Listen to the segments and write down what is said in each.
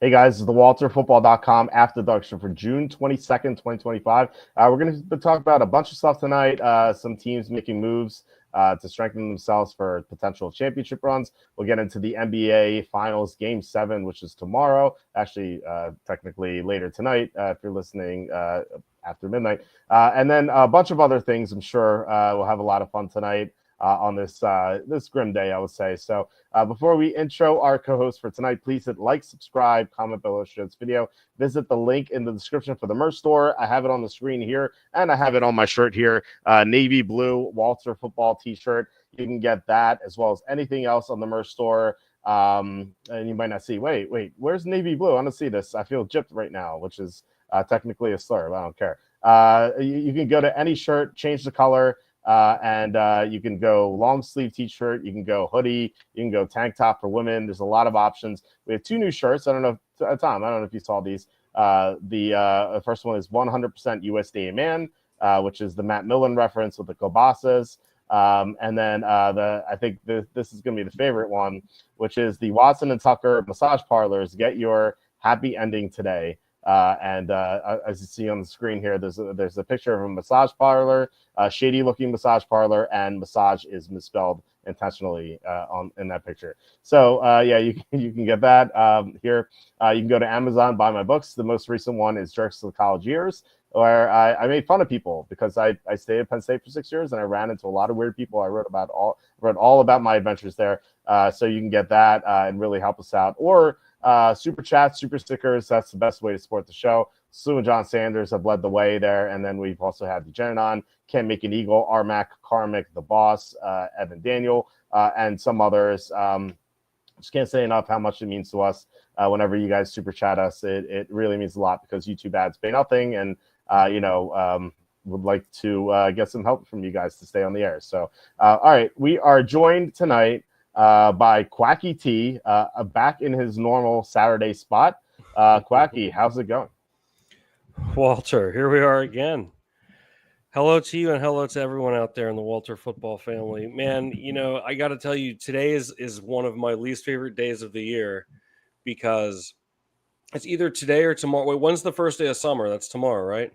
Hey guys, this is the WalterFootball.com After Dark Show for June 22nd, 2025. We're going to talk about a bunch of stuff tonight. Some teams making moves to strengthen themselves for potential championship runs. We'll get into the NBA Finals Game 7, which is tomorrow. Actually, technically later tonight if you're listening after midnight. And then a bunch of other things. I'm sure we'll have a lot of fun tonight on this grim day, I would say. So before we intro our co-host for tonight, please hit like, subscribe, comment below this video. Visit the link in the description for the merch store. I have it on the screen here, and I have it on my shirt here. Navy blue Walter football t-shirt. You can get that as well as anything else on the merch store. And you might not see, wait, where's navy blue? I don't see this. I feel gypped right now, which is technically a slur, but I don't care. You can go to any shirt, change the color. And you can go long sleeve t-shirt, you can go hoodie, you can go tank top for women. There's a lot of options. We have 2 new shirts. I don't know, Tom, I don't know if you saw these. The first one is 100% USDA Man, which is the Matt Millen reference with the Kobasas. And then I think this is going to be the favorite one, which is the Watson and Tucker massage parlors. Get your happy ending today. And as you see on the screen here, there's a picture of a massage parlor, shady looking massage parlor, and massage is misspelled intentionally in that picture. So yeah, you can get that here. You can go to Amazon, buy my books. The most recent one is Jerks to the College Years, where I made fun of people because I stayed at Penn State for 6 years and I ran into a lot of weird people. I wrote all about my adventures there. So you can get that and really help us out. Or super chats, super stickers. That's the best way to support the show. Sue and John Sanders have led the way there. And then we've also had the Degeneron, Can't Make an Eagle, Armac, Karmic, The Boss, Evan Daniel, and some others. Just can't say enough how much it means to us whenever you guys super chat us. It really means a lot because YouTube ads pay nothing. And, would like to get some help from you guys to stay on the air. So, all right, we are joined tonight by Quacky T, back in his normal Saturday spot. Quacky, how's it going? Walter, here we are again. Hello to you and hello to everyone out there in the Walter football family. Man, I got to tell you, today is one of my least favorite days of the year because it's either today or tomorrow. Wait, when's the first day of summer? That's tomorrow, right?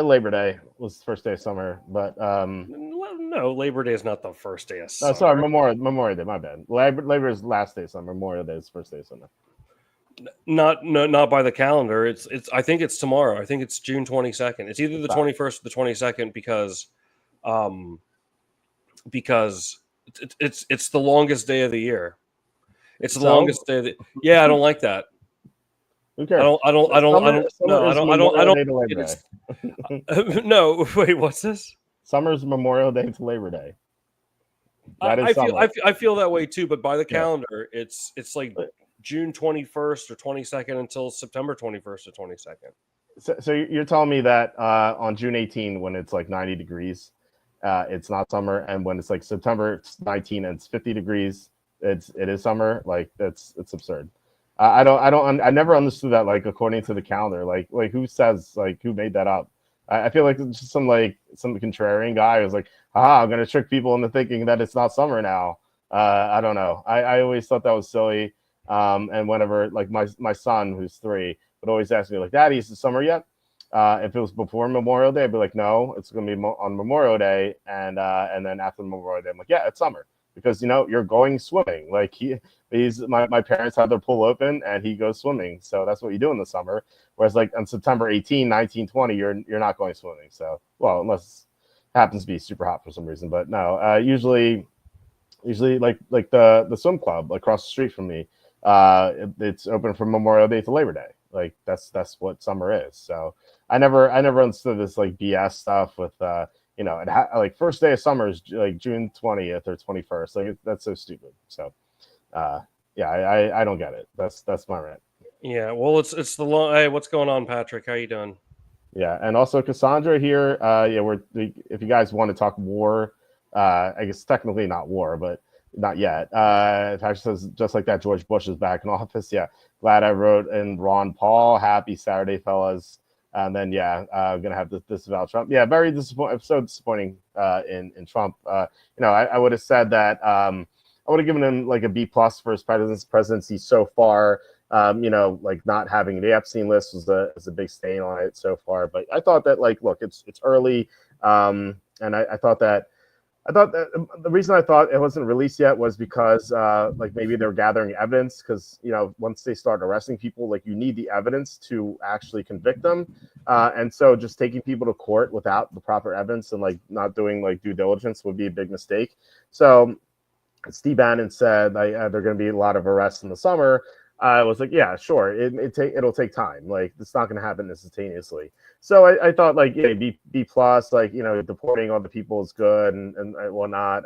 Labor Day was the first day of summer, but no, Labor Day is not the first day of summer. No, sorry, Memorial Day. My bad. Labor is last day of summer. Memorial Day is first day of summer. Not by the calendar. It's. I think it's tomorrow. I think it's June 22nd. It's either the 21st or the 22nd because it's the longest day of the year. It's the longest day of the. Yeah, I don't like that. Who cares? I don't. No, wait. What's this? Summer's Memorial Day to Labor Day. I feel that way too, but by the calendar, it's like June 21st or 22nd until September 21st or 22nd. So you're telling me that on June 18, when it's like 90 degrees, it's not summer, and when it's like September 19 and it's 50 degrees, it is summer? Like it's absurd. I never understood that. Like according to the calendar, like who says, like who made that up? I feel like it's just some contrarian guy who's like, I'm gonna trick people into thinking that it's not summer now. I don't know. I always thought that was silly. And whenever like my son who's 3 would always ask me like, Daddy, is it summer yet? If it was before Memorial Day, I'd be like, no, it's gonna be on Memorial Day, and then after Memorial Day, I'm like, yeah, it's summer because you're going swimming. Like my parents have their pool open and he goes swimming, so that's what you do in the summer. Whereas like on September 18, 19, 20, you're not going swimming. So unless it happens to be super hot for some reason, but no, usually like the swim club across the street from me, it's open from Memorial Day to Labor Day. Like that's what summer is. So I never understood this like BS stuff with like first day of summer is like June 20th or 21st. Like that's so stupid. So yeah, I don't get it. That's my rant. Yeah, well, it's the long. Hey, what's going on, Patrick? How you doing? Yeah, and also Cassandra here. If you guys want to talk war, I guess technically not war, but not yet. Patrick says just like that, George Bush is back in office. Yeah, glad I wrote in Ron Paul. Happy Saturday, fellas. And then I'm gonna have this about Trump. Yeah, very disappointing. So disappointing in Trump. I would have said that I would have given him like a B+ for his presidency so far. Like not having the Epstein list is a big stain on it so far. But I thought that, like, look, it's early, and I thought that the reason I thought it wasn't released yet was because like maybe they're gathering evidence, because once they start arresting people, like, you need the evidence to actually convict them, and so just taking people to court without the proper evidence and like not doing like due diligence would be a big mistake. So Steve Bannon said there are going to be a lot of arrests in the summer. I was like, yeah, sure. It'll take time. Like, it's not going to happen instantaneously. So I thought, like, yeah, B plus, like, deporting all the people is good and whatnot.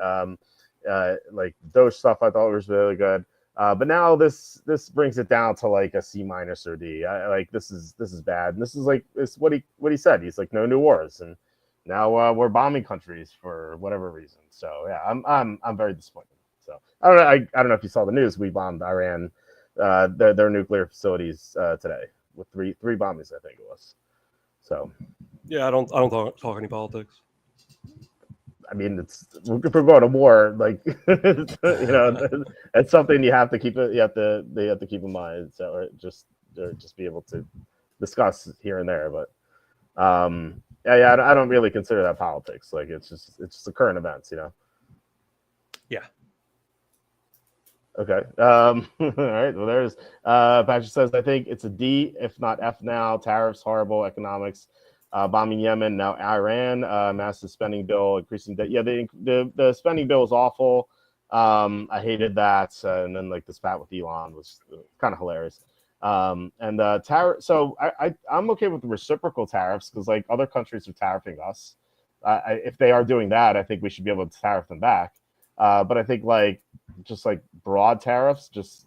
Like those stuff I thought was really good. But now this brings it down to like a C minus or D. Like, this is bad. And this is like what he said. He's like, no new wars, and now we're bombing countries for whatever reason. So yeah, I'm very disappointed. So I don't know. I don't know if you saw the news. We bombed Iran, their nuclear facilities today with three bombings, I think it was. So yeah, I don't talk any politics. I mean, if we're going to war, like it's something you have to keep it. They have to keep in mind. So or just be able to discuss here and there. But yeah, I don't really consider that politics. Like, it's just the current events. Yeah. Okay. All right. Well, there's Patrick says, I think it's a D, if not F now. Tariffs, horrible economics, bombing Yemen, now Iran, massive spending bill, increasing debt. Yeah, the spending bill was awful. I hated that. And then like the spat with Elon was kind of hilarious. And tariff. So I'm okay with the reciprocal tariffs, because like other countries are tariffing us. If they are doing that, I think we should be able to tariff them back. But I think like just like broad tariffs just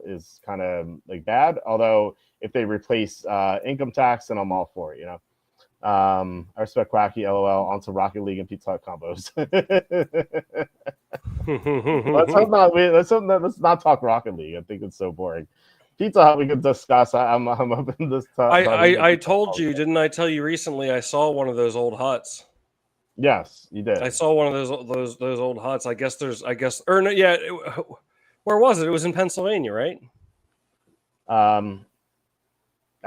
is kind of like bad. Although if they replace income tax, then I'm all for it. I respect Quacky, LOL, onto Rocket League and Pizza Hut combos. Let's not talk Rocket League. I think it's so boring. Pizza Hut we could discuss. I'm up in this. I told you, didn't I tell you recently? I saw one of those old huts. Yes, you did. I saw one of those old huts. I guess, or no, yeah. Where was it? It was in Pennsylvania, right? I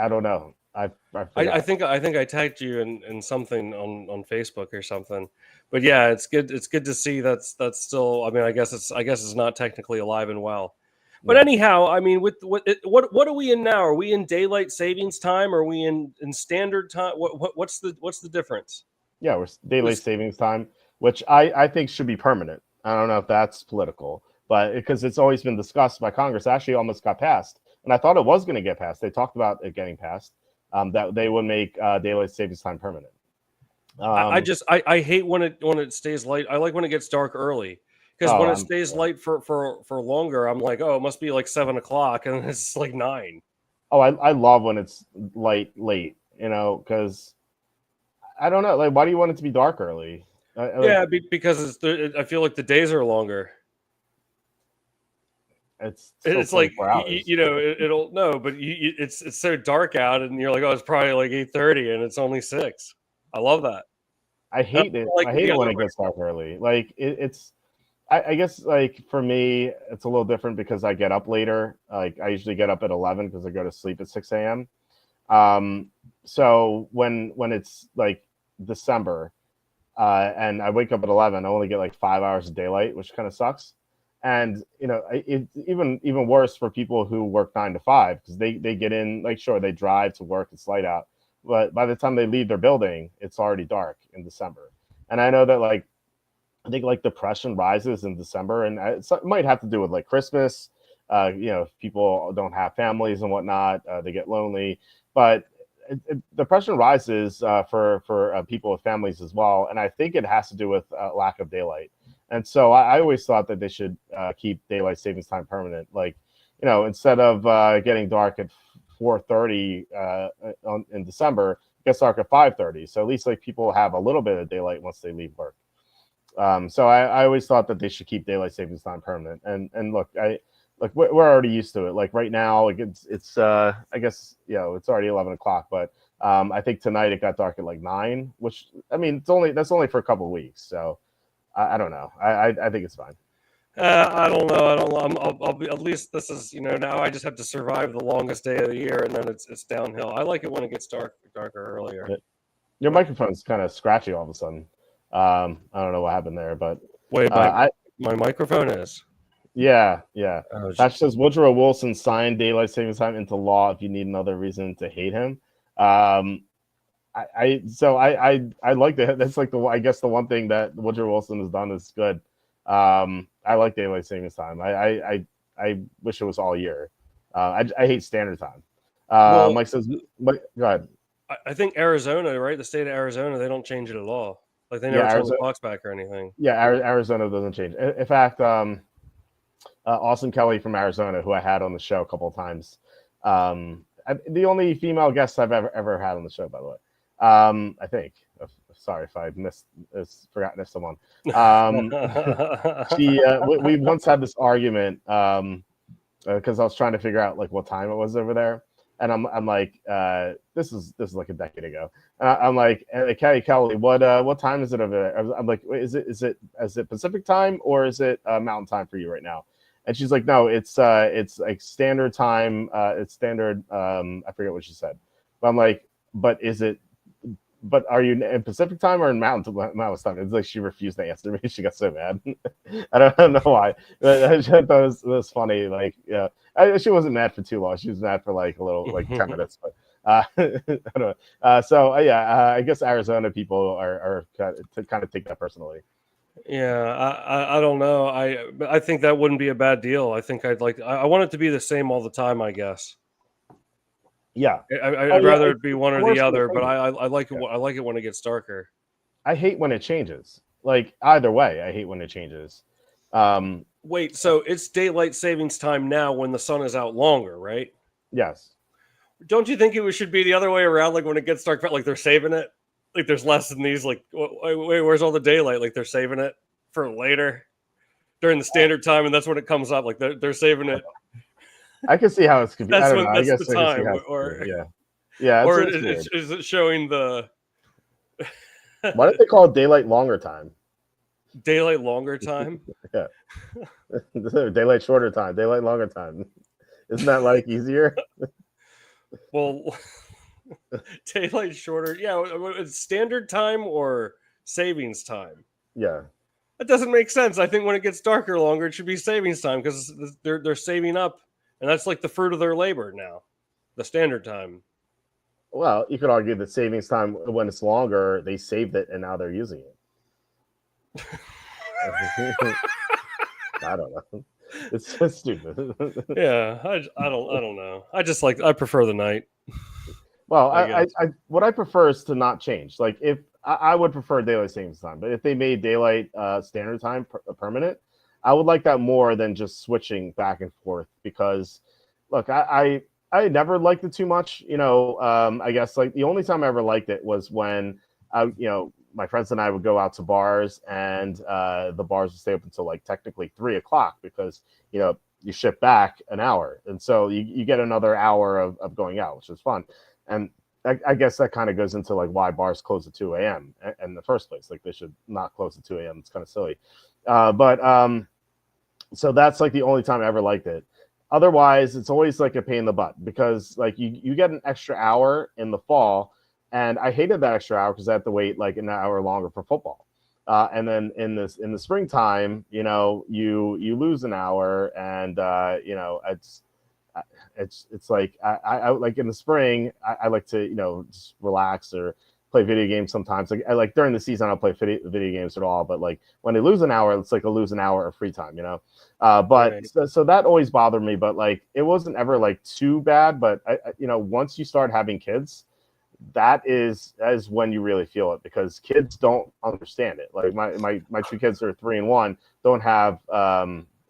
don't know. I think I tagged you in something on Facebook or something. But yeah, it's good. It's good to see that's still. I mean, I guess it's not technically alive and well. But Yeah. anyhow, I mean, what are we in now? Are we in daylight savings time? Are we in standard time? What's the difference? Yeah, we're daylight savings time, which I think should be permanent. I don't know if that's political, but because it's always been discussed by Congress, actually almost got passed, and I thought it was going to get passed. They talked about it getting passed, that they would make daylight savings time permanent. I hate when it stays light. I like when it gets dark early, because when it stays light for longer, I'm like, oh, it must be like 7 o'clock, and it's like 9. Oh, I love when it's light late, because I don't know, like, why do you want it to be dark early? Because I feel like the days are longer. It's like hours. it'll no, but it's so dark out, and you're like, oh, it's probably like 8:30, and it's only 6. I love that. I hate it. I hate it when it gets dark early. Like I guess like for me, it's a little different because I get up later. Like I usually get up at 11 because I go to sleep at 6 a.m. So when it's like December, and I wake up at 11, I only get like 5 hours of daylight, which kind of sucks. And it's even worse for people who work 9 to 5, because they get in, like, sure, they drive to work, it's light out, but by the time they leave their building, it's already dark in December. And I know that, like, I think like depression rises in December, and it might have to do with like Christmas. If people don't have families and whatnot, they get lonely. But depression rises for people with families as well, and I think it has to do with lack of daylight. And so I always thought that they should keep daylight savings time permanent. Like, instead of getting dark at 4:30 in December, it gets dark at 5:30. So at least like people have a little bit of daylight once they leave work. So I always thought that they should keep daylight savings time permanent. And look, we're already used to it. Like right now, like it's I guess it's already 11 o'clock, but I think tonight it got dark at like 9, which I mean that's only for a couple of weeks. So I don't know. I think it's fine. I don't know. I don't know. I'll be, at least this is, now I just have to survive the longest day of the year, and then it's downhill. I like it when it gets darker earlier. Your microphone's kind of scratchy all of a sudden. I don't know what happened there, but wait, my microphone is. Yeah. Oh, That says Woodrow Wilson signed daylight savings time into law if you need another reason to hate him. I like that. That's like I guess the one thing that Woodrow Wilson has done is good. I like daylight savings time. I wish it was all year. I hate standard time. Well, Mike says, go ahead. I think Arizona, right? The state of Arizona, they don't change it at all. Like they never turn the clocks back or anything. Yeah, Arizona doesn't change. In fact, Austin Kelly from Arizona, who I had on the show a couple of times, the only female guest I've ever had on the show, by the way. I think. Sorry if I forgotten someone. We once had this argument because I was trying to figure out like what time it was over there, and I'm like, this is like a decade ago. I'm like, Kelly, what time is it over there? I'm like, is it Pacific time or is it Mountain time for you right now? And she's like, no, it's like standard time. It's standard. I forget what she said, but I'm like, but are you in Pacific time or in Mountain time? It's like she refused to answer me. She got so mad. I don't know why. But I thought it was funny. Like, yeah, she wasn't mad for too long. She was mad for like a little, like 10 minutes. But I don't know. So I guess Arizona people are kind of take that personally. Yeah, I don't know. I think that wouldn't be a bad deal. I think I want it to be the same all the time, I guess. Yeah, I'd rather it be one or the other, but I like it. Yeah. I like it when it gets darker. I hate when it changes. Like either way, I hate when it changes. Wait, so it's daylight savings time now when the sun is out longer, right? Yes. Don't you think it should be the other way around? Like when it gets dark, like they're saving it. Like there's less in these. Like wait, where's all the daylight? Like they're saving it for later during the standard time, and that's when it comes up. Like they're saving it. I can see how it's confusing. That's I don't know. I guess the time, yeah. Or is it showing the why don't they call it daylight longer time? Daylight longer time? Yeah. Daylight shorter time, daylight longer time. Isn't that like easier? Well, daylight shorter. Yeah, it's standard time or savings time. Yeah. That doesn't make sense. I think when it gets darker longer, it should be savings time because they're saving up, and that's like the fruit of their labor now. The standard time. Well, you could argue that savings time, when it's longer, they saved it and now they're using it. I don't know. It's just stupid. Yeah, I don't know. I prefer the night. Well, what I prefer is to not change. Like if I would prefer daylight savings time, but if they made daylight standard time permanent, I would like that more than just switching back and forth. Because look, I never liked it too much. I guess like the only time I ever liked it was when my friends and I would go out to bars, and the bars would stay open until like technically 3:00 because you ship back an hour, and so you get another hour of going out, which is fun. And I guess that kind of goes into like why bars close at 2 a.m. in the first place. Like they should not close at 2 a.m. It's kind of silly. So that's like the only time I ever liked it. Otherwise, it's always like a pain in the butt because like you get an extra hour in the fall, and I hated that extra hour because I had to wait like an hour longer for football. And then in the springtime, you lose an hour, and it's like I like in the spring I like to just relax or play video games sometimes. Like I like during the season I'll play video games at all, but like when they lose an hour, it's like a lose an hour of free time, but Right. so that always bothered me, but like it wasn't ever like too bad. But I once you start having kids, that is when you really feel it, because kids don't understand it. Like my two kids are 3 and 1, don't have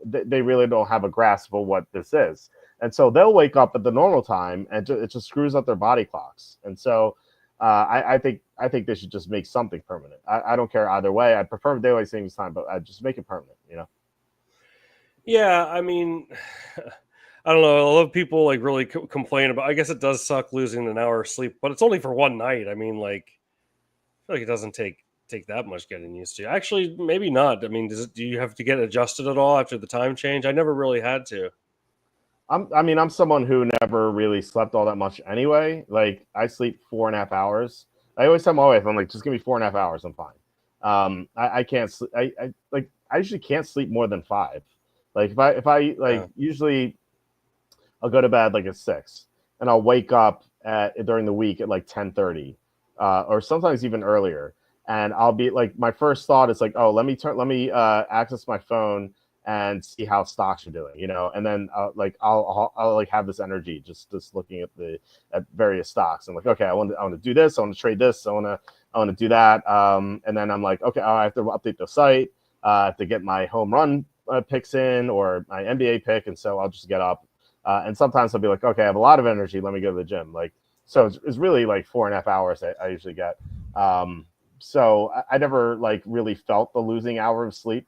they really don't have a grasp of what this is. And so they'll wake up at the normal time, and it just screws up their body clocks. And so I think they should just make something permanent. I don't care either way. I prefer daylight savings time, but I just make it permanent. Yeah, I mean, I don't know. A lot of people like really complain about. I guess it does suck losing an hour of sleep, but it's only for one night. I mean, like, I feel like it doesn't take take that much getting used to. Actually, maybe not. I mean, do you have to get adjusted at all after the time change? I never really had to. I'm someone who never really slept all that much anyway. Like I sleep 4.5 hours. I always tell my wife, I'm like, just give me 4.5 hours, I'm fine. I can't sleep. I usually can't sleep more than 5. Like if I usually I'll go to bed like at 6, and I'll wake up during the week at like 10:30, or sometimes even earlier. And I'll be like, my first thought is like, oh, let me access my phone and see how stocks are doing, and then I'll like have this energy just looking at various stocks. I'm like, okay, I want to do this, I want to trade this, I want to do that, and then I'm like, okay, I have to update the site, I have to get my home run picks in or my NBA pick, and so I'll just get up, and sometimes I'll be like, okay, I have a lot of energy, let me go to the gym. Like, so it's really like 4.5 hours I usually get. So I never like really felt the losing hour of sleep.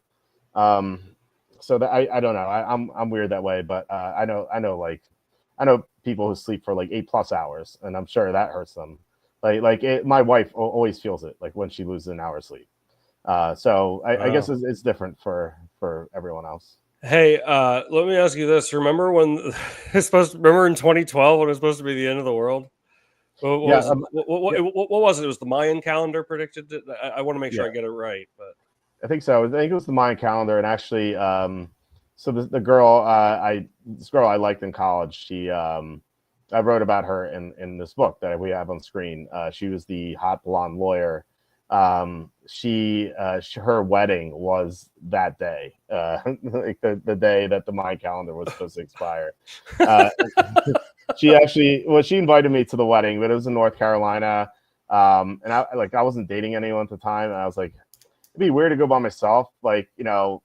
So that I don't know. I'm weird that way, but I know people who sleep for like 8+ hours, and I'm sure that hurts them. My wife always feels it like when she loses an hour of sleep. So I guess it's different for everyone else. Hey, let me ask you this. Remember when remember in 2012 when it was supposed to be the end of the world? What was it? It was the Mayan calendar predicted it? I want to make sure I get it right, but I think so. I think it was the Mayan calendar, and actually, so the girl this girl I liked in college, she I wrote about her in this book that we have on screen. She was the hot blonde lawyer. Her wedding was that day, like the day that the Mayan calendar was supposed to expire. She invited me to the wedding, but it was in North Carolina. And I wasn't dating anyone at the time, and I was like, it'd be weird to go by myself. Like, and I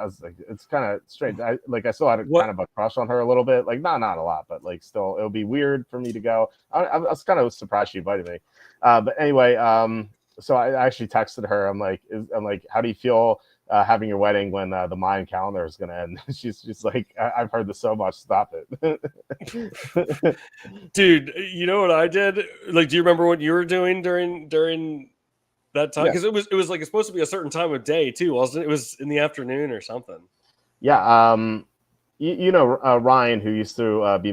was like, it's kind of strange. I still had kind of a crush on her a little bit, like not a lot, but like still, it would be weird for me to go. I was kind of surprised she invited me. But anyway, so I actually texted her. I'm like, how do you feel having your wedding when the Mayan calendar is going to end? She's like, I've heard this so much. Stop it. Dude, you know what I did? Like, do you remember what you were doing during that time? Because it was like it's supposed to be a certain time of day too, wasn't it? It was in the afternoon or something. Yeah. Ryan, who used to be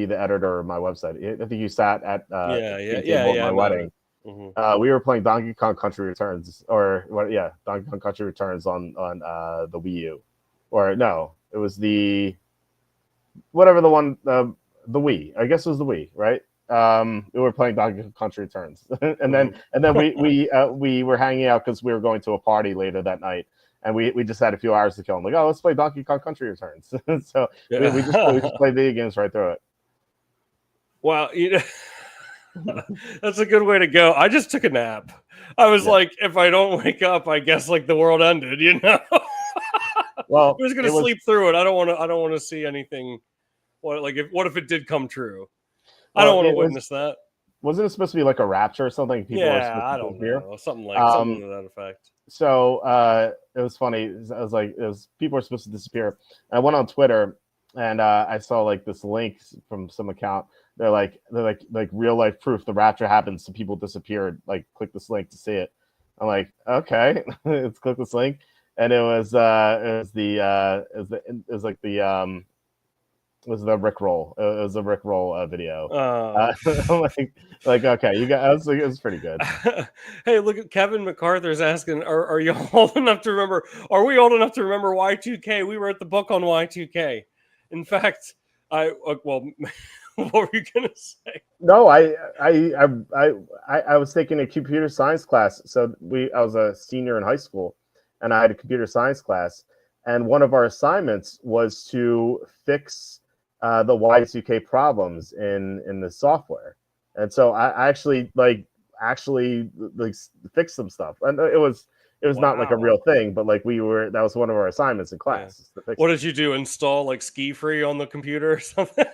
the editor of my website. I think you sat at my wedding. Mm-hmm. We were playing Donkey Kong Country Returns, Donkey Kong Country Returns on the Wii U, or no, it was the whatever the one the Wii. I guess it was the Wii, right? We were playing Donkey Kong Country Returns, and then we were hanging out because we were going to a party later that night, and we just had a few hours to kill. I'm like, oh, let's play Donkey Kong Country Returns. So we just played video games right through it. Wow, that's a good way to go. I just took a nap. I was like, if I don't wake up, I guess like the world ended, Well, I was going to sleep through it. I don't want to see anything. What if it did come true? I don't want to witness that. Wasn't it supposed to be like a rapture or something? I don't know. Something to that effect. So it was funny. People were supposed to disappear. I went on Twitter and I saw like this link from some account. They're like real life proof the rapture happened, so people disappeared. Like, click this link to see it. I'm like, okay, let's click this link, and it was the Rickroll. It was a Rickroll video. Okay, you guys, it was pretty good. Hey, look at Kevin MacArthur's asking, are you old enough to remember? Are we old enough to remember Y2K? We wrote the book on Y2K. In fact, what were you gonna say? No, I was taking a computer science class. So I was a senior in high school, and I had a computer science class, and one of our assignments was to fix the Y2K problems in the software. And so I actually fixed some stuff, and it was not like a real thing, but like that was one of our assignments in class. Yeah. What did you do? Install like Ski Free on the computer or something?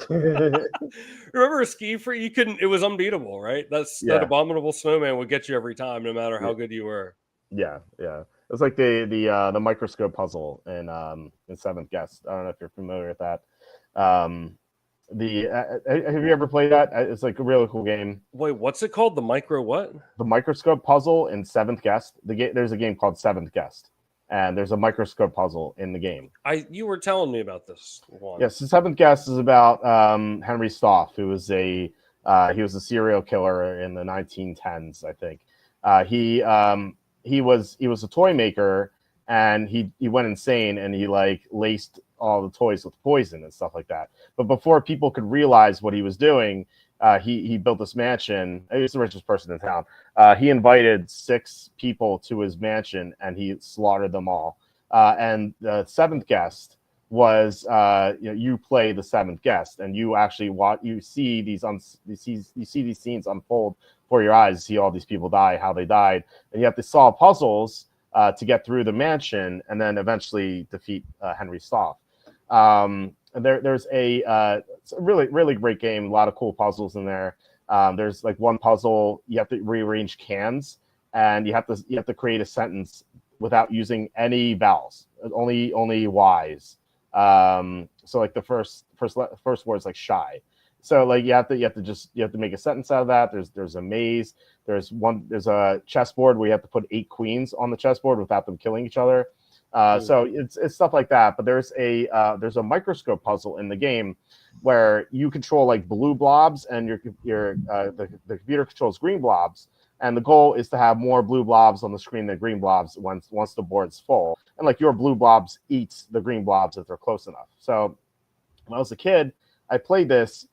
Remember Ski Free? It was unbeatable, right? That abominable snowman would get you every time, no matter how good you were. Yeah. It was like the microscope puzzle in Seventh Guest. I don't know if you're familiar with that. Have you ever played that? It's like a really cool game. Wait, what's it called? The micro what? The microscope puzzle in Seventh Guest. There's a game called Seventh Guest, and there's a microscope puzzle in the game. You were telling me about this one. Yes, the Seventh Guest is about Henry Stoff, who was he was a serial killer in the 1910s, I think. He was a toy maker, and he went insane, and he like laced all the toys with poison and stuff like that. But before people could realize what he was doing, he built this mansion. He was the richest person in town. He invited 6 people to his mansion, and he slaughtered them all. And the seventh guest was you play the seventh guest, and you actually see these scenes unfold for your eyes. You see all these people die, how they died, and you have to solve puzzles to get through the mansion, and then eventually defeat Henry Stoff. There's a really great game. A lot of cool puzzles in there. There's like one puzzle you have to rearrange cans, and you have to create a sentence without using any vowels, only Y's. So like the first word is like shy. So like you have to make a sentence out of that. There's a maze. There's a chessboard where you have to put 8 queens on the chessboard without them killing each other. So it's stuff like that. But there's a microscope puzzle in the game where you control like blue blobs, and the computer controls green blobs. And the goal is to have more blue blobs on the screen than green blobs once the board's full. And like your blue blobs eats the green blobs if they're close enough. So when I was a kid, I played this,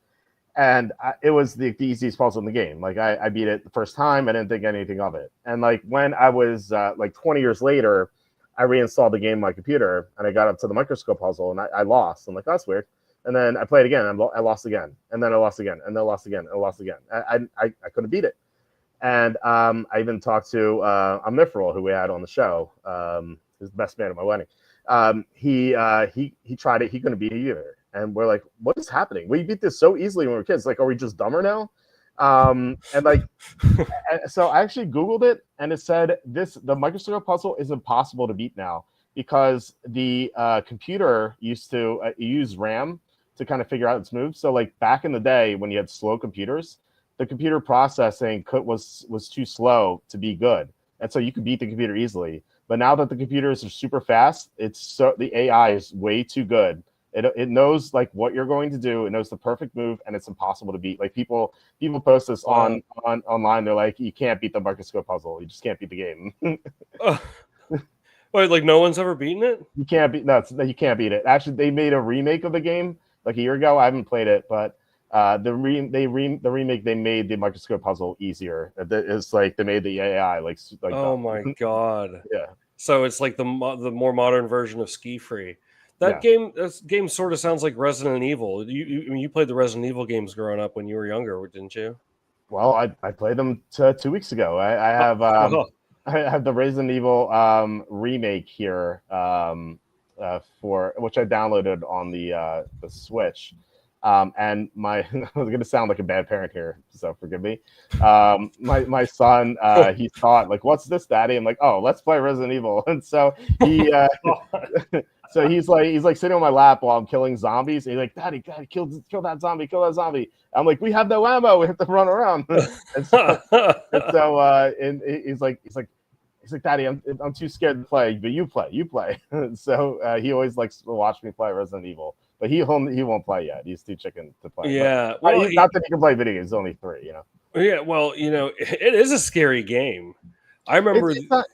and it was the easiest puzzle in the game. Like I beat it the first time. I didn't think anything of it. And like when I was like 20 years later, I reinstalled the game on my computer, and I got up to the microscope puzzle, and I lost. I'm like, that's weird. And then I played again, and I lost again. And then I lost again, and then I lost again, and I lost again. I couldn't beat it. And I even talked to Omniferal, who we had on the show. He's the best man at my wedding. He tried it. He couldn't beat it either. And we're like, what is happening? We beat this so easily when we were kids. Like, are we just dumber now? And like, so I actually Googled it, and it said the microscope puzzle is impossible to beat now because the computer used to use RAM to kind of figure out its moves. So like back in the day when you had slow computers, the computer processing was too slow to be good, and so you could beat the computer easily. But now that the computers are super fast, the AI is way too good. It knows like what you're going to do. It knows the perfect move, and it's impossible to beat. Like people post this online. They're like, you can't beat the microscope puzzle. You just can't beat the game. Wait, like no one's ever beaten it? You can't beat you can't beat it. Actually, they made a remake of the game like a year ago. I haven't played it, but the remake they made the microscope puzzle easier. It's like they made the AI like oh my god. Yeah. So it's like the more modern version of Ski Free. That game sort of sounds like Resident Evil. You played the Resident Evil games growing up when you were younger, didn't you? Well, I played them 2 weeks ago. I have I have the Resident Evil remake here for which I downloaded on the Switch. And I was going to sound like a bad parent here, so forgive me. My son, he thought like, "What's this, Daddy?" I'm like, "Oh, let's play Resident Evil." And so he, so he's like sitting on my lap while I'm killing zombies. And he's like, "Daddy, kill that zombie, kill that zombie." I'm like, "We have no ammo. We have to run around." and he's like, "Daddy, I'm too scared to play, but you play." So he always likes to watch me play Resident Evil. But he won't play yet. He's too chicken to play. Yeah, but, not that he can play video games. He's only 3, you know. Yeah, well, it is a scary game. I remember it's not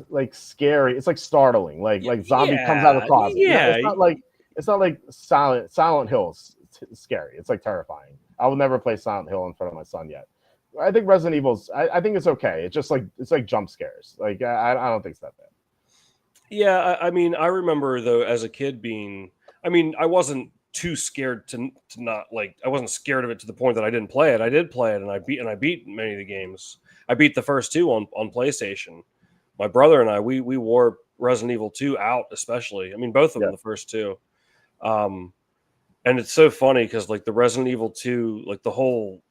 like scary. It's like startling. Like zombie comes out of the closet. Yeah, it's not like Silent Hill's scary. It's like terrifying. I will never play Silent Hill in front of my son yet. I think Resident Evil's. I think it's okay. It's just like jump scares. Like I don't think it's that bad. Yeah, I mean, I remember though as a kid I wasn't too scared to not like. I wasn't scared of it to the point that I didn't play it. I did play it, and I beat many of the games. I beat the first 2 on PlayStation. My brother and I, we wore Resident Evil 2 out, especially. I mean, both of them, the first 2. And it's so funny because like the Resident Evil 2, like the whole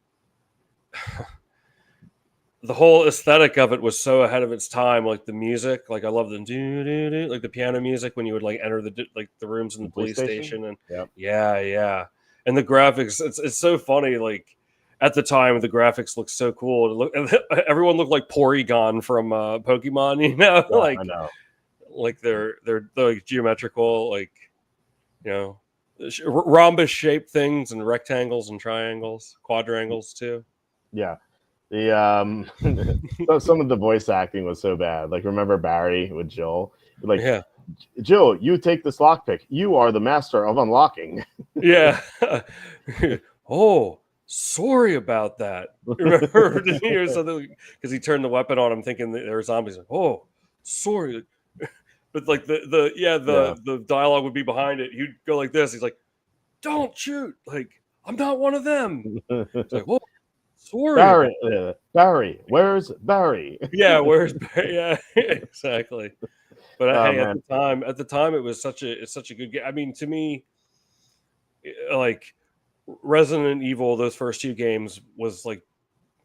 the whole aesthetic of it was so ahead of its time. Like the music, like I love the like the piano music when you would like enter the rooms in the police station, and Yep. yeah, and the graphics. It's so funny. Like at the time, the graphics looked so cool. Everyone looked like Porygon from Pokemon. You know, Yeah, I know. like they're like geometrical, like rhombus shaped things and rectangles and triangles, quadrangles too. Yeah. The some of the voice acting was so bad. Like remember Barry with Jill? Like Yeah. Jill, you take this lockpick. You are the master of unlocking. Yeah. Oh, sorry about that. Remember, did you hear something? Because he turned the weapon on him, thinking that there were zombies. Like, oh, sorry. But like the dialogue would be behind it. He'd go like this. He's like, "Don't shoot! Like, I'm not one of them." It's like, "Whoa, sorry." Barry, where's Barry? Yeah, where's Barry? Yeah, exactly. But hey, Man. at the time, it's such a good game. I mean, to me, like Resident Evil, those first two games was like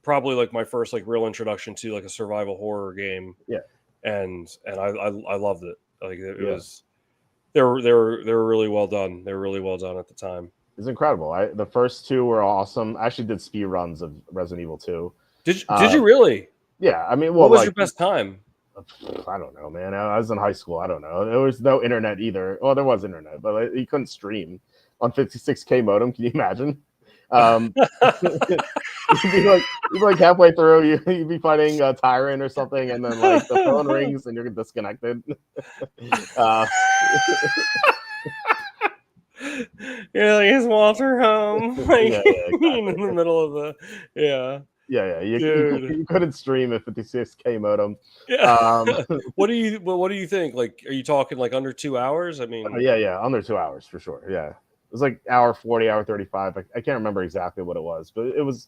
probably like my first like real introduction to like a survival horror game. Yeah. And I loved it. Like it was, they were really well done. They were really well done at the time. It's incredible. The first two were awesome. I actually did speed runs of Resident Evil 2. Did you really? Yeah, I mean, what was your best time? I don't know, man. I was in high school. I don't know. There was no internet either. Well, there was internet, but you couldn't stream on 56K modem. Can you imagine? You'd be like halfway through, you'd be fighting a tyrant or something, and then like the phone rings and you're disconnected. Yeah, like, is Walter home? Like exactly. In the middle of the yeah. You couldn't stream a 56K modem. Yeah. What do you think? Like, are you talking like under 2 hours? I mean, yeah, under 2 hours for sure. Yeah, it was like hour 40, hour 35. I can't remember exactly what it was, but it was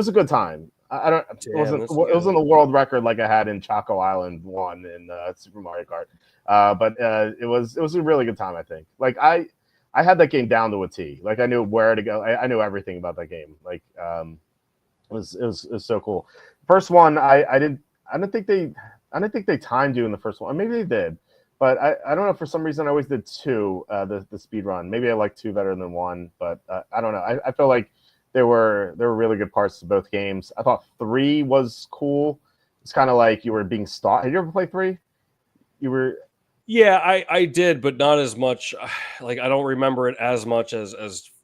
a good time. I don't. It wasn't a world record like I had in Choco Island 1 in Super Mario Kart, but it was a really good time. I think. Like I had that game down to a T. Like I knew where to go. I knew everything about that game. Like it was so cool. First one, I don't think they timed you in the first one. Or maybe they did, but I don't know. For some reason, I always did 2, the speed run. Maybe I like 2 better than 1, but I don't know. I feel like there were really good parts to both games. I thought 3 was cool. It's kind of like you were being stalked. Had you ever played 3? You were. Yeah, I did, but not as much. Like I don't remember it as much as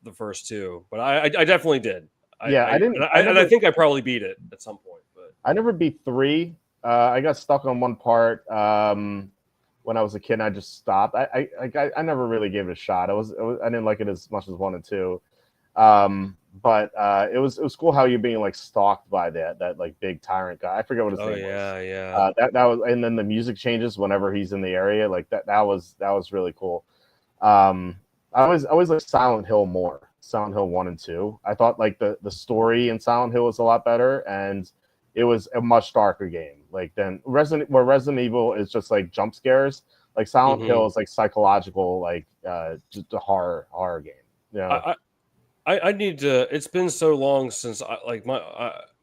the first 2, but I definitely did. I didn't. I think I probably beat it at some point, but I never beat 3. I got stuck on one part when I was a kid. And I just stopped. I never really gave it a shot. I didn't like it as much as 1 and 2. But it was cool how you're being like stalked by that like big tyrant guy. I forget what his name was. Yeah. That was, and then the music changes whenever he's in the area. Like that was really cool. I always like Silent Hill more. Silent Hill 1 and 2. I thought like the story in Silent Hill was a lot better, and it was a much darker game. Like then Resident Evil is just like jump scares. Like Silent Hill is like psychological, like just a horror game. Yeah. I need to. It's been so long since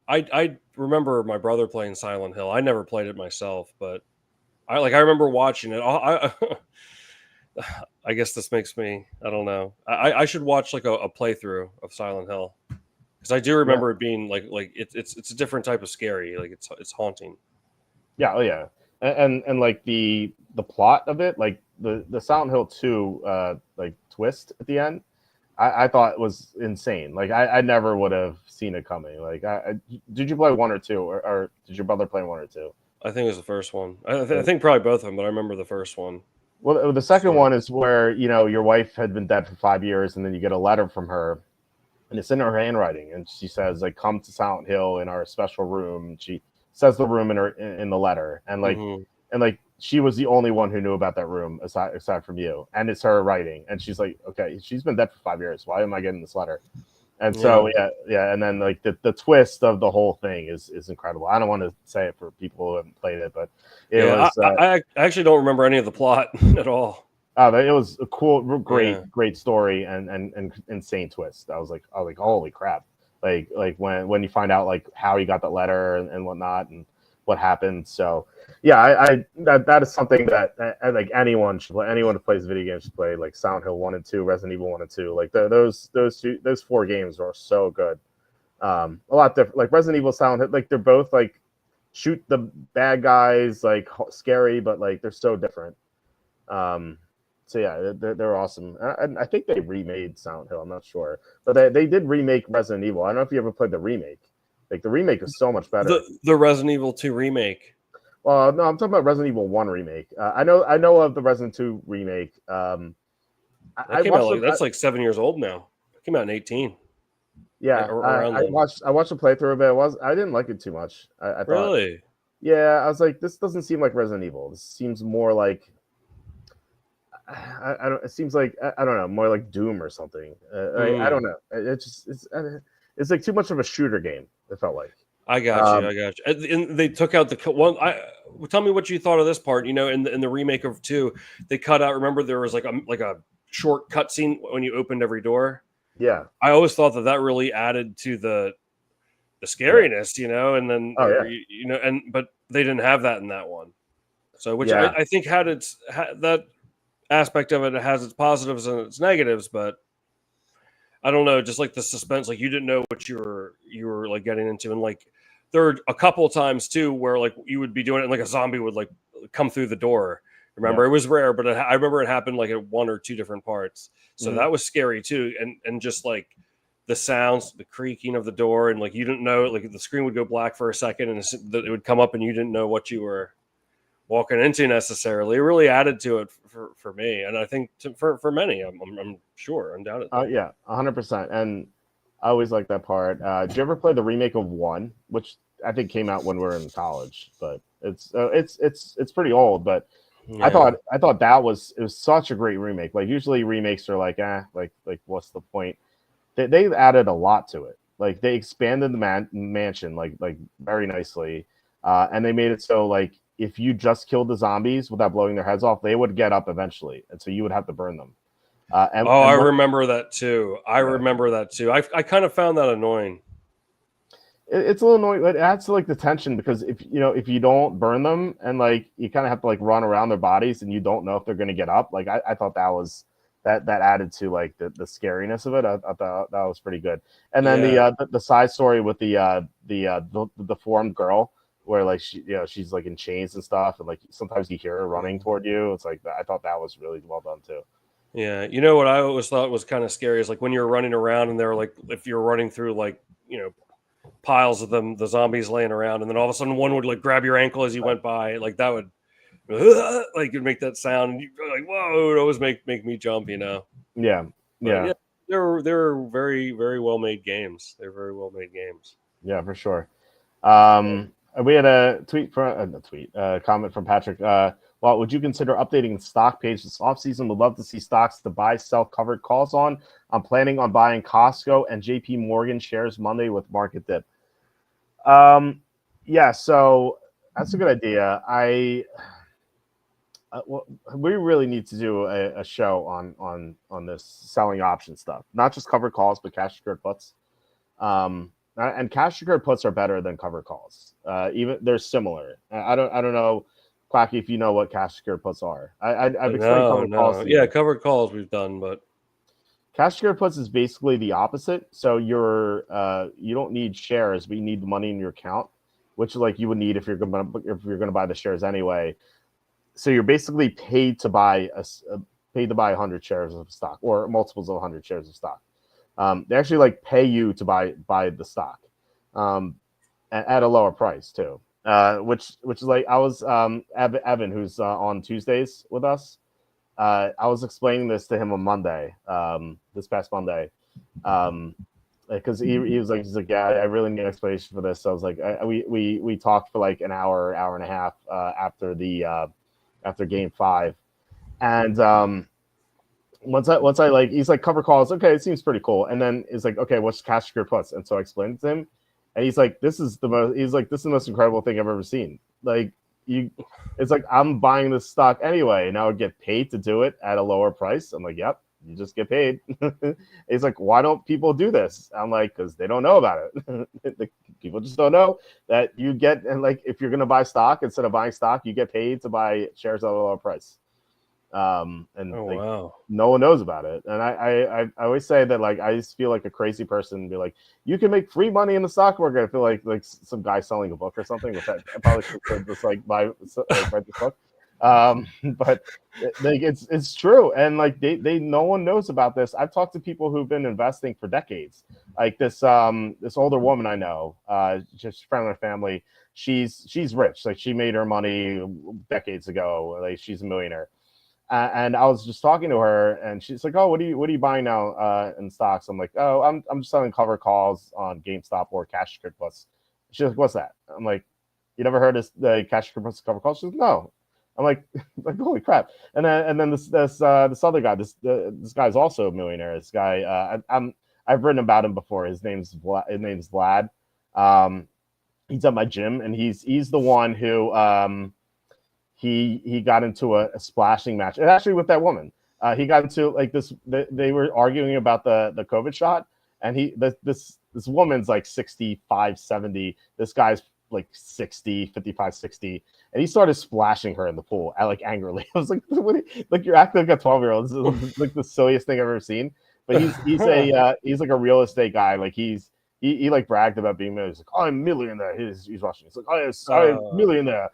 I remember my brother playing Silent Hill. I never played it myself, but I remember watching it. I guess this makes me. I don't know. I should watch like a playthrough of Silent Hill, because I do remember it being like it's a different type of scary. Like it's haunting. Yeah. Oh yeah. And like the plot of it, like the Silent Hill 2 like twist at the end, I thought was insane. Like I never would have seen it coming. Like did you play 1 or 2, or did your brother play 1 or 2? I think it was the first one. I think probably both of them, but I remember the first one. Well, the second one is where your wife had been dead for 5 years, and then you get a letter from her, and it's in her handwriting, and she says like, "Come to Silent Hill in our special room." She says the room in the letter, and like she was the only one who knew about that room aside from you, and it's her writing, and she's like, okay, she's been dead for 5 years. Why am I getting this letter? And so yeah, and then like the twist of the whole thing is incredible. I don't want to say it for people who haven't played it, but it was. I actually don't remember any of the plot at all. It was a cool, great story and insane twist. I was like, holy crap! like when you find out like how he got that letter and whatnot and what happened. So yeah, I that is something that like anyone should play. Anyone who plays video games should play, like Silent Hill 1 and 2, Resident Evil 1 and 2. Like those 4 games are so good. A lot different. Like Resident Evil, Silent Hill, like they're both like shoot the bad guys, like scary, but like they're so different. So yeah, they're awesome. And I think they remade Silent Hill. I'm not sure, but they did remake Resident Evil. I don't know if you ever played the remake. Like the remake is so much better. The Resident Evil 2 remake. Well, no, I'm talking about Resident Evil 1 remake. I know of the Resident 2 remake. That's like 7 years old now. It came out in 2018. Yeah, I watched a playthrough of it. I didn't like it too much. I thought, really? Yeah, I was like, this doesn't seem like Resident Evil. This seems more like I don't. It seems like I don't know, more like Doom or something. I don't know. It's like too much of a shooter game. It felt like. I got you. And they took out the one. Tell me what you thought of this part. In the remake of 2, they cut out. Remember, there was like a short cutscene when you opened every door. Yeah, I always thought that really added to the scariness, and then but they didn't have that in that one. So I think that aspect of it has its positives and its negatives, but I don't know, just like the suspense, like you didn't know what you were like getting into, and like there were a couple of times too where like you would be doing it and like a zombie would like come through the door. Remember, It was rare, but I remember it happened like at 1 or 2 different parts. So that was scary too, and just like the sounds, the creaking of the door, and like you didn't know, like the screen would go black for a second, and it would come up, and you didn't know what you were walking into necessarily. It really added to it for me, and I think for many, I'm sure, undoubtedly. Yeah, 100%. And I always like that part. Did you ever play the remake of 1, which I think came out when we were in college, but it's pretty old, but. Yeah. I thought it was such a great remake. Like usually remakes are like like what's the point? They added a lot to it. Like they expanded the mansion like very nicely, and they made it so like if you just killed the zombies without blowing their heads off, they would get up eventually, and so you would have to burn them. I remember that too. Remember that too. I kind of found that annoying. It's a little annoying. It adds to like the tension because if you don't burn them and like you kind of have to like run around their bodies and you don't know if they're going to get up. Like I thought that was that added to like the scariness of it. I thought that was pretty good. And then the side story with the deformed girl where like she's like in chains and stuff, and like sometimes you hear her running toward you. It's like I thought that was really well done too. Yeah, what I always thought was kind of scary is like when you're running around and they're like if you're running through like piles of them, the zombies laying around, and then all of a sudden one would like grab your ankle as you went by, like that would like you'd make that sound, and you'd be like, whoa, it would always make me jump, Yeah. They're very, very well made games. They're very well made games. Yeah, for sure. We had a comment from Patrick. Well, would you consider updating the stock page this offseason? Would love to see stocks to buy, sell, covered calls on. I'm planning on buying Costco and JP Morgan shares Monday with market dip. Yeah, so that's a good idea. We really need to do a show on this selling option stuff, not just covered calls, but cash secured puts. And cash secured puts are better than covered calls. Even they're similar. I don't know, Quacky, if you know what cash secured puts are. I've explained covered calls. Yeah, covered calls we've done, but cash secured puts is basically the opposite. So you don't need shares, but you need the money in your account, which like you would need if you're gonna buy the shares anyway. So you're basically paid to buy 100 shares of stock or multiples of 100 shares of stock. They actually like pay you to buy the stock at a lower price too. Which is like I was Evan, who's on Tuesdays with us. I was explaining this to him on Monday, this past Monday, because he was like, he's like, yeah, I really need an explanation for this. So I was like, we talked for like an hour and a half after game 5, and once I like, he's like, cover calls, okay, it seems pretty cool, and then it's like, okay, what's cash secured puts? And so I explained it to him, and he's like, this is the most incredible thing I've ever seen. Like it's like I'm buying this stock anyway, and I would get paid to do it at a lower price. I'm like, yep, you just get paid. He's like, why don't people do this? I'm like, because they don't know about it. People just don't know that you get, and like, if you're going to buy stock, instead of buying stock, you get paid to buy shares at a lower price. Wow. No one knows about it. And I always say that, like, I just feel like a crazy person and be like, you can make free money in the stock market. I feel like some guy selling a book or something, which I probably should just like write this book. But like, it's true. And like, they no one knows about this. I've talked to people who've been investing for decades. Like this older woman I know, just a friend of my family. She's rich. Like, she made her money decades ago. Like, she's a millionaire. And I was just talking to her, and she's like, "Oh, what are you buying now in stocks?" I'm like, "Oh, I'm just selling cover calls on GameStop or Cash Plus." She's like, "What's that?" I'm like, "You never heard of the Cash Plus cover calls?" She's like, "No." I'm like, holy crap! And then this other guy, this guy's also a millionaire. This guy, I've written about him before. His name's Vlad. He's at my gym, and he's the one who he got into a splashing match, and actually with that woman. He got into like this. They were arguing about the COVID shot, and this woman's like 65, 70. This guy's like 60, 55, 60, and he started splashing her in the pool. I like angrily. I was like, like, you're acting like a 12-year-old. This is like the silliest thing I've ever seen. But he's like a real estate guy. Like, he like bragged about being millionaire. He's like, "Oh, I'm a millionaire." He's watching. He's like, "Oh, yes, I'm a millionaire."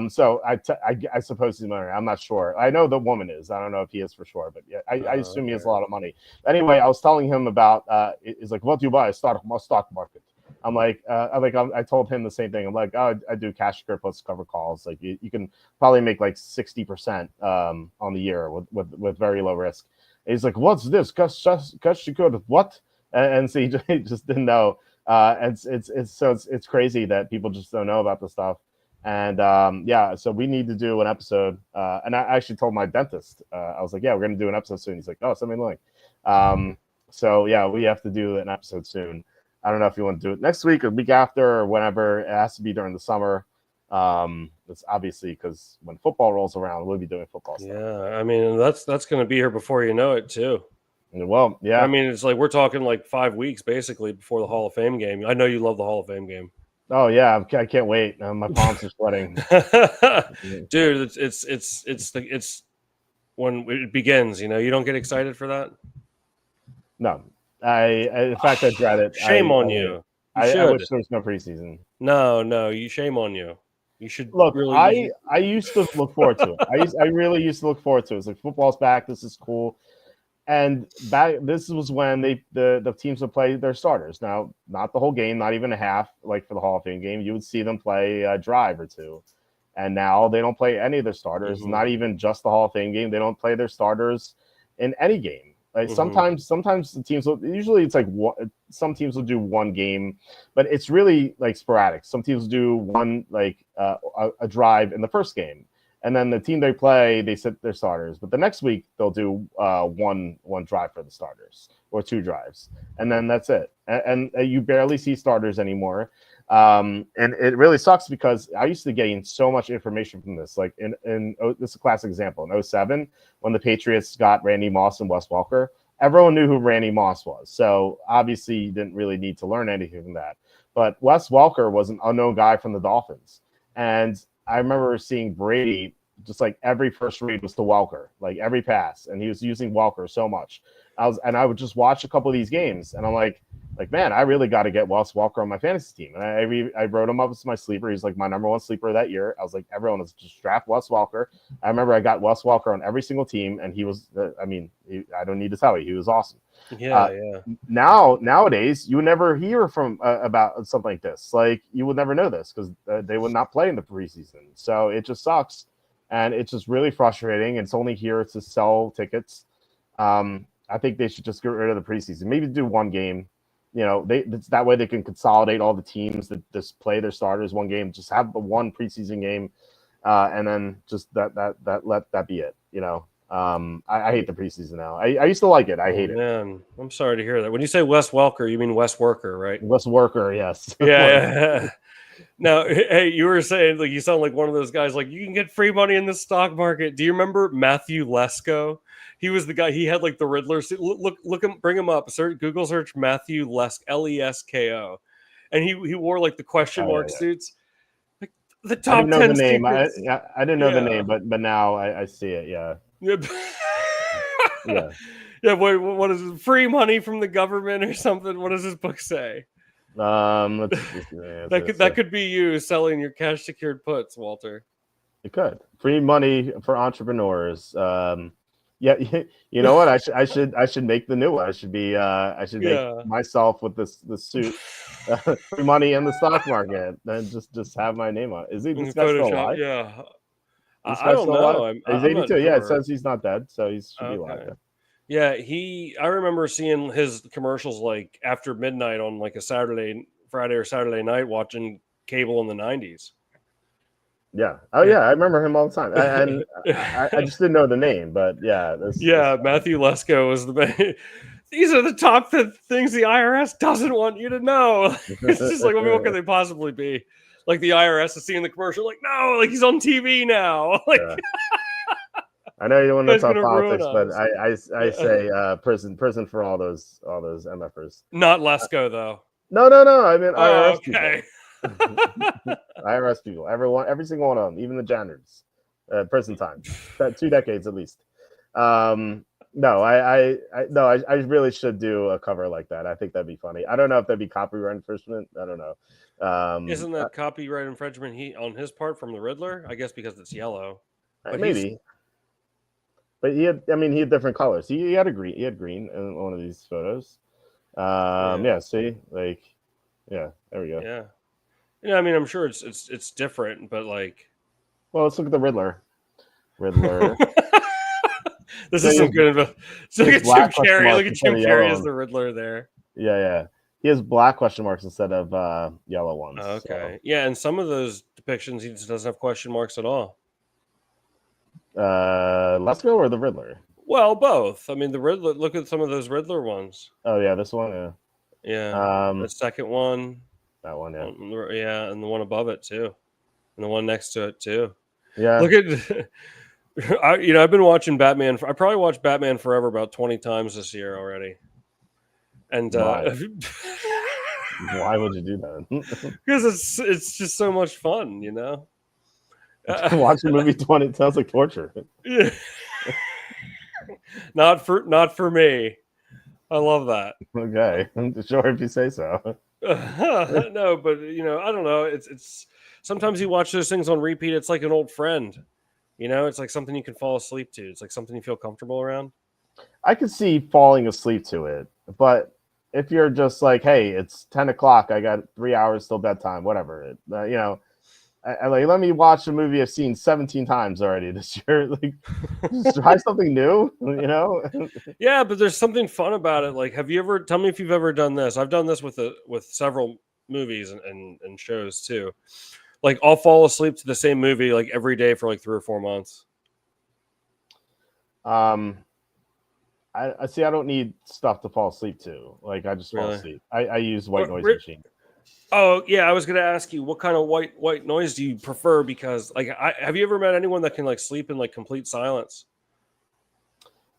So I suppose he's a millionaire. I'm not sure. I know the woman is. I don't know if he is for sure, but yeah, I assume he has a lot of money. Anyway, I was telling him about. He's like, "What do you buy? Stock market." I'm like, I told him the same thing. I'm like, "Oh, I do cash plus cover calls. Like, you can probably make like 60% on the year with very low risk." And he's like, "What's this? Cash what?" And so he just didn't know. It's crazy that people just don't know about the stuff. And so we need to do an episode. And I actually told my dentist, I was like, "Yeah, we're going to do an episode soon." He's like, "Oh, send me the link." So yeah, we have to do an episode soon. I don't know if you want to do it next week or the week after or whenever. It has to be during the summer. It's obviously because when football rolls around, we'll be doing football stuff. Yeah, I mean, that's going to be here before you know it too. Well, yeah. I mean, it's like we're talking like 5 weeks basically before the Hall of Fame game. I know you love the Hall of Fame game. Oh yeah, I can't wait. My palms are sweating. Dude, it's when it begins. You know, you don't get excited for that. No, in fact, I dread it. Shame on you. I wish there was no preseason. No, shame on you. You should look. Really. I used to look forward to it. I really used to look forward to it. It's like, football's back. This is cool. And this was when the teams would play their starters. Now, not the whole game, not even a half, like for the Hall of Fame game. You would see them play a drive or two. And now they don't play any of their starters, not even just the Hall of Fame game. They don't play their starters in any game. Like, sometimes the teams will, usually it's like some teams will do one game, but it's really like sporadic. Some teams will do one, like a drive in the first game. And then the team they play, they sit their starters. But the next week, they'll do one drive for the starters or 2 drives. And then that's it. And you barely see starters anymore. And it really sucks because I used to gain so much information from this. Like, this is a classic example. In 2007, when the Patriots got Randy Moss and Wes Welker, everyone knew who Randy Moss was. So obviously, you didn't really need to learn anything from that. But Wes Welker was an unknown guy from the Dolphins. And I remember seeing Brady, just like every first read was to Welker, like every pass, and he was using Welker so much. I would just watch a couple of these games, and I'm like, man, I really got to get Wes Welker on my fantasy team. And I wrote him up as my sleeper. He's like my number 1 sleeper that year. I was like, everyone is just draft Wes Welker. I remember I got Wes Welker on every single team, and he was, I don't need to tell you, he was awesome. Yeah. Nowadays, you would never hear from about something like this. Like, you would never know this because they would not play in the preseason. So it just sucks, and it's just really frustrating. It's only here to sell tickets. I think they should just get rid of the preseason. Maybe do one game. You know, that way they can consolidate all the teams that just play their starters one game. Just have the one preseason game, and then just let that be it. You know, I hate the preseason now. I used to like it. I hate it. Man, I'm sorry to hear that. When you say Wes Welker, you mean Wes Worker, right? Wes Worker, yes. Yeah. Now, hey, you were saying, like, you sound like one of those guys, like, you can get free money in the stock market. Do you remember Matthew Lesko? He was the guy. He had like the Riddler suit. Look him, bring him up. Google search Matthew Lesko, and he wore like the question mark suits. Like the top I didn't know 10 the name. secrets. I didn't know the name, but now I see it. Yeah. Yeah. Yeah. What is it? Free money from the government or something? What does this book say? That could be you selling your cash secured puts, Walter. It could. Free money for entrepreneurs. Yeah, you know what? I should make the new one. I should make myself with this suit. Free money in the stock market, and just have my name on it. Is this guy still alive? Yeah. I don't know. He's 82. Sure. Yeah, it says he's not dead, so he should be alive. Yeah, I remember seeing his commercials like after midnight on like a Friday or Saturday night watching cable in the 90s. Yeah. Oh, yeah. I remember him all the time. I just didn't know the name, but yeah. Matthew Lesko was the man. These are the top things the IRS doesn't want you to know. It's just like, what can they possibly be? Like the IRS is seeing the commercial, like, no, like he's on TV now. Like, yeah. I know you don't want to talk politics, but I say prison for all those MFers. Not Lesko though. No. I mean IRS people. IRS people. Every single one of them, even the janitors. Prison time. 2 decades at least. No, I really should do a cover like that. I think that'd be funny. I don't know if that'd be copyright infringement. I don't know. Isn't that copyright infringement on his part from the Riddler? I guess because it's yellow. But maybe. But he had different colors. He had green in one of these photos. Yeah. See, like, yeah, there we go. Yeah. I mean, I'm sure it's different, but like, well, let's look at the Riddler. This is some good. Look at Jim Carrey. Look at Jim Carrey as the Riddler there. Yeah. He has black question marks instead of yellow ones. Okay. So. Yeah, and some of those depictions he just doesn't have question marks at all. Lesko or the Riddler? Well, both. I mean, the Riddler. Look at some of those Riddler ones. Oh yeah, this one. Yeah. The second one. That one. Yeah. Yeah, and the one above it too, and the one next to it too. Yeah. Look at. I've been watching Batman. I probably watched Batman Forever about 20 times this year already. And why would you do that? Because it's just so much fun, you know. Watch a movie 20 sounds like torture. Yeah. Not for me. I love that. Okay, sure if you say so. No, but I don't know. It's sometimes you watch those things on repeat. It's like an old friend. It's like something you can fall asleep to. It's like something you feel comfortable around. I could see falling asleep to it, but if you're just like, hey, it's 10 o'clock, I got 3 hours till bedtime, whatever. Let me watch a movie I've seen 17 times already this year. Like, just try something new, Yeah, but there's something fun about it. Like, tell me if you've ever done this. I've done this with several movies and shows too. Like, I'll fall asleep to the same movie like every day for like 3 or 4 months. I see. I don't need stuff to fall asleep to. Like, I just fall asleep. I use white noise machine. Oh yeah, I was gonna ask you what kind of white noise do you prefer? Because like, have you ever met anyone that can like sleep in like complete silence?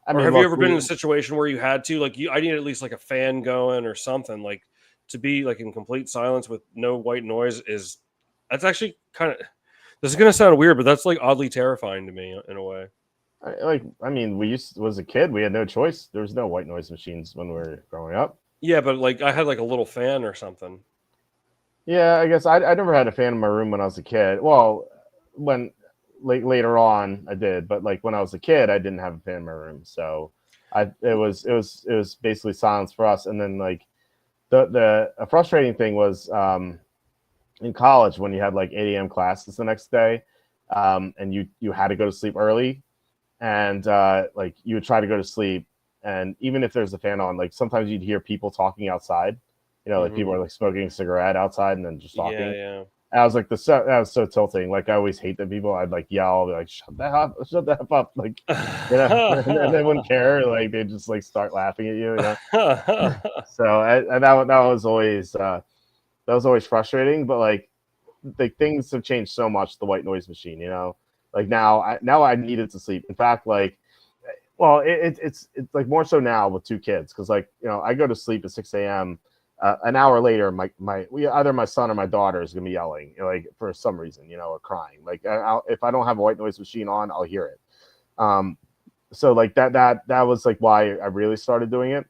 Or have you ever been in a situation where you had to I need at least like a fan going or something like to be like in complete silence with no white noise that's actually kind of, this is gonna sound weird, but that's like oddly terrifying to me in a way. Was a kid, we had no choice. There was no white noise machines when we were growing up. Yeah, but like I had like a little fan or something. Yeah, I guess I never had a fan in my room when I was a kid. Well, when later on I did, but like when I was a kid, I didn't have a fan in my room. So it was basically silence for us. And then like the frustrating thing was in college when you had like 8 a.m. classes the next day, and you had to go to sleep early, and like you would try to go to sleep, and even if there's a fan on, like sometimes you'd hear people talking outside. Like people are like smoking a cigarette outsand then just talking. Yeah. And I was like, that was so tilting. Like I always hate the people. I'd like yell, I'd be like, shut the F up. Like, and they wouldn't care. Like they just like start laughing at you. So and that was always frustrating. But like things have changed so much. The white noise machine, like now I needed to sleep. In fact, like Well, it's like more so now with two kids because like I go to sleep at 6 a.m. An hour later, either my son or my daughter is gonna be yelling like for some reason, or crying. Like if I don't have a white noise machine on, I'll hear it. So like that was like why I really started doing it.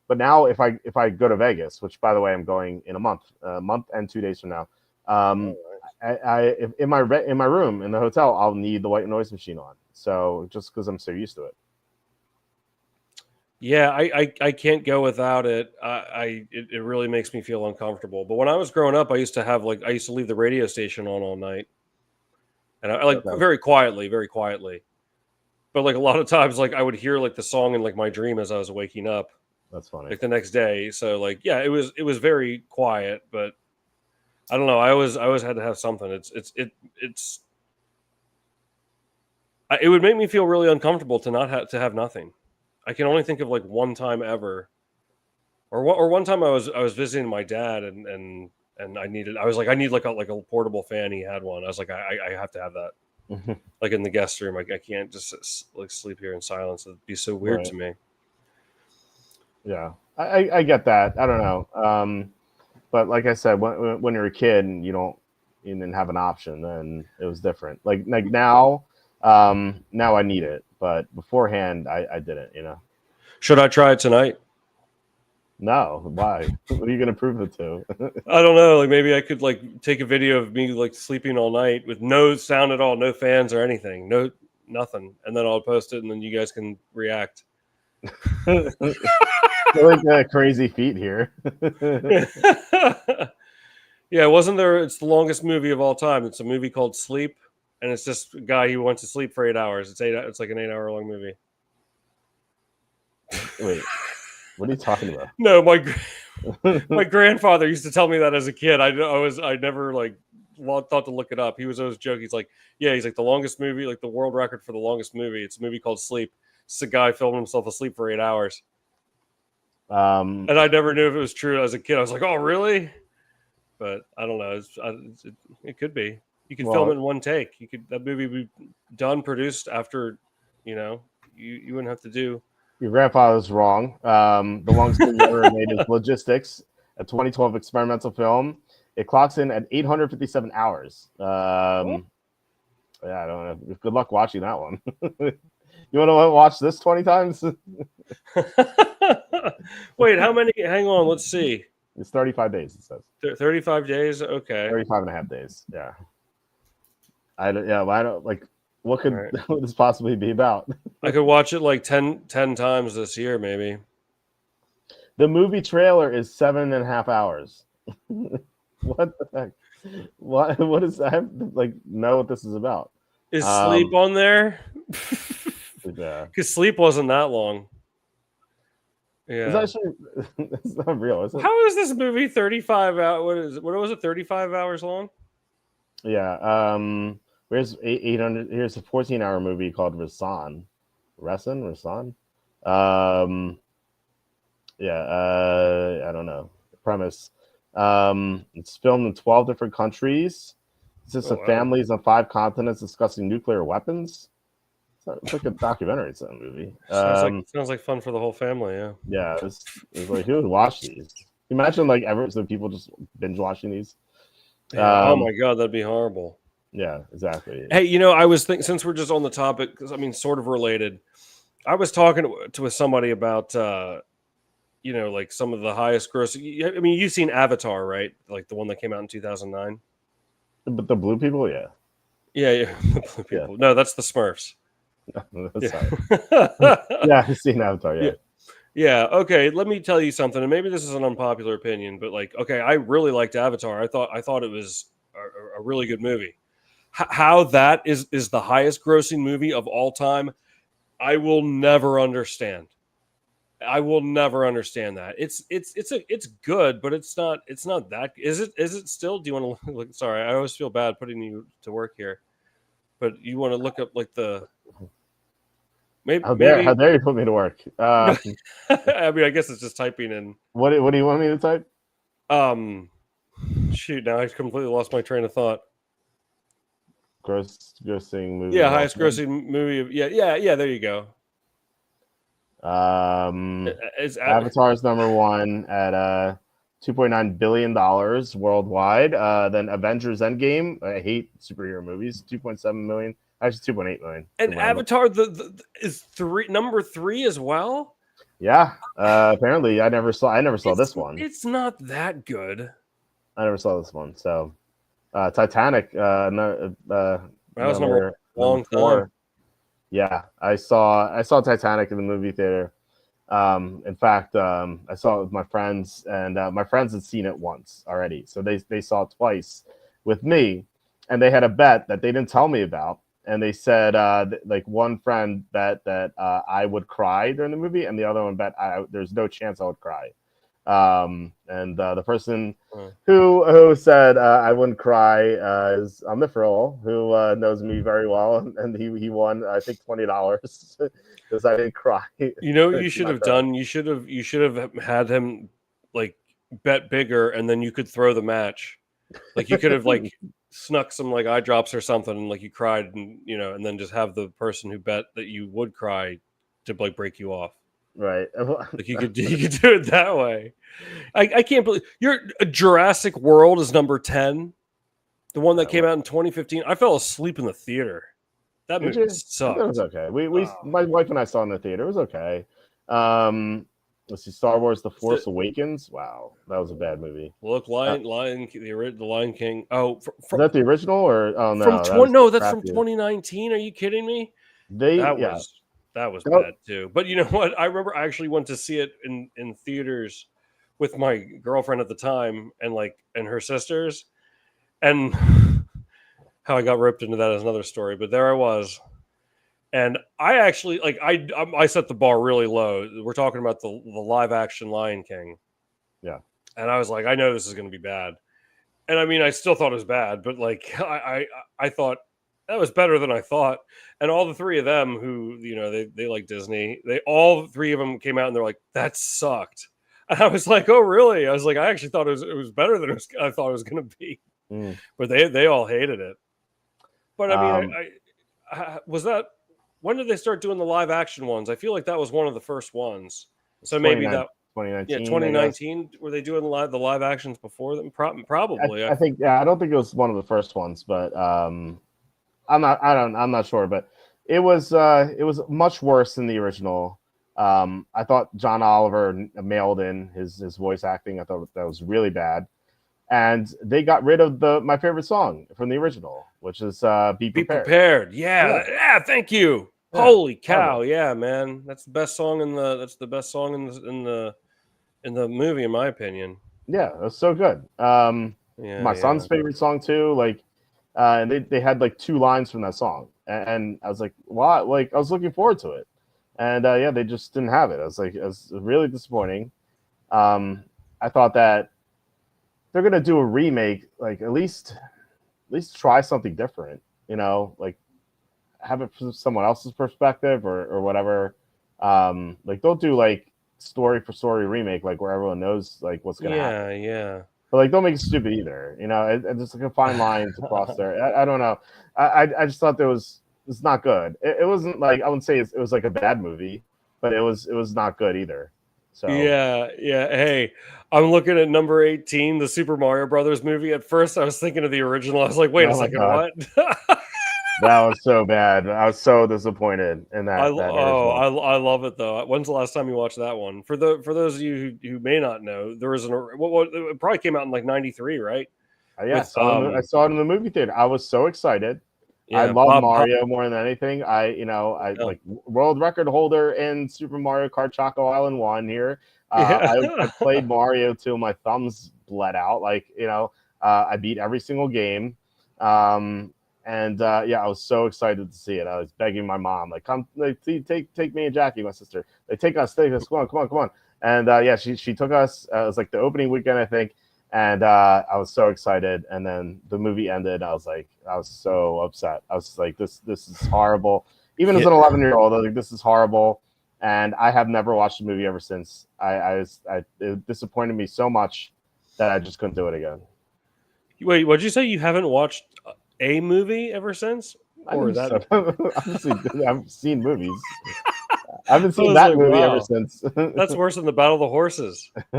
But now if I go to Vegas, which by the way I'm going in a month and 2 days from now, if in my room in the hotel, I'll need the white noise machine on. So just because I'm so used to it. Yeah, I can't go without it. It really makes me feel uncomfortable. But when I was growing up, I used to leave the radio station on all night, and I like Okay. very quietly. But like a lot of times, like I would hear like the song in like my dream as I was waking up, That's funny. like the next day. So like yeah, it was very quiet, but I don't know. I always had to have something. It would make me feel really uncomfortable to not have to have nothing. I can only think of like one time ever, or one time I was visiting my dad and I need like a portable fan. He had one. I was like I have to have that. Like in the guest room, I can't just like sleep here in silence. It'd be so weird Right. to me. Yeah, I get that. I don't know. But like I said, when you're a kid and you didn't have an option, then it was different. Like now, now I need it, but beforehand I didn't. Should I try it tonight? No, why? What are you gonna prove it to? I don't know. Like maybe I could like take a video of me like sleeping all night with no sound at all, no fans or anything, nothing, and then I'll post it, and then you guys can react. Like crazy feet here. Yeah, wasn't there? It's the longest movie of all time. It's a movie called Sleep, and it's just a guy who went to sleep for 8 hours. It's like an 8 hour long movie. Wait, what are you talking about? No, my grandfather used to tell me that as a kid. I never like thought to look it up. He was always joking. He's like, yeah, he's like the longest movie, like the world record for the longest movie. It's a movie called Sleep. It's a guy filming himself asleep for 8 hours. And I never knew if it was true as a kid. I was like, oh, really? But I don't know. It could be. You can film it in one take. That movie would be done, produced after. You wouldn't have to do. Your grandfather's wrong. The longest movie ever made is Logistics, a 2012 experimental film. It clocks in at 857 hours. Yeah, I don't know. Good luck watching that one. You want to watch this 20 times? Wait, how many? Hang on, let's see. It's 35 days, it says. 35 days? Okay. 35 and a half days, yeah. I don't like, what could what this possibly be about? I could watch it like 10 times this year, maybe. The movie trailer is 7.5 hours. What the heck? What is that? I have to like know what this is about. Is Sleep on there? Yeah. Because Sleep wasn't that long. Yeah. It's not real, is it? How is this movie 35 hours? What was it? 35 hours long? Yeah. Here's 800. Here's a 14-hour movie called Rasan. Yeah. I don't know. Premise. It's filmed in 12 different countries. It's just families on 5 continents discussing nuclear weapons. It's like a documentary. It's a movie. Sounds like fun for the whole family. Yeah. Yeah. It's like, who would watch these? Imagine like so people just binge watching these. Yeah. Oh my god, that'd be horrible. Yeah, exactly. Hey, I was thinking, since we're just on the topic, because I mean, sort of related. I was talking with somebody about, like some of the highest gross. I mean, you've seen Avatar, right? Like the one that came out in 2009. But the blue people, yeah. Yeah, the blue people. Yeah. No, that's the Smurfs. Yeah, I've seen Avatar. Yeah. Yeah. Okay. Let me tell you something, and maybe this is an unpopular opinion, but like, okay, I really liked Avatar. I thought it was a really good movie. How that is the highest grossing movie of all time, I will never understand. I will never understand that. It's good, but it's not that. Is it still? Do you want to look? Sorry, I always feel bad putting you to work here, but you want to look up like the. Maybe, how dare you put me to work? I mean, I guess it's just typing in. What do you want me to type? Shoot! Now I completely lost my train of thought. Grossing movie. Yeah, highest grossing movie. Yeah. There you go. Avatar's number one at $2.9 billion worldwide. Then Avengers Endgame. I hate superhero movies. 2.7 million. Actually, 2.8 million. And Avatar is number 3 as well. Yeah. Apparently, I never saw this one. It's not that good. I never saw this one. So, Titanic. That was number long 4. time. Yeah, I saw Titanic in the movie theater. In fact, I saw it with my friends, and my friends had seen it once already, so they saw it twice with me, and they had a bet that they didn't tell me about, and they said like one friend bet that I would cry during the movie, and the other one bet there's no chance I would cry. And the person who said I wouldn't cry is Amifrol, who knows me very well, and he won I think $20 because I didn't cry. You know what you should have done? You should have had him like bet bigger, and then you could throw the match. Like you could have like snuck some like eye drops or something, and like you cried, and and then just have the person who bet that you would cry to like break you off. Right. Like you could do it that way. I can't believe Jurassic World is number 10. The one that came out in 2015. I fell asleep in the theater. That movie sucked. It was okay. My wife and I saw it in the theater. It was okay. Let's see, Star Wars: The Force Awakens. Wow, that was a bad movie. Look, the Lion King. Oh, is that the original or no? That's from 2019. Are you kidding me? That was bad too. But you know what? I remember I actually went to see it in theaters with my girlfriend at the time and her sisters, and how I got ripped into that is another story. But there I was, and I actually I set the bar really low. We're talking about the live action Lion King, yeah. And I was like, I know this is going to be bad, and I mean, I still thought it was bad, but like I thought that was better than I thought. And all the three of them who, they like Disney, all three of them came out and they're like, that sucked. And I was like, oh, really? I was like, I actually thought it was better than I thought it was going to be. But they all hated it. But I mean, I was that, when did they start doing the live action ones? I feel like that was one of the first ones. So maybe that 2019. Yeah, 2019. Were they doing the live actions before them? Probably. I think. Yeah, I don't think it was one of the first ones, but I'm not sure, but it was much worse than the original. I thought John Oliver mailed in his voice acting. I thought that was really bad, and they got rid of my favorite song from the original, which is "Be Prepared." Be Prepared. Yeah. Thank you. Yeah. Holy cow! Yeah, man, that's the best song in the movie, in my opinion. Yeah, it was so good. My son's favorite song too. Like. And they had like 2 lines from that song, and I was like, "Why?" Like I was looking forward to it, and they just didn't have it. I was like, it was really disappointing. I thought that they're gonna do a remake, like at least try something different, like have it from someone else's perspective or whatever. Like don't do like story for story remake, like where everyone knows like what's gonna happen. Yeah. But like, don't make it stupid either. It's just like a fine line to cross there. I don't know. I just thought it's not good. It wasn't like, I wouldn't say it was like a bad movie, but it was not good either. So yeah. Hey, I'm looking at number 18, the Super Mario Brothers movie. At first, I was thinking of the original. I was like, wait a second, what? That was so bad. I was so disappointed in that. I love it though. When's the last time you watched that one? For those of you who may not know, there was it probably came out in like '93, right? Yeah, I saw it in the movie theater. I was so excited. Yeah, I love Mario more than anything. I like world record holder in Super Mario Kart Choco Island 1 here. I played Mario till my thumbs bled out. Like, I beat every single game. And I was so excited to see it. I was begging my mom, like, come, like, take me and Jackie, my sister. They take us. Come on. And she took us. It was like the opening weekend, I think. And I was so excited. And then the movie ended. I was so upset. I was like, this is horrible. Even as an 11-year-old, I was like, this is horrible. And I have never watched the movie ever since. It disappointed me so much that I just couldn't do it again. Wait, what'd you say? You haven't watched a movie ever since? Or that? Obviously, I've seen movies. I haven't seen was that like, movie ever wow, since. that's worse than the Battle of the Horses. I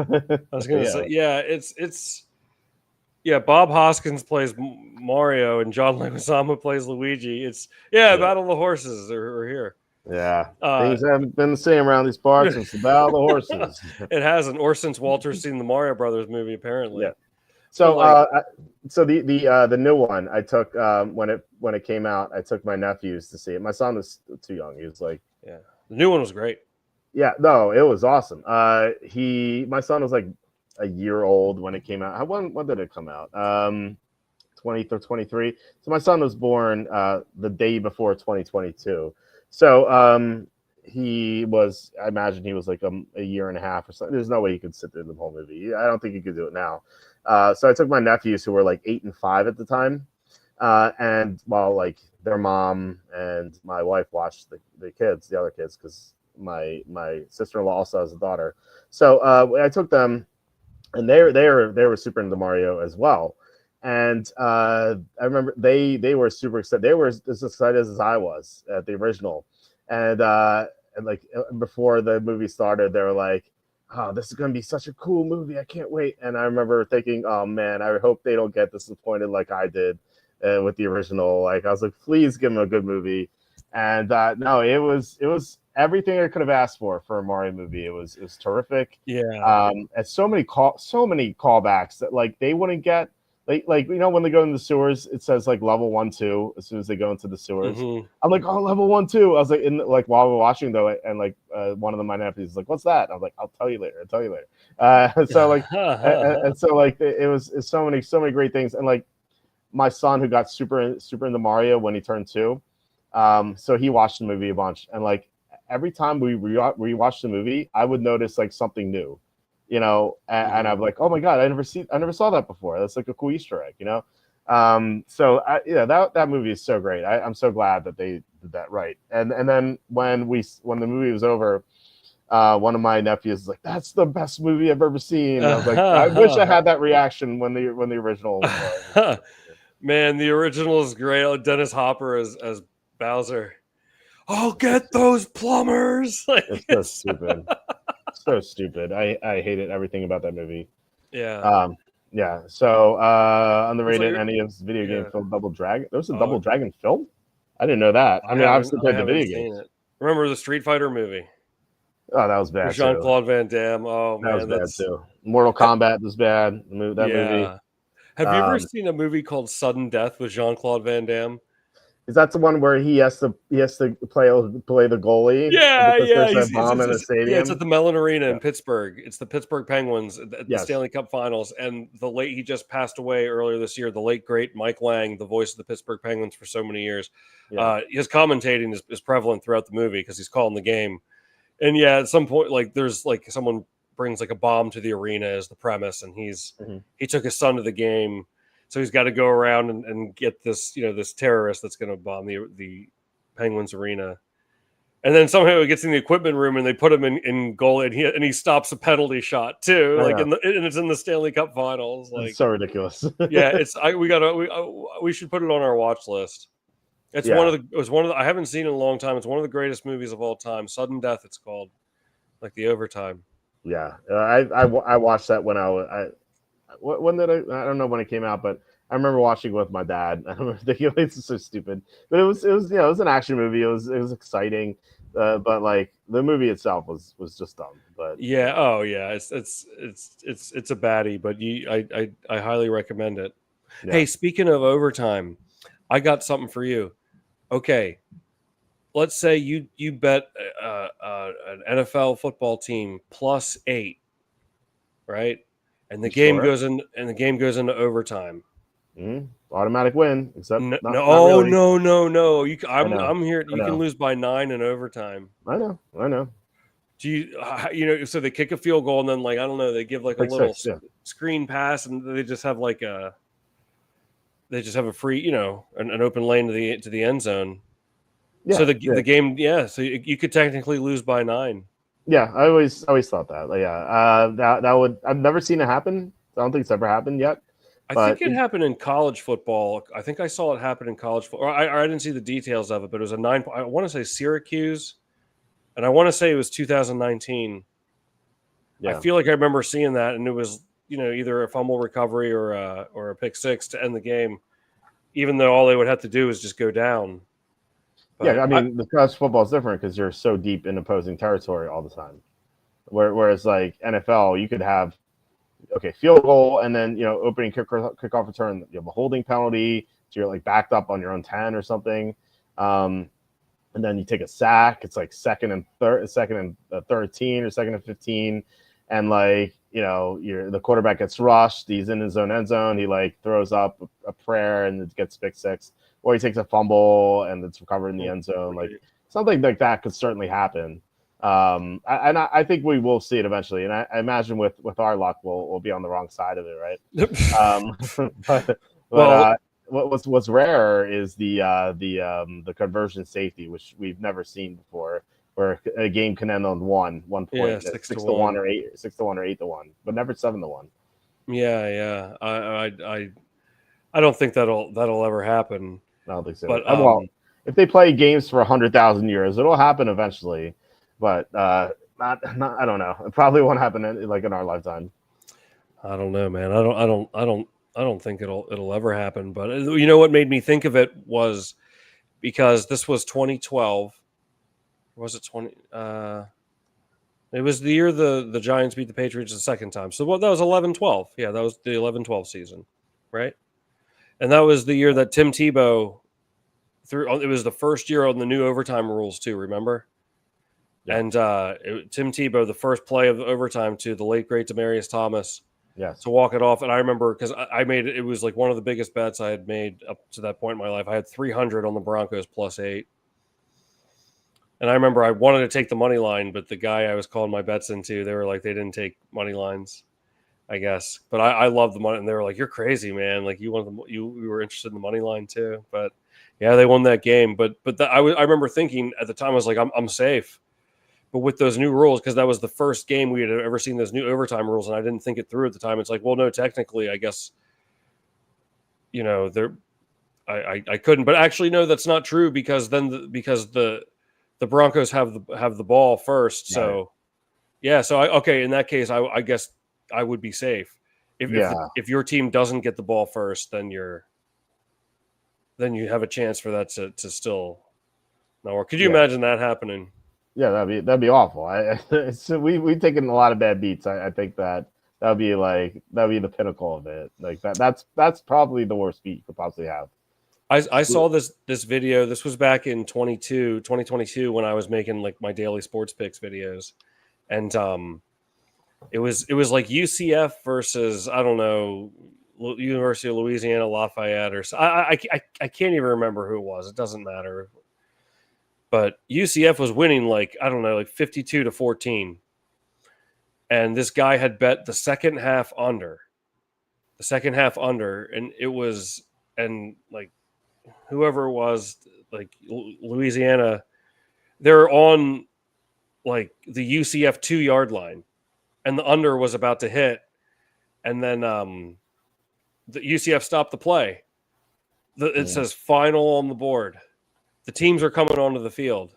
was gonna Yeah. say, yeah, it's yeah. Bob Hoskins plays Mario, and John Leguizamo plays Luigi. It's Yeah. Battle of the Horses are here. Yeah. Uh, Things haven't been the same around these parts since the Battle of the Horses. it hasn't, or since Walter's seen the Mario Brothers movie, apparently. Yeah. But So, like, so the new one I took when it came out, I took my nephews to see it. My son was too young. He was like, yeah, the new one was great. yeah, no, it was awesome. My son was like a year old when it came out. When did it come out? 20 or 23. So my son was born the day before 2022. So he was, I imagine he was like a year and a half or something. There's no way he could sit through the whole movie. I don't think he could do it now. So I took my nephews who were like 8 and 5 at the time. And while like their mom and my wife watched the kids, the other kids, because my sister-in-law also has a daughter. So I took them, and they were super into Mario as well. And I remember they were super excited. They were as excited as I was at the original. And like before the movie started, they were like, "Oh, this is gonna be such a cool movie! I can't wait!" And I remember thinking, "Oh man, I hope they don't get disappointed like I did with the original." Like I was like, "Please give them a good movie." And no, it was everything I could have asked for a Mario movie. It was terrific. Yeah. And so many callbacks that like they wouldn't get. Like when they go in the sewers, it says like level 1, 2 as soon as they go into the sewers. Mm-hmm. I'm like, oh, level 1, 2. I was like, while we're watching though, and like one of my nephews is like, what's that? I was like, I'll tell you later. So like, and so like it's so many great things. And like my son who got super into Mario when he turned 2, so he watched the movie a bunch, and like every time we rewatched the movie, I would notice like something new. And I'm like, oh my god, I never saw that before. That's like a cool Easter egg, So that movie is so great. I'm so glad that they did that right. And then when the movie was over, one of my nephews was like, "That's the best movie I've ever seen." And I was like, I wish I had that reaction when the original. Man, the original is great. Dennis Hopper as Bowser. I'll get those plumbers. Like, it's so stupid. So stupid. I hated everything about that movie. Yeah. Yeah. So underrated NES video game film Double Dragon. There was a Double Dragon film? I didn't know that. I mean, obviously played the video games. Remember the Street Fighter movie? Oh, that was bad. Jean-Claude Van Damme. Oh man, that was bad too. Mortal Kombat was bad. That movie. Have you ever seen a movie called Sudden Death with Jean-Claude Van Damme? Is that the one where he has to play the goalie? Yeah, because there's a bomb in the stadium. Yeah, it's at the Mellon Arena in Pittsburgh. It's the Pittsburgh Penguins at the Stanley Cup Finals, and he just passed away earlier this year. The late great Mike Lang, the voice of the Pittsburgh Penguins for so many years. His commentating is prevalent throughout the movie because he's calling the game. And yeah, at some point, like there's like someone brings like a bomb to the arena as the premise, and he took his son to the game. So he's got to go around and get this, this terrorist that's going to bomb the Penguins arena. And then somehow he gets in the equipment room and they put him in goal, and he stops a penalty shot too. And it's in the Stanley Cup Finals. Like, it's so ridiculous. Yeah, we should put it on our watch list. It was one of the I haven't seen it in a long time. It's one of the greatest movies of all time. Sudden Death, it's called, like the overtime. Yeah, I watched that when when did I don't know when it came out, but I remember watching it with my dad. I remember thinking it's so stupid, but it was it was an action movie. It was exciting, but like the movie itself was just dumb. But it's a baddie, but I highly recommend it. Yeah. Hey, speaking of overtime, I got something for you. Okay, let's say you bet an NFL football team +8, right? And the game goes into overtime. Automatic win, except no. I'm here. You can lose by 9 in overtime. I know. Do you so they kick a field goal and then I don't know, they give like a little screen pass and they just have a free an open lane to the end zone. Yeah, so the game so you could technically lose by 9. Yeah, I always thought that. That would. I've never seen it happen. I don't think it's ever happened yet. I think it happened in college football. I think I saw it happen in college football. I didn't see the details of it, but it was a 9. I want to say Syracuse and I want to say it was 2019. Yeah. I feel like I remember seeing that, and it was either a fumble recovery or a pick six to end the game, even though all they would have to do is just go down. But yeah, I mean, the college football is different because you're so deep in opposing territory all the time. Whereas like NFL, you could have field goal and then opening kickoff return, you have a holding penalty, so you're like backed up on your own 10 or something, and then you take a sack. It's like second and 13 or second and 15, and the quarterback gets rushed. He's in his own end zone. He like throws up a prayer and it gets pick six, or he takes a fumble and it's recovered in the end zone. Like something like that could certainly happen. I think we will see it eventually, and I imagine with our luck, we'll be on the wrong side of it, right? What's rare is the conversion safety, which we've never seen before, where a game can end on one point, Yeah, 6 to 1 or 8 to 1, but never 7 to 1. Yeah. I don't think that'll ever happen. I don't think so. But well, if they play games for 100,000 years, it'll happen eventually. But not. I don't know. It probably won't happen in our lifetime. I don't know, man. I don't think it'll ever happen. But what made me think of it was because this was 2012. Was it 20? It was the year the Giants beat the Patriots the second time. So that was 11-12. Yeah, that was the 11-12 season, right? And that was the year that Tim Tebow threw. It was the first year on the new overtime rules too. Remember? Yeah. And Tim Tebow, the first play of the overtime to the late great Demaryius Thomas, to walk it off. And I remember because I made it was like one of the biggest bets I had made up to that point in my life. I had 300 on the Broncos +8. And I remember I wanted to take the money line, but the guy I was calling my bets into, they were like, they didn't take money lines, I guess. But I love the money, and they were like, "You're crazy, man! Like you were interested in the money line too." But yeah, they won that game. But I remember thinking at the time, I was like, I'm safe. But with those new rules, because that was the first game we had ever seen those new overtime rules, and I didn't think it through at the time. It's like, well, no, technically, I guess, I couldn't. But actually, no, that's not true because then the Broncos have the ball first. So yeah, so in that case, I guess I would be safe. If your team doesn't get the ball first, then you have a chance for that to still not work. Could you imagine that happening? Yeah, that'd be awful. So we've taken a lot of bad beats. I think that would be the pinnacle of it. Like that's probably the worst beat you could possibly have. I saw this video. This was back in 2022 when I was making like my daily sports picks videos, and it was like UCF versus I don't know University of Louisiana Lafayette or I can't even remember who it was. It doesn't matter. But UCF was winning like 52-14, and this guy had bet the second half under, and it was like whoever it was like Louisiana, they're on like the UCF 2-yard line, and the under was about to hit, and then the UCF stopped the play. It says final on the board. The teams are coming onto the field.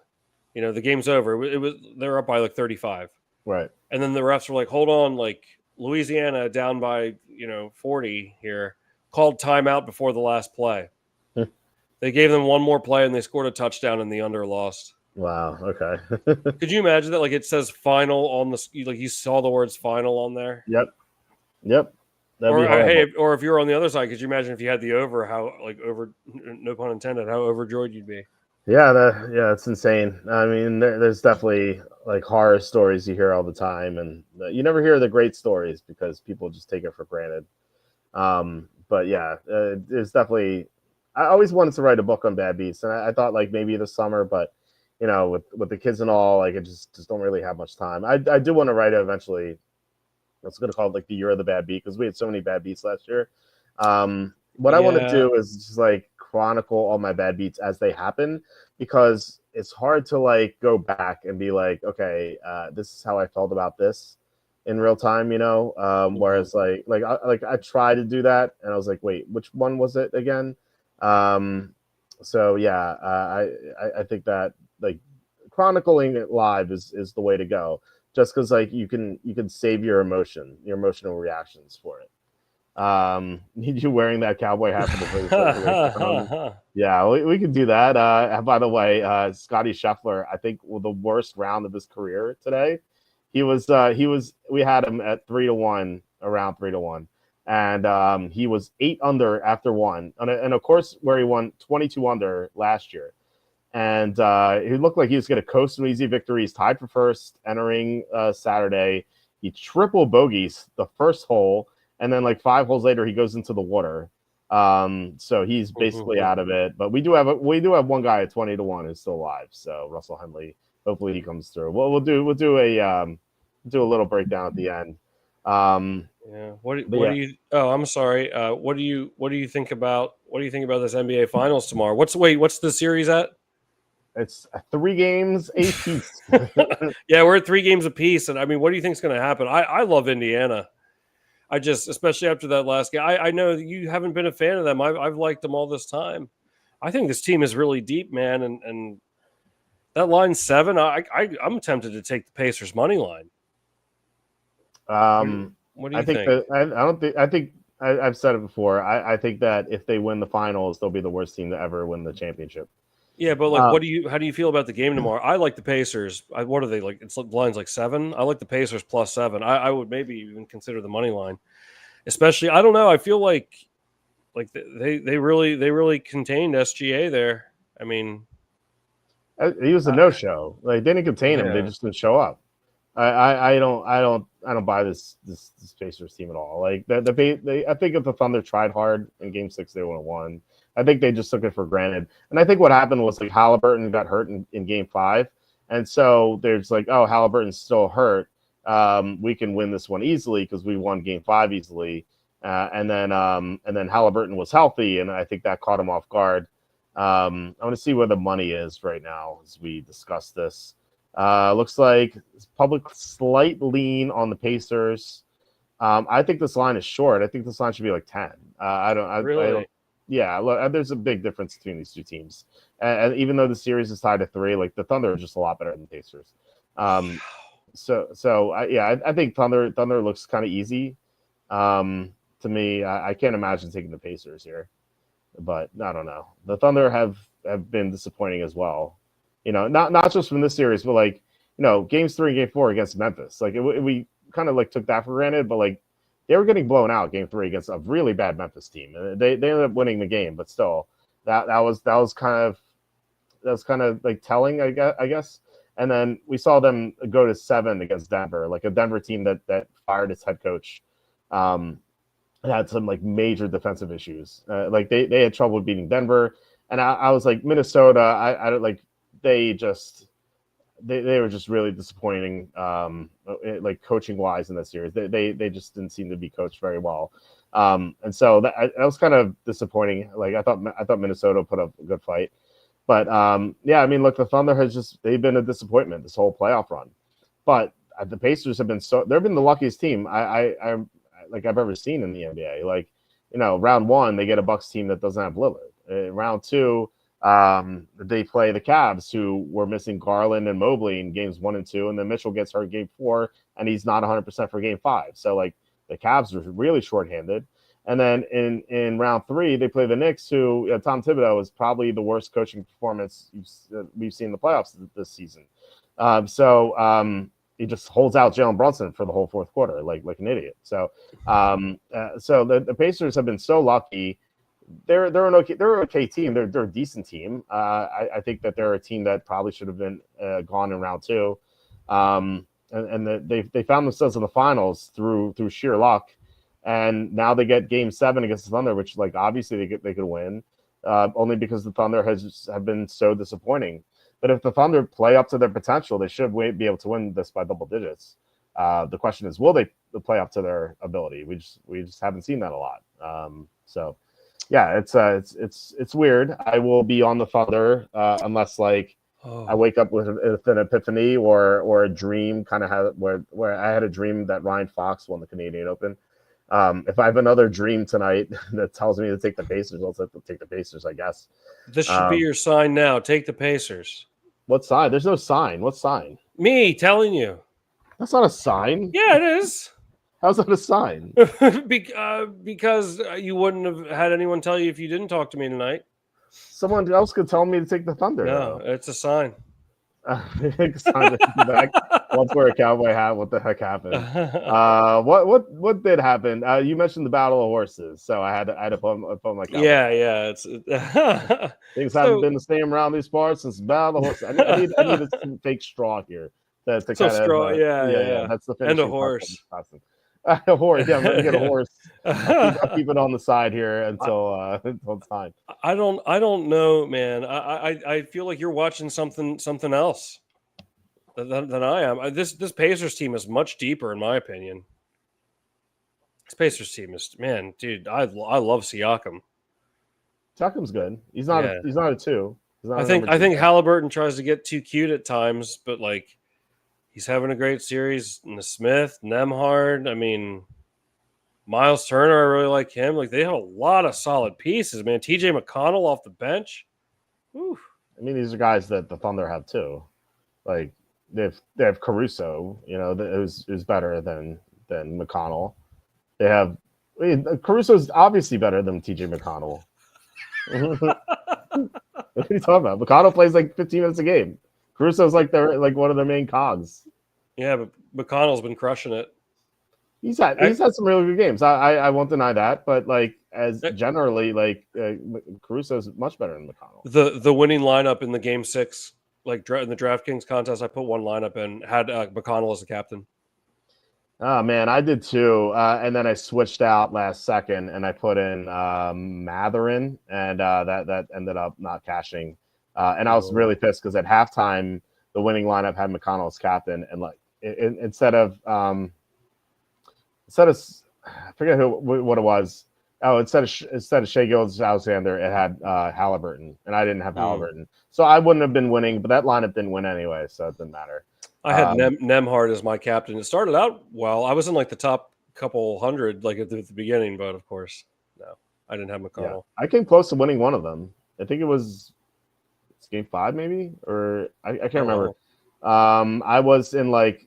The game's over. They're up by like 35. Right. And then the refs were like, hold on, like Louisiana down by, 40 here, called timeout before the last play. They gave them one more play and they scored a touchdown and the under lost. Wow. Okay. Could you imagine that? Like it says final on you saw the words final on there. Yep. Or if you're on the other side, could you imagine if you had the over, how over, no pun intended, how overjoyed you'd be? Yeah, it's insane. I mean, there's definitely like horror stories you hear all the time, and you never hear the great stories because people just take it for granted. But yeah, there's definitely. I always wanted to write a book on bad beats, and I thought like maybe this summer, but with the kids and all, like I just don't really have much time. I do want to write it eventually. I was going to call it like the year of the bad beat because we had so many bad beats last year. What I want to do is just like chronicle all my bad beats as they happen, because it's hard to like go back and be like, okay, this is how I felt about this in real time, whereas I tried to do that and I was like, wait, which one was it again? So yeah, I think that like chronicling it live is the way to go. Just because like you can save your emotional reactions for it. Need you wearing that cowboy hat for the yeah, we could do that. By the way, Scotty Scheffler, I think the worst round of his career today. We had him at 3-1, around 3-1, and he was 8 under after one, and of course where he won 22 under last year, and he looked like he was going to coast an easy victory. He's tied for first entering Saturday. He triple bogeys the first hole, and then like 5 holes later he goes into the water. So he's basically out of it. But we do have one guy at 20-1 who's still alive. So Russell Henley, hopefully he comes through. Well, we'll do a little breakdown at the end. Yeah. What do you? Oh, I'm sorry. What do you think about this NBA Finals tomorrow? What's the series at? It's 3 games apiece. Yeah, we're at 3 games apiece, and I mean, what do you think is going to happen? I love Indiana. Especially after that last game. I know you haven't been a fan of them. I've liked them all this time. I think this team is really deep, man, and that line 7. I'm tempted to take the Pacers money line. What do you think? I think I've said it before. I think that if they win the finals, they'll be the worst team to ever win the championship. Yeah, but like, how do you feel about the game tomorrow? I like the Pacers. What are they like? It's lines like 7. I like the Pacers plus 7. I would maybe even consider the money line, especially. I don't know. I feel like they really contained SGA there. I mean, he was a no-show. Like they didn't contain him. They just didn't show up. I don't buy this Pacers team at all. Like I think if the Thunder tried hard in Game 6, they would have won. I think they just took it for granted. And I think what happened was like Halliburton got hurt in Game 5. And so there's like, oh, Halliburton's still hurt. We can win this one easily because we won Game 5 easily. And then Halliburton was healthy, and I think that caught him off guard. I want to see where the money is right now as we discuss this. Looks like public slight lean on the Pacers. I think this line is short. I think this line should be like 10. Really? Yeah, look, there's a big difference between these two teams, and even though the series is tied at 3, like the Thunder are just a lot better than the Pacers. I think Thunder looks kind of easy to me. I can't imagine taking the Pacers here, but I don't know. The Thunder have been disappointing as well. You know, not just from this series, but like games 3 and game 4 against Memphis. Like we kind of like took that for granted, but like. They were getting blown out Game 3 against a really bad Memphis team. They ended up winning the game, but still, that was kind of like telling, I guess. And then we saw them go to 7 against Denver, like a Denver team that fired its head coach, and had some like major defensive issues. Like they had trouble beating Denver, and I was like Minnesota. I like they were just really disappointing, like coaching wise in this series. They just didn't seem to be coached very well, and so that was kind of disappointing. Like I thought Minnesota put up a good fight, but yeah, I mean, look, the Thunder they've been a disappointment this whole playoff run, but the Pacers have been they've been the luckiest team I like I've ever seen in the NBA. Like round 1 they get a Bucks team that doesn't have Lillard. Round 2. They play the Cavs, who were missing Garland and Mobley in games 1 and 2, and then Mitchell gets hurt Game 4, and he's not 100% for Game 5. So like the Cavs are really shorthanded. And then in round 3, they play the Knicks, who Tom Thibodeau is probably the worst coaching performance we've seen in the playoffs this season. He just holds out Jalen Brunson for the whole fourth quarter, like an idiot. So the Pacers have been so lucky. They're an okay team. They're a decent team. I think that they're a team that probably should have been gone in round 2, and they found themselves in the finals through sheer luck, and now they get Game 7 against the Thunder, which like obviously they could win, only because the Thunder have been so disappointing. But if the Thunder play up to their potential, they should be able to win this by double digits. The question is, will they play up to their ability? We just haven't seen that a lot. Yeah, it's weird. I will be on the Thunder unless like I wake up with an epiphany or a dream, kind of where I had a dream that Ryan Fox won the Canadian Open. If I have another dream tonight that tells me to take the Pacers, I'll take the Pacers, I guess. This should be your sign now. Take the Pacers. What sign? There's no sign. What sign? Me telling you. That's not a sign. Yeah, it is. How's that a sign? Because you wouldn't have had anyone tell you if you didn't talk to me tonight. Someone else could tell me to take the Thunder. No, it's a sign. Once wear a cowboy hat, what the heck happened? What did happen? You mentioned the Battle of Horses, so I had to put my cowboy. Yeah. Things haven't been the same around these parts since the Battle of Horses. I need a fake straw here to so kind straw, of yeah. That's the and a finishing horse. A horse, yeah. I'm gonna get a horse. I'll keep it on the side here until time. I don't know, man. I feel like you're watching something else than I am. This Pacers team is much deeper, in my opinion. This Pacers team is, man, dude. I love Siakam. Siakam's good. He's not a 2. I think Halliburton tries to get too cute at times, but like he's having a great series. Smith, Nemhard. I mean, Miles Turner, I really like him. Like they have a lot of solid pieces, man. TJ McConnell off the bench. Whew. I mean, these are guys that the Thunder have too. Like they have Caruso, who's better than McConnell. They have Caruso's obviously better than TJ McConnell. What are you talking about? McConnell plays like 15 minutes a game. Caruso's like one of their main cogs. Yeah, but McConnell's been crushing it. He's had some really good games. I won't deny that, but like as generally, like Caruso's much better than McConnell. The winning lineup in the game 6, like in the DraftKings contest, I put one lineup in, had McConnell as the captain. Oh man, I did too, and then I switched out last second and I put in Matherin, and that ended up not cashing. And I was really pissed because at halftime the winning lineup had McConnell as captain, and like instead of I forget what it was. Oh, instead of Shea Gilgeous-Alexander, it had Halliburton, and I didn't have Halliburton, so I wouldn't have been winning. But that lineup didn't win anyway, so it didn't matter. I had Nemhard as my captain. It started out well. I was in like the top couple hundred, like at the beginning, but of course, no, I didn't have McConnell. Yeah. I came close to winning one of them. I think it's game 5, maybe, or I can't remember. I was in like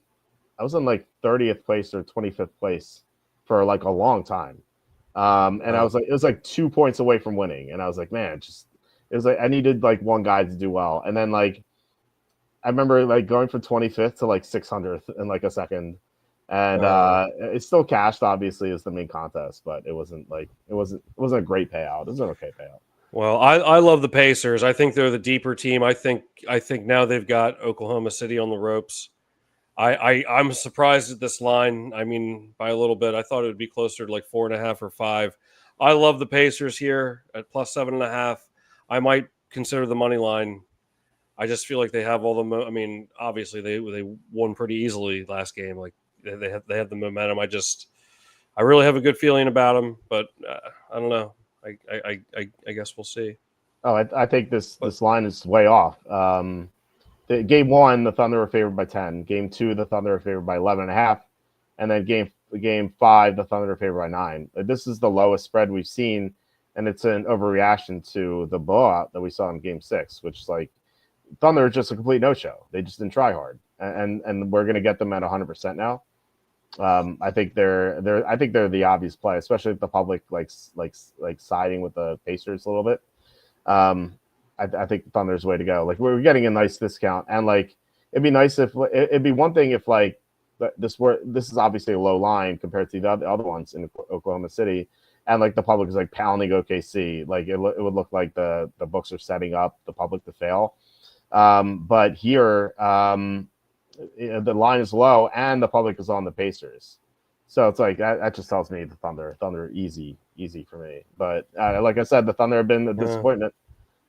30th place or 25th place for like a long time. And I was like, it was like 2 points away from winning. And I was like, man, it was like, I needed like one guy to do well. And then like, I remember like going from 25th to like 600th in like a second. And it still cashed, obviously, as the main contest, but it wasn't a great payout. It was an okay payout. Well, I love the Pacers. I think they're the deeper team. I think now they've got Oklahoma City on the ropes. I'm surprised at this line. I mean, by a little bit. I thought it would be closer to like 4.5 or 5. I love the Pacers here at plus 7.5. I might consider the money line. I just feel like they have all the. I mean, obviously they won pretty easily last game. Like they have the momentum. I really have a good feeling about them, but I don't know. I guess we'll see. Oh, I think this line is way off. Game 1, the Thunder were favored by 10. Game 2, the Thunder were favored by 11.5, and then game 5, the Thunder were favored by 9. This is the lowest spread we've seen, and it's an overreaction to the blowout that we saw in Game 6, which is like Thunder is just a complete no-show. They just didn't try hard, and we're going to get them at 100% now. I think they're the obvious play, especially if the public like siding with the Pacers a little bit. I think the Thunder's way to go. Like we're getting a nice discount, and like it'd be nice if it'd be one thing if like this is obviously a low line compared to the other ones in Oklahoma City, and like the public is like pounding OKC. Like it would look like the books are setting up the public to fail. But here, the line is low, and the public is on the Pacers, so it's like that just tells me the Thunder easy for me. But like I said, the Thunder have been a disappointment.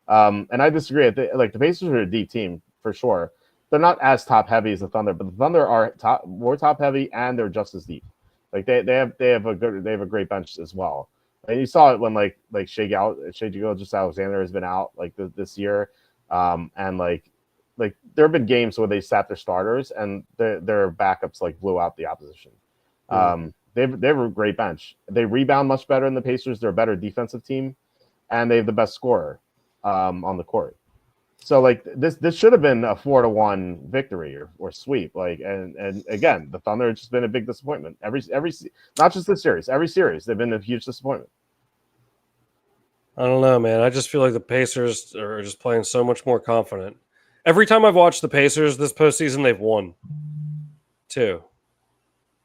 And I disagree. Like the Pacers are a deep team for sure. They're not as top heavy as the Thunder, but the Thunder are more top heavy, and they're just as deep. Like they have a great bench as well. And you saw it when like Shea Gilgeous-Alexander has been out like this year, and like there have been games where they sat their starters and their backups like blew out the opposition. They have a great bench. They rebound much better than the Pacers. They're a better defensive team, and they have the best scorer on the court. So like this should have been a 4-1 victory or sweep. Like and again, the Thunder have just been a big disappointment. Every not just this series, every series they've been a huge disappointment. I don't know, man. I just feel like the Pacers are just playing so much more confident. Every time I've watched the Pacers this postseason, they've won too.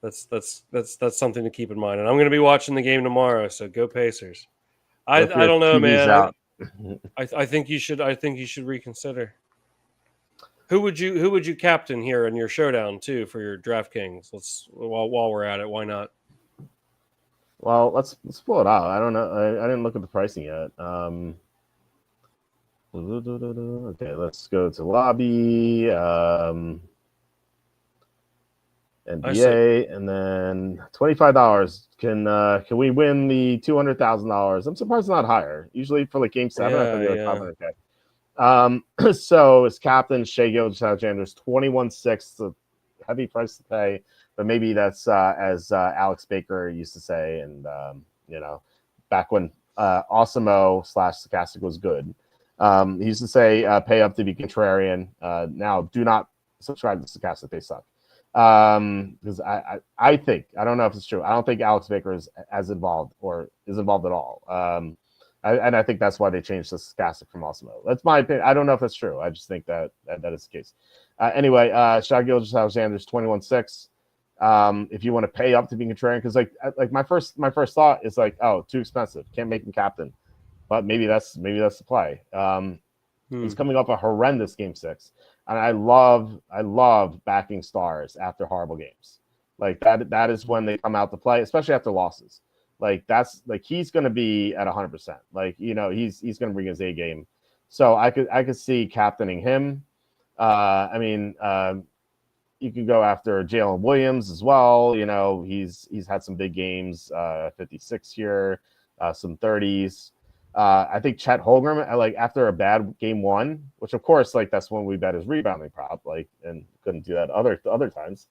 That's something to keep in mind. And I'm going to be watching the game tomorrow, so go Pacers. I don't know, TV's man. out. I think you should reconsider. Who would you captain here in your showdown too for your DraftKings? While we're at it, why not? Well, let's pull it out. I don't know. I didn't look at the pricing yet. Okay, let's go to lobby. NBA, and then $25. Can we win the $200,000? I'm surprised it's not higher. Usually for like Game 7, I thought you were $500K. So his captain Shai Gilgeous-Alexander's 21.6, a heavy price to pay, but maybe that's as Alex Baker used to say, and back when Awesemo/Stochastic was good. He used to say, "Pay up to be contrarian." Now, do not subscribe to Stochastic; they suck. Because I think, I don't know if it's true, I don't think Alex Baker is as involved or is involved at all. And I think that's why they changed the Stochastic from Awesemo. That's my opinion. I don't know if that's true. I just think that is the case. Anyway, Shai Gilgeous-Alexander's 21.6. If you want to pay up to be contrarian, because like my first thought is like, oh, too expensive, can't make him captain, but maybe that's the play. He's coming off a horrendous Game 6. And I love backing stars after horrible games. Like that is when they come out to play, especially after losses. Like that's like he's going to be at 100%. Like he's going to bring his A game. So I could see captaining him. You can go after Jalen Williams as well. He's had some big games. 56 here, some 30s. I think Chet Holmgren, like after a bad Game 1, which of course, like that's when we bet his rebounding prop, like, and couldn't do that other times.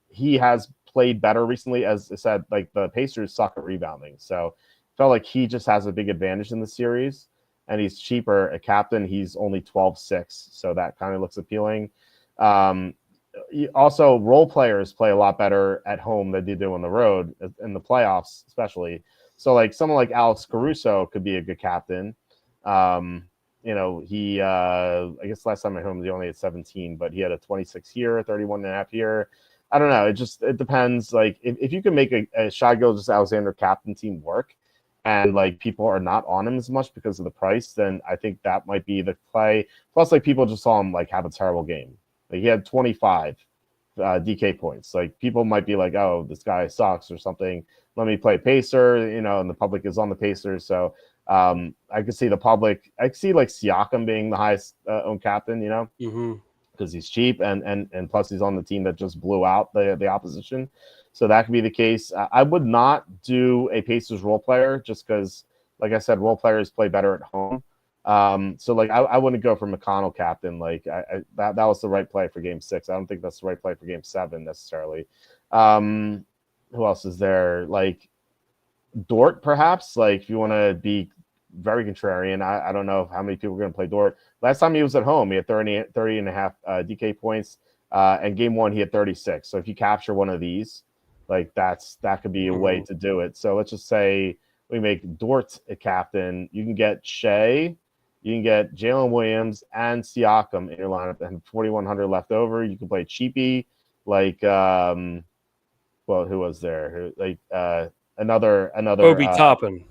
He has played better recently. As I said, like the Pacers suck at rebounding, so felt like he just has a big advantage in the series, and he's cheaper. A captain, he's only 12.6, so that kind of looks appealing. Also, role players play a lot better at home than they do on the road in the playoffs, especially. So like someone like Alex Caruso could be a good captain. He I guess last time at home he only had 17, but he had a 26 here, 31.5 here. I don't know. It depends. Like if you can make a Shai Gilgeous-Alexander captain team work, and like people are not on him as much because of the price, then I think that might be the play. Plus, like people just saw him like have a terrible game. Like he had 25 DK points. Like people might be like, oh, this guy sucks or something. Let me play Pacer, and the public is on the Pacers. So I could see the public. I could see like Siakam being the highest owned captain, because he's cheap and plus he's on the team that just blew out the opposition. So that could be the case. I would not do a Pacers role player just because, like I said, role players play better at home. So like I wouldn't go for McConnell captain. Like that was the right play for Game 6. I don't think that's the right play for Game 7 necessarily. Who else is there? Like Dort, perhaps. Like if you want to be very contrarian, I don't know how many people are going to play Dort. Last time he was at home, he had 30 and a half DK points. And Game 1, he had 36. So if you capture one of these, like that could be a way to do it. So let's just say we make Dort a captain. You can get Shai, you can get Jalen Williams and Siakam in your lineup, and 4,100 left over. You can play cheapy, like who was there? Like another Obi Toppin.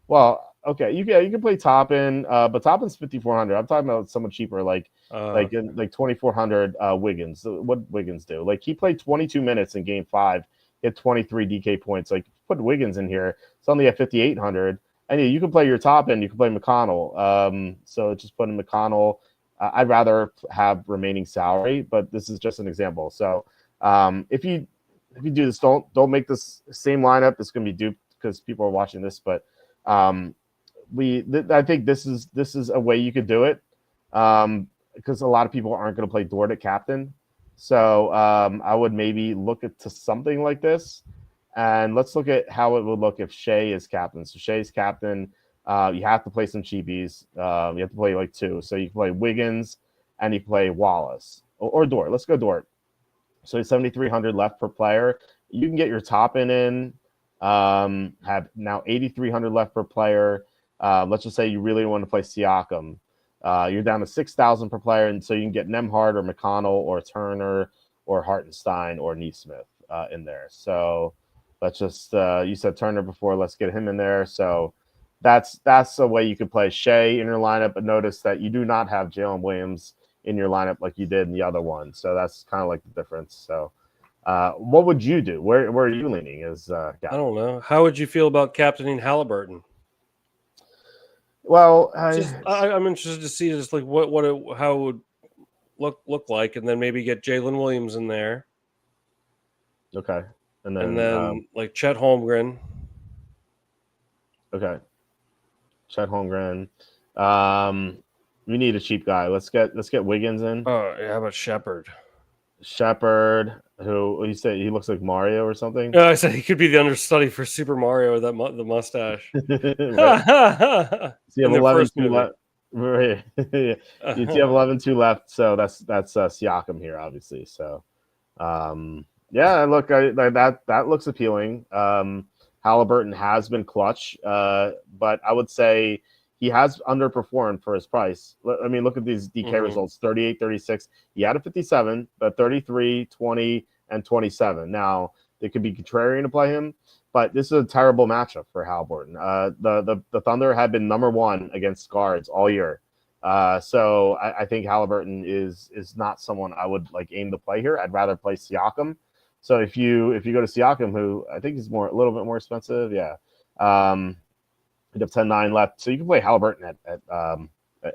Well, okay, you can play Toppin, but Toppin's 5,400. I'm talking about someone cheaper, like 2,400 Wiggins. What Wiggins do? Like he played 22 minutes in Game 5, hit 23 DK points. Like put Wiggins in here, it's only at 5,800. And yeah, you can play your Toppin, you can play McConnell. So just put in McConnell. I'd rather have remaining salary, but this is just an example. So if you do this, don't make this same lineup. It's going to be duped because people are watching this, but I think this is a way you could do it because a lot of people aren't going to play Dort at captain. So I would maybe look to something like this, and let's look at how it would look if Shai is captain. So Shai's captain. You have to play some cheapies. You have to play like 2. So you can play Wiggins and you play Wallace or Dort. Let's go Dort. So 7,300 left per player. You can get your top in. Have now 8,300 left per player. Let's just say you really want to play Siakam. You're down to 6,000 per player, and so you can get Nemhard or McConnell or Turner or Hartenstein or Neesmith in there. So let's just you said Turner before. Let's get him in there. So that's a way you could play Shea in your lineup. But notice that you do not have Jalen Williams in your lineup like you did in the other one. So that's kind of like the difference. So what would you do? Where are you leaning? I don't know. How would you feel about captaining Halliburton? Well, I'm interested to see just like how it would look like, and then maybe get Jalen Williams in there. Okay, and then like Chet Holmgren. Okay, Chet Holmgren. We need a cheap guy. Let's get Wiggins in. Oh, yeah, how about Shepard? Shepard, who you say he looks like Mario or something? I said he could be the understudy for Super Mario with the mustache. So you have 11-2 left. Right. You have 11-2 left, so that's Siakam here, obviously. So, yeah, look, that looks appealing. Halliburton has been clutch, but I would say he has underperformed for his price. I mean, look at these DK results, 38, 36. He had a 57, but 33, 20, and 27. Now, it could be contrarian to play him, but this is a terrible matchup for Halliburton. The Thunder had been number 1 against guards all year. So I think Halliburton is not someone I would like aim to play here. I'd rather play Siakam. So if you go to Siakam, who I think is a little bit more expensive, yeah. You have 10-9 left, so you can play Halliburton at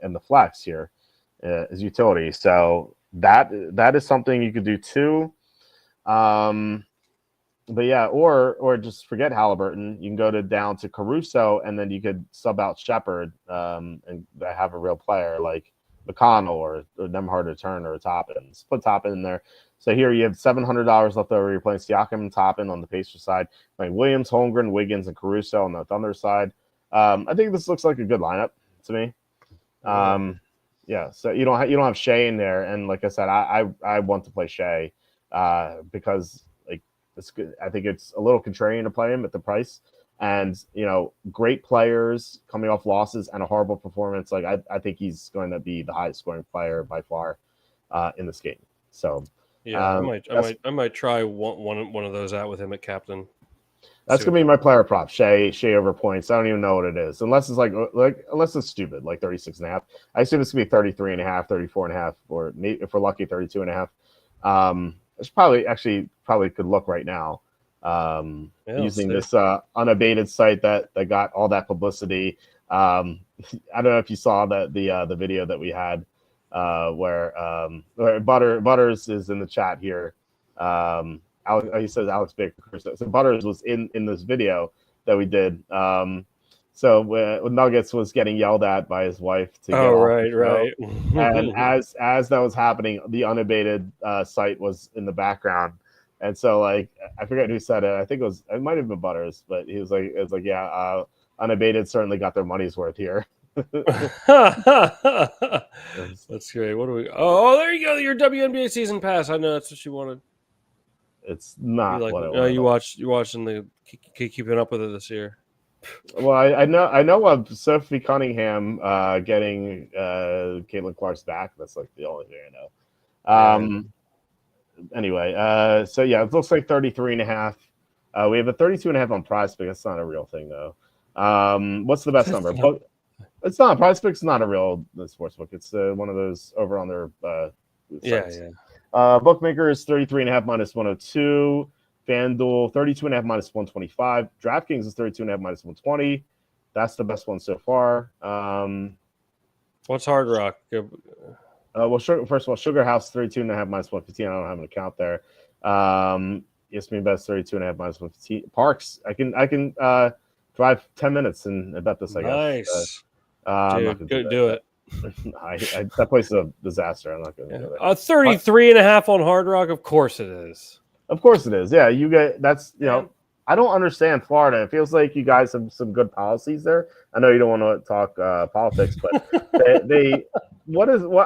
in the flex here as utility. So that is something you could do too. But yeah, or just forget Halliburton. You can go down to Caruso, and then you could sub out Shepard and have a real player like McConnell or Nemhard or Turner or Toppin. Put Toppin in there. So here you have $700 left over. You're playing Siakam and Toppin on the Pacers side, playing Williams, Holmgren, Wiggins, and Caruso on the Thunder side. I think this looks like a good lineup to me. Yeah, so you don't have Shea in there, and like I said, I want to play Shea because like it's good. I think it's a little contrarian to play him at the price, and great players coming off losses and a horrible performance. Like I think he's going to be the highest scoring player by far in this game. So yeah, I might try one of those out with him at captain. That's gonna be my player prop. Shea over points. I don't even know what it is, unless it's unless it's stupid, like 36.5. I assume it's gonna be 33.5, 34.5, or maybe if we're lucky, 32.5. It's probably could look right now using this unabated site that got all that publicity. I don't know if you saw the video that we had where Butters is in the chat here. He says Alex Baker. So Butters was in this video that we did. So when Nuggets was getting yelled at by his wife to get off right. And as that was happening, the unabated site was in the background. And so like I forget who said it. I think it might have been Butters, but he was like, yeah, unabated certainly got their money's worth here. That's great. What do we? Oh, there you go. Your WNBA season pass. I know that's what you wanted. It's not what I want. No, you're watching keeping up with it this year. Well, I know of Sophie Cunningham getting Caitlin Clark's back. That's like the only thing I know. Anyway, so yeah, it looks like 33.5. We have a 32.5 on PrizePicks. That's not a real thing though. What's the best number? It's not. PrizePicks not a real sportsbook. It's one of those over on their sites. Yeah. Bookmaker is 33.5 minus 102. FanDuel 32.5 minus 125. DraftKings is 32.5 minus 120. That's the best one so far. What's Hard Rock? Well, first of all, Sugar House 32.5 minus 115. I don't have an account there. ESPN Best 32.5 minus 115. Parks, I can drive 10 minutes and bet this. I guess. Nice. Dude, do it. That place is a disaster. I'm not going to do it. 33.5 on Hard Rock. Of course it is. Of course it is. Yeah, you get that's I don't understand Florida. It feels like you guys have some good policies there. I know you don't want to talk politics, but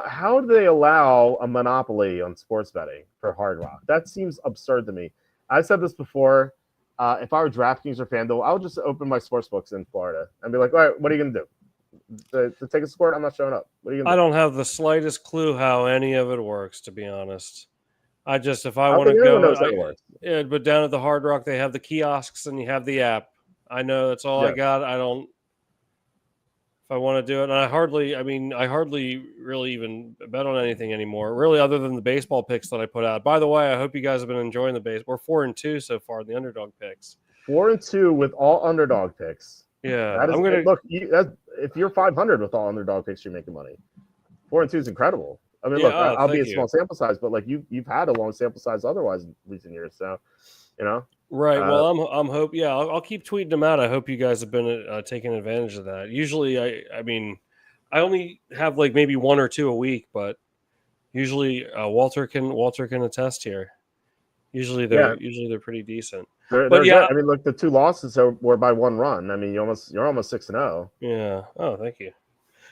how do they allow a monopoly on sports betting for Hard Rock? That seems absurd to me. I said this before. If I were DraftKings or FanDuel, I would just open my sports books in Florida and be like, all right, what are you going to do? To take a sport, I'm not showing up. What are you going I to do? don't have the slightest clue how any of it works, to be honest. If I I don't want to think anyone go, knows how it works. but down at the Hard Rock, they have the kiosks and you have the app. I know that's all I got. I don't, if I want to do it, and I hardly really even bet on anything anymore, really, other than the baseball picks that I put out. By the way, I hope you guys have been enjoying the base. We're 4-2 so far in the underdog picks. 4-2 with all underdog picks. Yeah, that is look. If you're 500 with all underdog picks, you're making money. 4-2 is incredible. I mean, look, I'll be a small sample size, but like you've had a long sample size otherwise in recent years, so Right. Well, I'm hope. Yeah, I'll keep tweeting them out. I hope you guys have been taking advantage of that. Usually, I only have like maybe 1 or 2 a week, but usually Walter can attest here. Usually they're pretty decent. They're good. I mean, look, the 2 losses were by 1 run. I mean, you're almost 6-0. Yeah. Oh, thank you.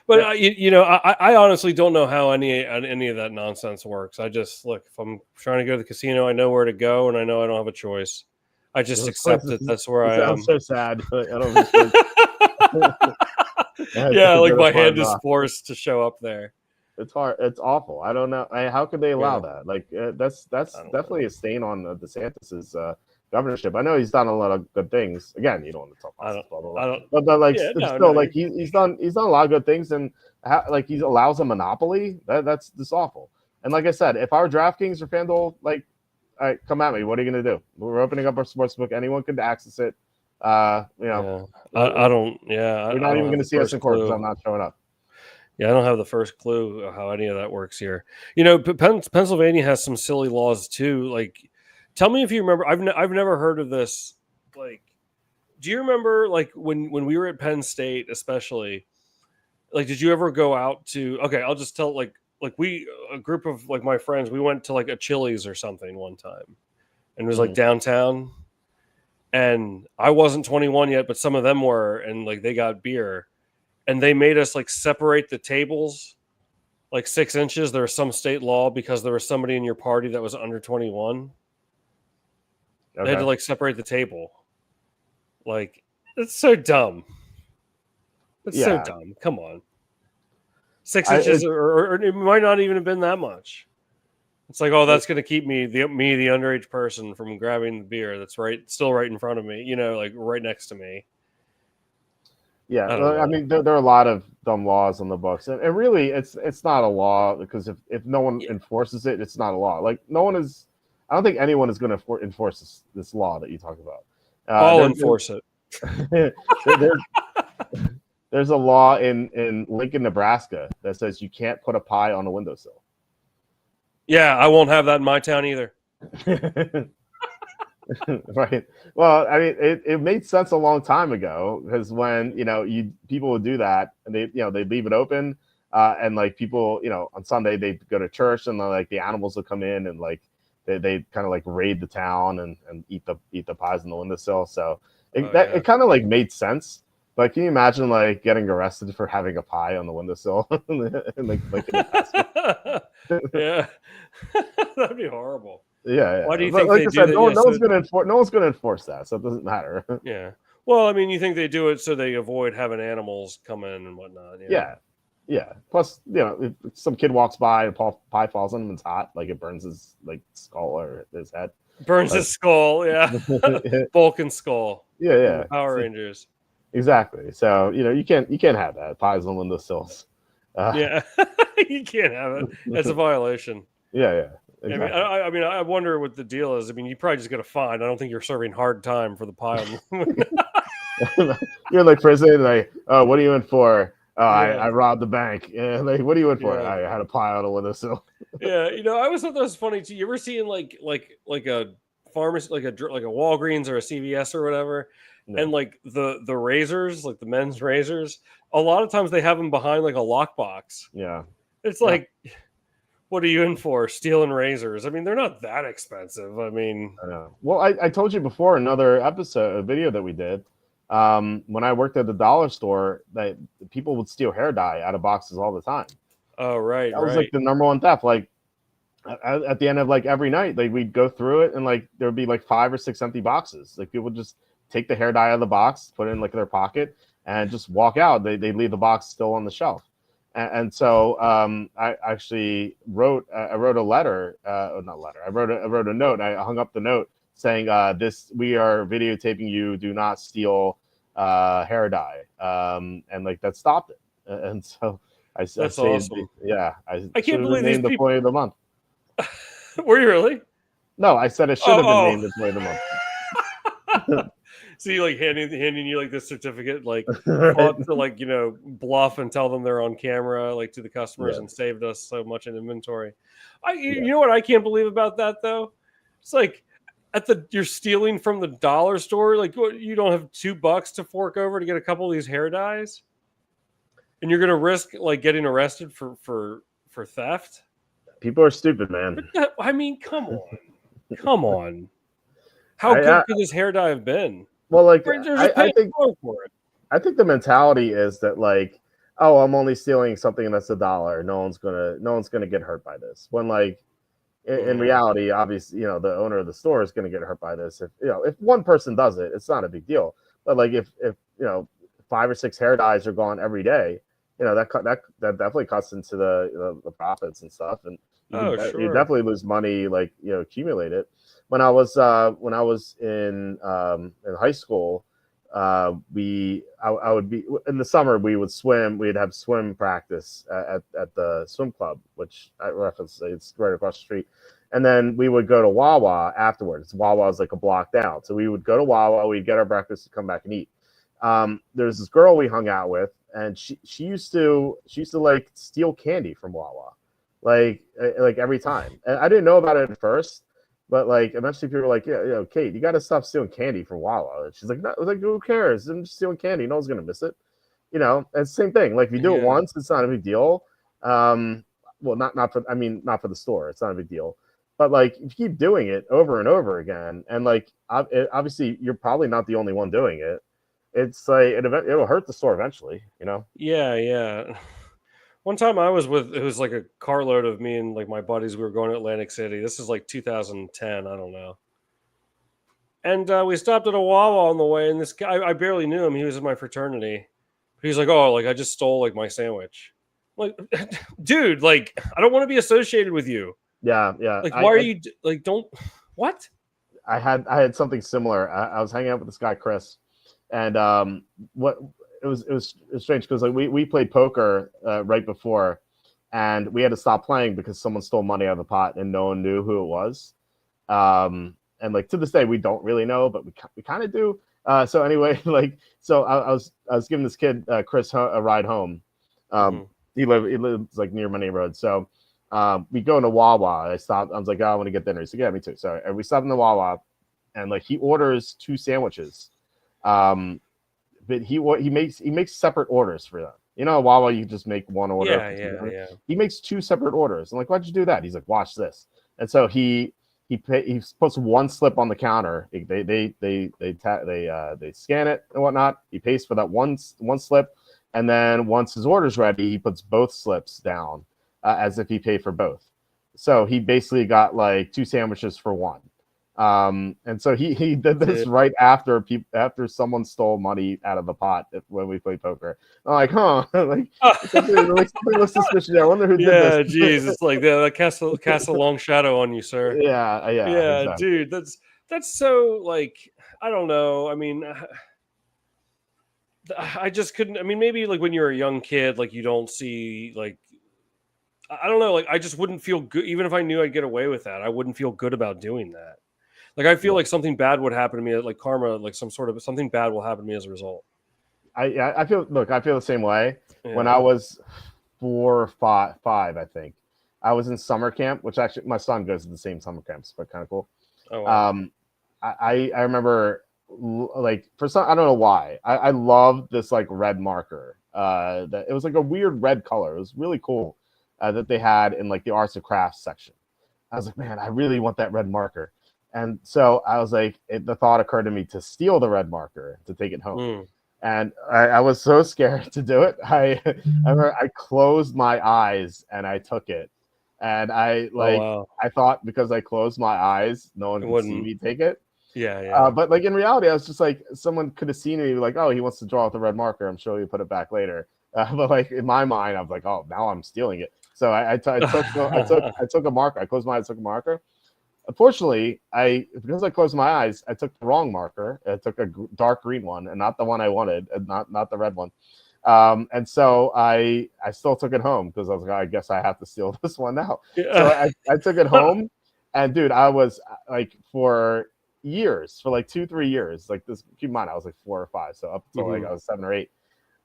But I honestly don't know how any of that nonsense works. I just look, if I'm trying to go to the casino, I know where to go, and I know I don't have a choice. I just accept that that's where I am. I'm so sad. I don't. Yeah, like my hand is forced to show up there. It's hard. It's awful. I don't know. How could they allow that? Like that's definitely a stain on DeSantis's governorship. I know he's done a lot of good things. Again, you don't want to talk about but like he's done a lot of good things, and like he allows a monopoly. That's just awful. And like I said, if our DraftKings or FanDuel, like, all right, come at me. What are you going to do? We're opening up our sportsbook. Anyone could access it. I don't. Yeah, you're not even going to see us in court because I'm not showing up. Yeah, I don't have the first clue how any of that works here. Pennsylvania has some silly laws too. Like, tell me if you remember. I've never heard of this. Like, do you remember like when we were at Penn State, especially? Like, did you ever go out to? Okay, I'll just tell like a group of like my friends. We went to like a Chili's or something one time, and it was like downtown. And I wasn't 21 yet, but some of them were, and like they got beer. And they made us like separate the tables like 6 inches. There was some state law because there was somebody in your party that was under 21. Okay. They had to like separate the table. Like, it's so dumb. It's so dumb. Come on. 6 inches, or it might not even have been that much. It's like, oh, that's going to keep the underage person, from grabbing the beer that's still right in front of me, like right next to me. Yeah, I mean, there are a lot of dumb laws on the books, and really, it's not a law because if no one enforces it, it's not a law. Like I don't think anyone is going to enforce this law that you talk about. I'll enforce it. There's a law in Lincoln, Nebraska that says you can't put a pie on a windowsill. Yeah, I won't have that in my town either. Right. Well, I mean, it made sense a long time ago because when people would do that and they leave it open, and like people on Sunday they go to church and like the animals would come in and like they kind of like raid the town and eat the pies on the windowsill. So it kind of like made sense. But can you imagine like getting arrested for having a pie on the windowsill? Yeah, that'd be horrible. Yeah. Why do you think like they I do said, that? no one's going to enforce that, so it doesn't matter. Yeah. Well, I mean, you think they do it so they avoid having animals come in and whatnot. Yeah. Plus, if some kid walks by and pie falls on him and it's hot, like it burns his like skull or his head. Burns his skull, yeah. Vulcan skull. Yeah. Power Rangers. Exactly. So you can't have that. Pies on windowsills. Yeah, you can't have it. That's a violation. Yeah. Exactly. I mean, I wonder what the deal is. I mean, you probably just get a fine. I don't think you're serving hard time for the pie. You're in like prison. Like, oh, what are you in for? Oh, I robbed the bank. Yeah, like, what are you in for? I had a pie on a windowsill. Yeah, I always thought that was funny too. You ever seen like a pharmacy, like a Walgreens or a CVS or whatever, and like the razors, like the men's razors, a lot of times they have them behind like a lockbox. Yeah, it's like. What are you in for? Stealing razors? I mean, they're not that expensive. I mean, I know. Well, I told you before another episode, a video that we did. When I worked at the dollar store, that people would steal hair dye out of boxes all the time. oh right, That was like right. the number one theft. Like at the end of like every night, like we'd go through it and like there would be like 5 or 6 empty boxes. Like people would just take the hair dye out of the box, put it in like their pocket, and just walk out. They leave the box still on the shelf. And so I actually wrote a letter, not letter. I wrote a note. I hung up the note saying, "This we are videotaping you. Do not steal hair dye." And like that stopped it. And so That's I saved. awesome. I can't should have believe been these named people. Employee of the Month. Were you really? No, I said I should have been Oh. named Employee of the Month. So you like handing you like this certificate, like Right. to like bluff and tell them they're on camera, like to the customers, Yeah. and saved us so much in inventory. Yeah. You know what I can't believe about that though? It's like you're stealing from the dollar store. Like what, you don't have $2 to fork over to get a couple of these hair dyes, and you're gonna risk like getting arrested for theft. People are stupid, man. I mean, come on. How good could this hair dye have been? Well, like They're just I paying think for it. I think the mentality is that like, oh, I'm only stealing something that's $1. No one's gonna get hurt by this. When like in reality, obviously, the owner of the store is gonna get hurt by this. If one person does it, it's not a big deal. But like if 5 or 6 hair dyes are gone every day, that definitely cuts into the profits and stuff, and you definitely lose money, like accumulate it. When I was in high school, I would be in the summer. We would swim. We'd have swim practice at the swim club, which I reference. It's right across the street. And then we would go to Wawa afterwards. Wawa is like a block down, so we would go to Wawa. We'd get our breakfast and come back and eat. There's this girl we hung out with, and she used to like steal candy from Wawa, like every time. And I didn't know about it at first. But like eventually people were like, yeah, Kate, you got to stop stealing candy from Wawa. And she's like, no, like who cares? I'm just stealing candy. No one's gonna miss it. And it's the same thing. Like if you do it once, it's not a big deal. Well, not for the store. It's not a big deal. But like if you keep doing it over and over again, and like obviously you're probably not the only one doing it. It's like it'll hurt the store eventually. Yeah. One time it was like a carload of me and like my buddies. We were going to Atlantic City. This is like 2010. I don't know. And we stopped at a Wawa on the way, and this guy, I barely knew him. He was in my fraternity. He's like, oh, like I just stole like my sandwich. I'm like, dude, like I don't want to be associated with you. Yeah. Like, why are you like? Don't what? I had something similar. I was hanging out with this guy Chris, and it was strange because like we played poker right before, and we had to stop playing because someone stole money out of the pot and no one knew who it was. And like to this day we don't really know, but we kind of do. So anyway, like I was giving this kid Chris a ride home. He lives like near my neighborhood, so we go into Wawa. I stopped. I was like, oh, I want to get dinner. He said, yeah, me too. So we stopped in the Wawa, and like he orders 2 sandwiches. But he makes separate orders for them. Wawa, you just make one order. Yeah. He makes 2 separate orders. I'm like, why'd you do that? He's like, watch this. And so he puts one slip on the counter. They scan it and whatnot. He pays for that one slip, and then once his order's ready, he puts both slips down as if he paid for both. So he basically got like 2 sandwiches for one. And so he did this right after someone stole money out of the pot when we played poker. I'm like, huh? Like something looks suspicious. I wonder who did this. Yeah, geez, it's like that cast a long shadow on you, sir. Yeah, exactly. Dude, that's so like I don't know. I mean, I just couldn't. I mean, maybe like when you're a young kid, like you don't see like. I don't know. Like I just wouldn't feel good, even if I knew I'd get away with that. I wouldn't feel good about doing that. Like I feel like something bad would happen to me, like karma, like something bad will happen to me as a result. I feel the same way. Yeah. When I was 4 or 5, I think I was in summer camp, which actually my son goes to the same summer camps, but kind of cool. Oh, wow. I remember like for some, I don't know why I loved this like red marker. That it was like a weird red color. It was really cool. that they had in like the arts and crafts section. I was like, man, I really want that red marker. And so I was like, the thought occurred to me to steal the red marker to take it home. And I was so scared to do it. I remember I closed my eyes and I took it. And I thought because I closed my eyes, no one could see me take it. Yeah. But like in reality, I was just like, someone could have seen me like, oh, he wants to draw with the red marker. I'm sure he'll put it back later. But like in my mind, I was like, oh, now I'm stealing it. So I took a marker. I closed my eyes, took a marker. Unfortunately, because I closed my eyes, I took the wrong marker. I took a dark green one, and not the one I wanted, and not the red one. And so I still took it home because I was like, I guess I have to steal this one now. So I took it home, and dude, I was like for years, for like 2-3 years, like this. Keep in mind, I was like 4 or 5, so up until like I was 7 or 8.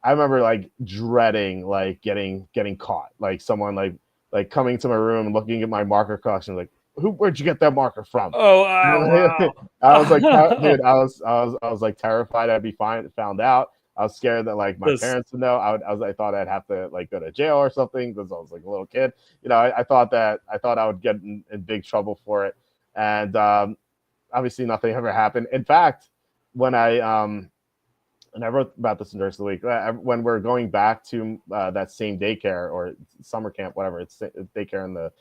I remember like dreading like getting caught, like someone like coming to my room and looking at my marker collection, like, where'd you get that marker from? Oh wow! I was like, dude, I was like terrified I'd be found out. I was scared that like my parents would know. I thought I'd have to like go to jail or something because I was like a little kid. You know, I thought I would get in big trouble for it, and obviously nothing ever happened. In fact, when I wrote about this in Nurse of the Week, when we're going back to that same daycare or summer camp, whatever, it's daycare in the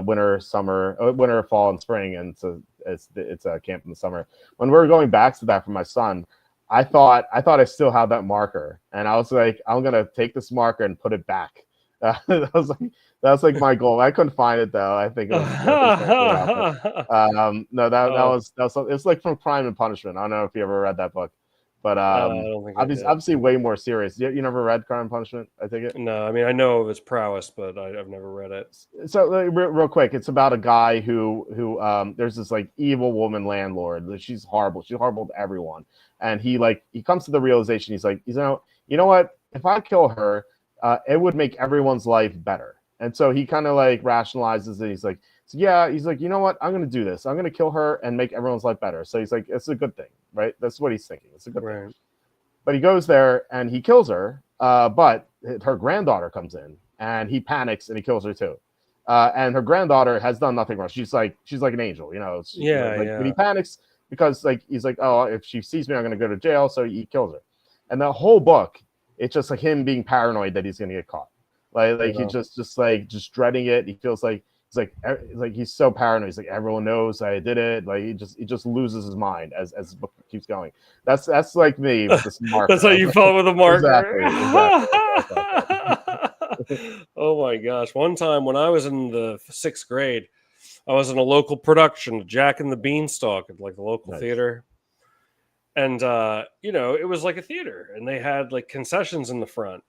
winter, fall, and spring, and so it's a camp in the summer. When we were going back to that for my son, I thought I still had that marker, and I was like, I'm gonna take this marker and put it back. That was like my goal. I couldn't find it though. I think it was it's like from Crime and Punishment. I don't know if you ever read that book. But obviously way more serious. You never read Crime and Punishment, I take it? No, I mean, I know of its prowess, but I've never read it. So real quick, it's about a guy who there's this like evil woman landlord. She's horrible. She's horrible to everyone. And he comes to the realization, he's like, you know what? If I kill her, it would make everyone's life better. And so he kind of like rationalizes it. He's like, you know what? I'm going to do this. I'm going to kill her and make everyone's life better. So he's like, it's a good thing, right? That's what he's thinking. It's a good thing. But he goes there and he kills her. But her granddaughter comes in and he panics and he kills her too. And her granddaughter has done nothing wrong. She's like an angel, you know. But he panics because like he's like, oh, if she sees me, I'm going to go to jail. So he kills her. And the whole book, it's just like him being paranoid that he's going to get caught. Like he just dreading it. He feels like he's so paranoid. He's like, everyone knows I did it. Like he just loses his mind as the book keeps going. That's like me with this marker. That's how you felt with a marker. Exactly. Oh my gosh! One time when I was in the 6th grade, I was in a local production, Jack and the Beanstalk, at like the local theater, and it was like a theater, and they had like concessions in the front.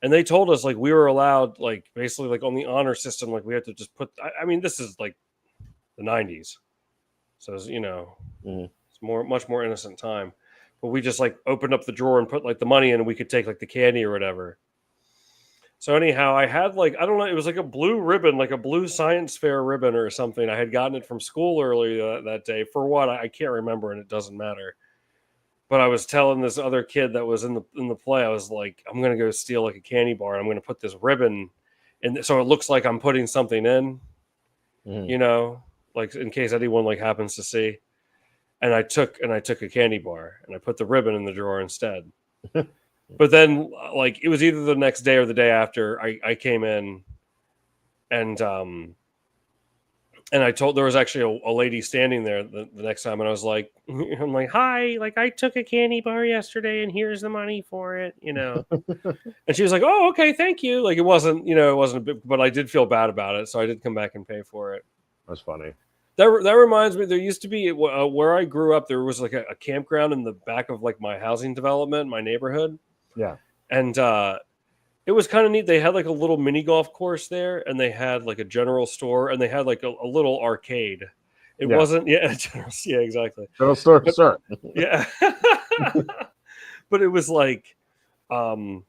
And they told us like we were allowed like basically like on the honor system, like we had to just put. I mean, this is like the 90s, so it's, it's much more innocent time. But we just like opened up the drawer and put like the money in, and we could take like the candy or whatever. So anyhow, I had like, I don't know, it was like a blue ribbon, like a blue science fair ribbon or something. I had gotten it from school earlier that day. For what, I can't remember, and it doesn't matter. But I was telling this other kid that was in the play, I was like, I'm going to go steal like a candy bar, and I'm going to put this ribbon in, so it looks like I'm putting something in, like in case anyone like happens to see. And I took a candy bar, and I put the ribbon in the drawer instead. But then like it was either the next day or the day after I came in, and I told, there was actually a lady standing there the next time, and I was like, I'm like, hi, like I took a candy bar yesterday and here's the money for it, And she was like, oh, okay, thank you. Like it wasn't a bit, but I did feel bad about it. So I did come back and pay for it. That's funny. That reminds me, there used to be where I grew up, there was like a campground in the back of like my housing development, my neighborhood. Yeah. And, it was kind of neat. They had like a little mini golf course there, and they had like a general store, and they had like a little arcade. It wasn't, exactly. General store, sir. Yeah. But it was like, and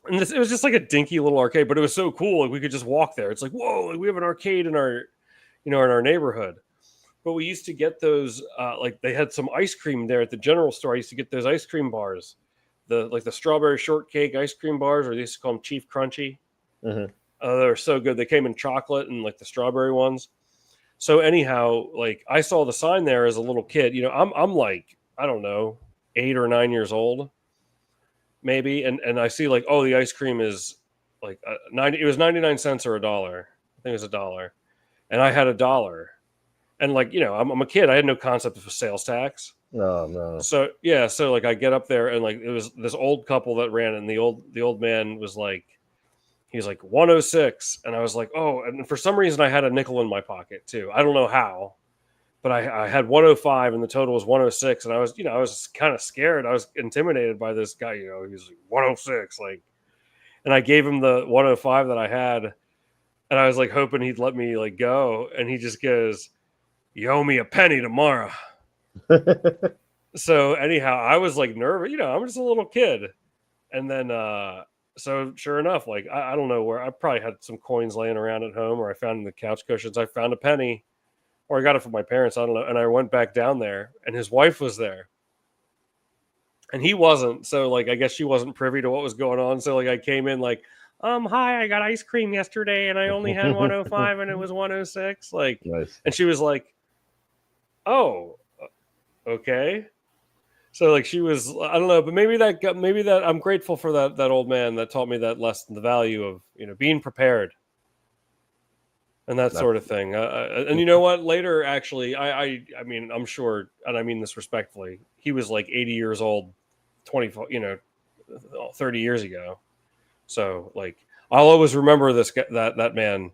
it was just like a dinky little arcade, but it was so cool. Like we could just walk there. It's like, whoa, like we have an arcade in our, in our neighborhood. But we used to get those, like they had some ice cream there at the general store. I used to get those ice cream bars. The strawberry shortcake ice cream bars, or they used to call them Chief Crunchy. Mhm. They're so good. They came in chocolate and like the strawberry ones. So anyhow, like I saw the sign there as a little kid. I'm like, I don't know, 8 or 9 years old, maybe, and I see like, oh, the ice cream is like 90. It was 99 cents or $1. I think it was $1, and I had $1. And like, I'm a kid. I had no concept of a sales tax. Oh no. So yeah, so like I get up there and like it was this old couple that ran, and the old man was like, he was like 106, and I was like, oh, and for some reason I had a nickel in my pocket too. I don't know how, but I had 105 and the total was 106, and I was kind of scared. I was intimidated by this guy. He was like 106, like, and I gave him the 105 that I had, and I was like hoping he'd let me like go, and he just goes, "You owe me a penny tomorrow." So anyhow, I was like nervous. I'm just a little kid, and then so sure enough, like I don't know where, I probably had some coins laying around at home, or I found in the couch cushions. I found a penny, or I got it from my parents. I don't know. And I went back down there, and his wife was there, and he wasn't. So like I guess she wasn't privy to what was going on. So like I came in like, hi, I got ice cream yesterday, and I only had 105, and it was 106. Like, Nice. and she was like, oh, okay. So like she was, I don't know, but maybe that I'm grateful for that old man that taught me that lesson, the value of being prepared and that sort of thing. And you know what? Later, actually, I mean, I'm sure, and I mean this respectfully, he was like 80 years old, 30 years ago. So like I'll always remember that man.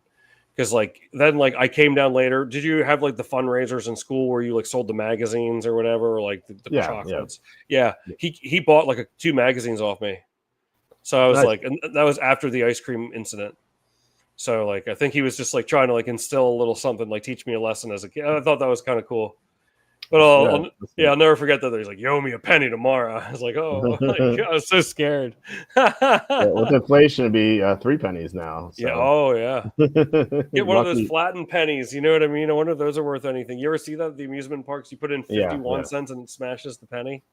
Because like then like I came down later. Did you have like the fundraisers in school where you like sold the magazines or whatever, or like the chocolates? Yeah. He bought like 2 magazines off me. So I was like, and that was after the ice cream incident. So like I think he was just like trying to like instill a little something, like teach me a lesson as a kid. I thought that was kind of cool. But I'll never forget that. He's like, "You owe me a penny tomorrow." I was like, "Oh," like, I was so scared. With inflation, it'd be 3 pennies now. So. Yeah. Oh, yeah. Get one of those flattened pennies. You know what I mean? I wonder if those are worth anything. You ever see that at the amusement parks? You put in 51 cents and it smashes the penny.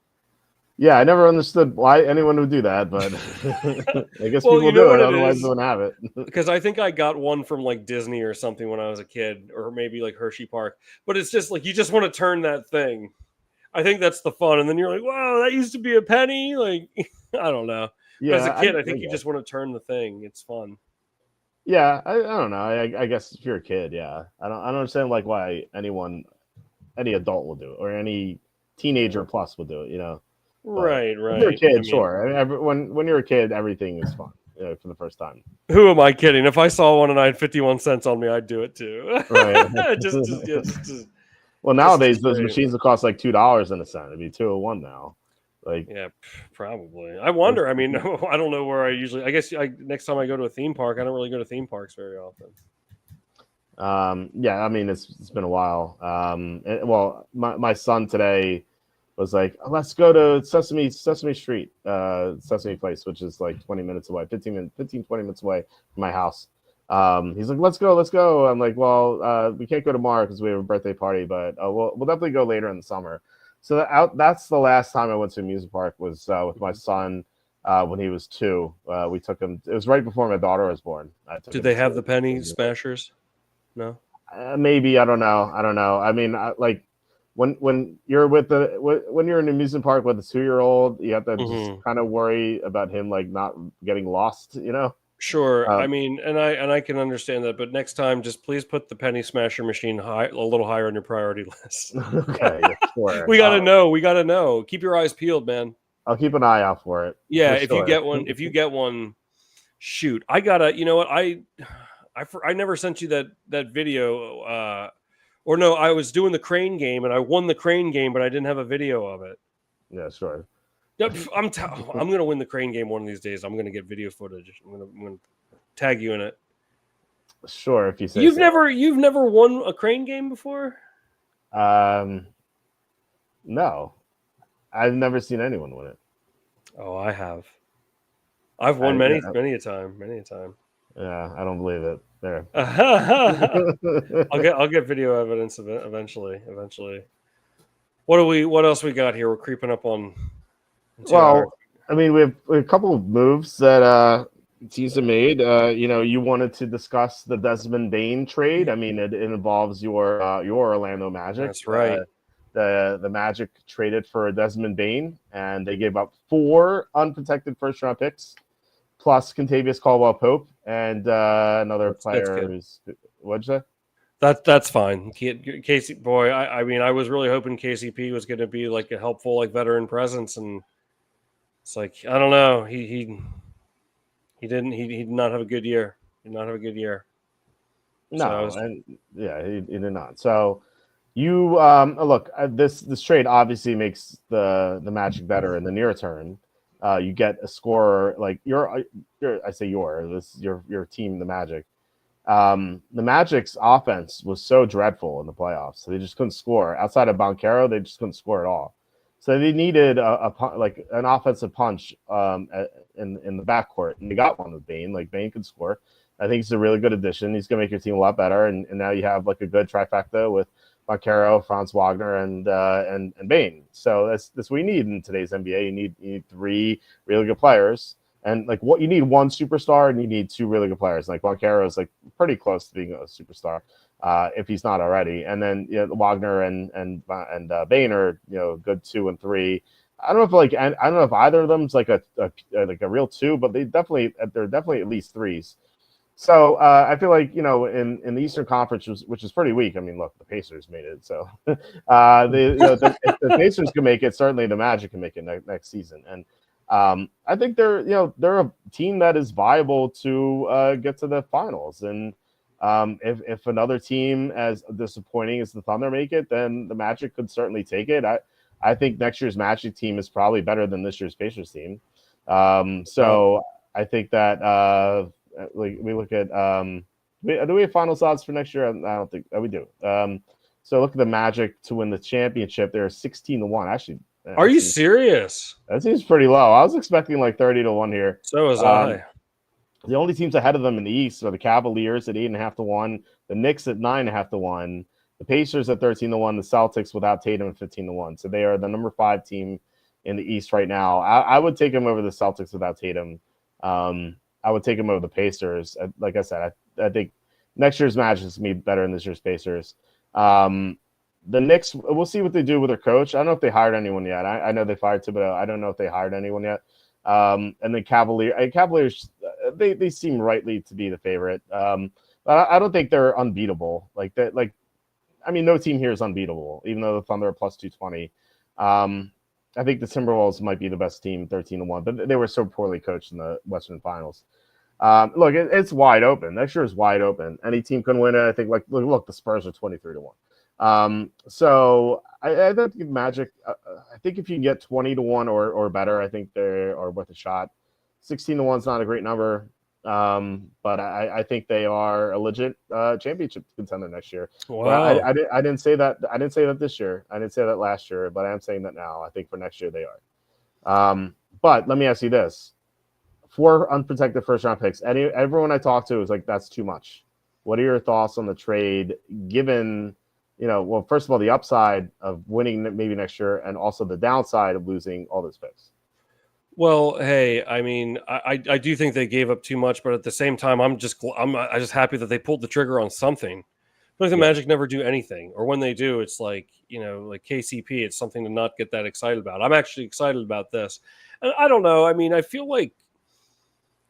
Yeah, I never understood why anyone would do that, but I guess people do it. Otherwise, they wouldn't have it. Because I think I got one from like Disney or something when I was a kid, or maybe like Hershey Park. But it's just like you just want to turn that thing. I think that's the fun. And then you're like, wow, that used to be a penny. Like, I don't know. Yeah, as a kid, I think you just want to turn the thing. It's fun. Yeah, I don't know. I guess if you're a kid, yeah. I don't understand like why any adult will do it, or any teenager plus will do it, Right. If you're a kid, sure. I mean, when you're a kid, everything is fun for the first time. Who am I kidding? If I saw one and I had 51 cents on me, I'd do it too. Right. just well, nowadays those machines will cost like $2 and a cent. It'd be 201 now. Like, yeah, probably. I wonder. I mean, I don't know where I usually. I guess next time I go to a theme park, I don't really go to theme parks very often. Yeah, I mean it's been a while. Well, my son today was like, let's go to Sesame Street, Sesame Place, which is like 20 minutes away, 20 minutes away from my house. He's like, let's go. I'm like, well, we can't go tomorrow because we have a birthday party, but we'll definitely go later in the summer. So that's the last time I went to an amusement park was with my son when he was 2. We took him. It was right before my daughter was born. Did they have the penny smashers? No. Maybe, I don't know. I mean, like when you're when you're in an amusement park with a 2-year-old, you have to just kind of worry about him like not getting lost. Sure. I mean, and I can understand that, but next time, just please put the penny smasher machine a little higher on your priority list. Okay, sure. We gotta know. Keep your eyes peeled, man. I'll keep an eye out for it. Yeah, if you get one, shoot. I gotta. You know what? I never sent you that video. Or no, I was doing the crane game and I won the crane game, but I didn't have a video of it. Yeah, sure. I'm going to win the crane game one of these days. I'm going to get video footage. I'm going to tag you in it. Sure, if you say you've never won a crane game before? No, I've never seen anyone win it. Oh, I have. I've won many a time. Yeah, I don't believe it. There. I'll get video evidence of it eventually. What else we got here? We're creeping up on. Well, I mean, we have a couple of moves that teams have made. You wanted to discuss the Desmond Bain trade. I mean, it involves your Orlando Magic. That's right. The Magic traded for Desmond Bain, and they gave up 4 unprotected first-round picks, plus Contavious Caldwell-Pope and another player who's what'd you say? That's fine. Casey, boy, I mean, I was really hoping KCP was going to be like a helpful like veteran presence, and it's like I don't know. He didn't. He did not have a good year. He did not have a good year. No, he did not. So you look this trade obviously makes the Magic better in the near term. You get a scorer like your team, the Magic. The Magic's offense was so dreadful in the playoffs. So they just couldn't score. Outside of Banchero, they just couldn't score at all. So they needed an offensive punch in the backcourt, and they got one with Bain. Like Bain could score. I think he's a really good addition. He's going to make your team a lot better, and now you have like a good trifecta with Banchero, Franz Wagner, and Bain. So that's what you need in today's NBA. You need 3 really good players. And like what you need 1 superstar and you need 2 really good players. Like Banchero is like pretty close to being a superstar, if he's not already. And then Wagner and Bain are good 2 and 3. I don't know if either of them is like a real 2, but they're definitely at least 3s. So I feel like in the Eastern Conference, which is pretty weak. I mean, look, the Pacers made it, so if the Pacers can make it, certainly the Magic can make it next season. And I think they're a team that is viable to get to the finals. And if another team as disappointing as the Thunder make it, then the Magic could certainly take it. I think next year's Magic team is probably better than this year's Pacers team. So I think that we look at do we have final odds for next year? I don't think we do. So look at the Magic to win the championship. They're 16-1. Actually, are you serious? That seems pretty low. I was expecting like 30-1 here. So was I. The only teams ahead of them in the East are the Cavaliers at 8.5-1, the Knicks at 9.5-1, the Pacers at 13-1, the Celtics without Tatum at 15-1. So they are the number 5 team in the East right now. I would take them over the Celtics without Tatum. I would take them over the Pacers. Like I said, I think next year's Magic is going to be better than this year's Pacers. The Knicks, we'll see what they do with their coach. I don't know if they hired anyone yet. I know they fired Thibodeau. I don't know if they hired anyone yet. And then Cavaliers, they seem rightly to be the favorite. But I don't think they're unbeatable. No team here is unbeatable, even though the Thunder are plus 220. I think the Timberwolves might be the best team, 13-1, but they were so poorly coached in the Western Finals. Look, it's wide open. Next year is wide open. Any team can win it. I think, look, the Spurs are 23-1. So I don't think Magic. I think if you can get 20-1 or better, I think they are worth a shot. 16-1 is not a great number, but I think they are a legit championship contender next year. Wow. Well, I didn't say that. I didn't say that this year. I didn't say that last year, but I am saying that now. I think for next year they are. But let me ask you this: 4 unprotected first-round picks. Everyone I talk to is like, that's too much. What are your thoughts on the trade, given? Well, first of all, the upside of winning maybe next year, and also the downside of losing all those picks. Well, hey, I mean, I do think they gave up too much, but at the same time, I'm just happy that they pulled the trigger on something. But the Magic never do anything, or when they do, it's like like KCP. It's something to not get that excited about. I'm actually excited about this, and I don't know. I mean, I feel like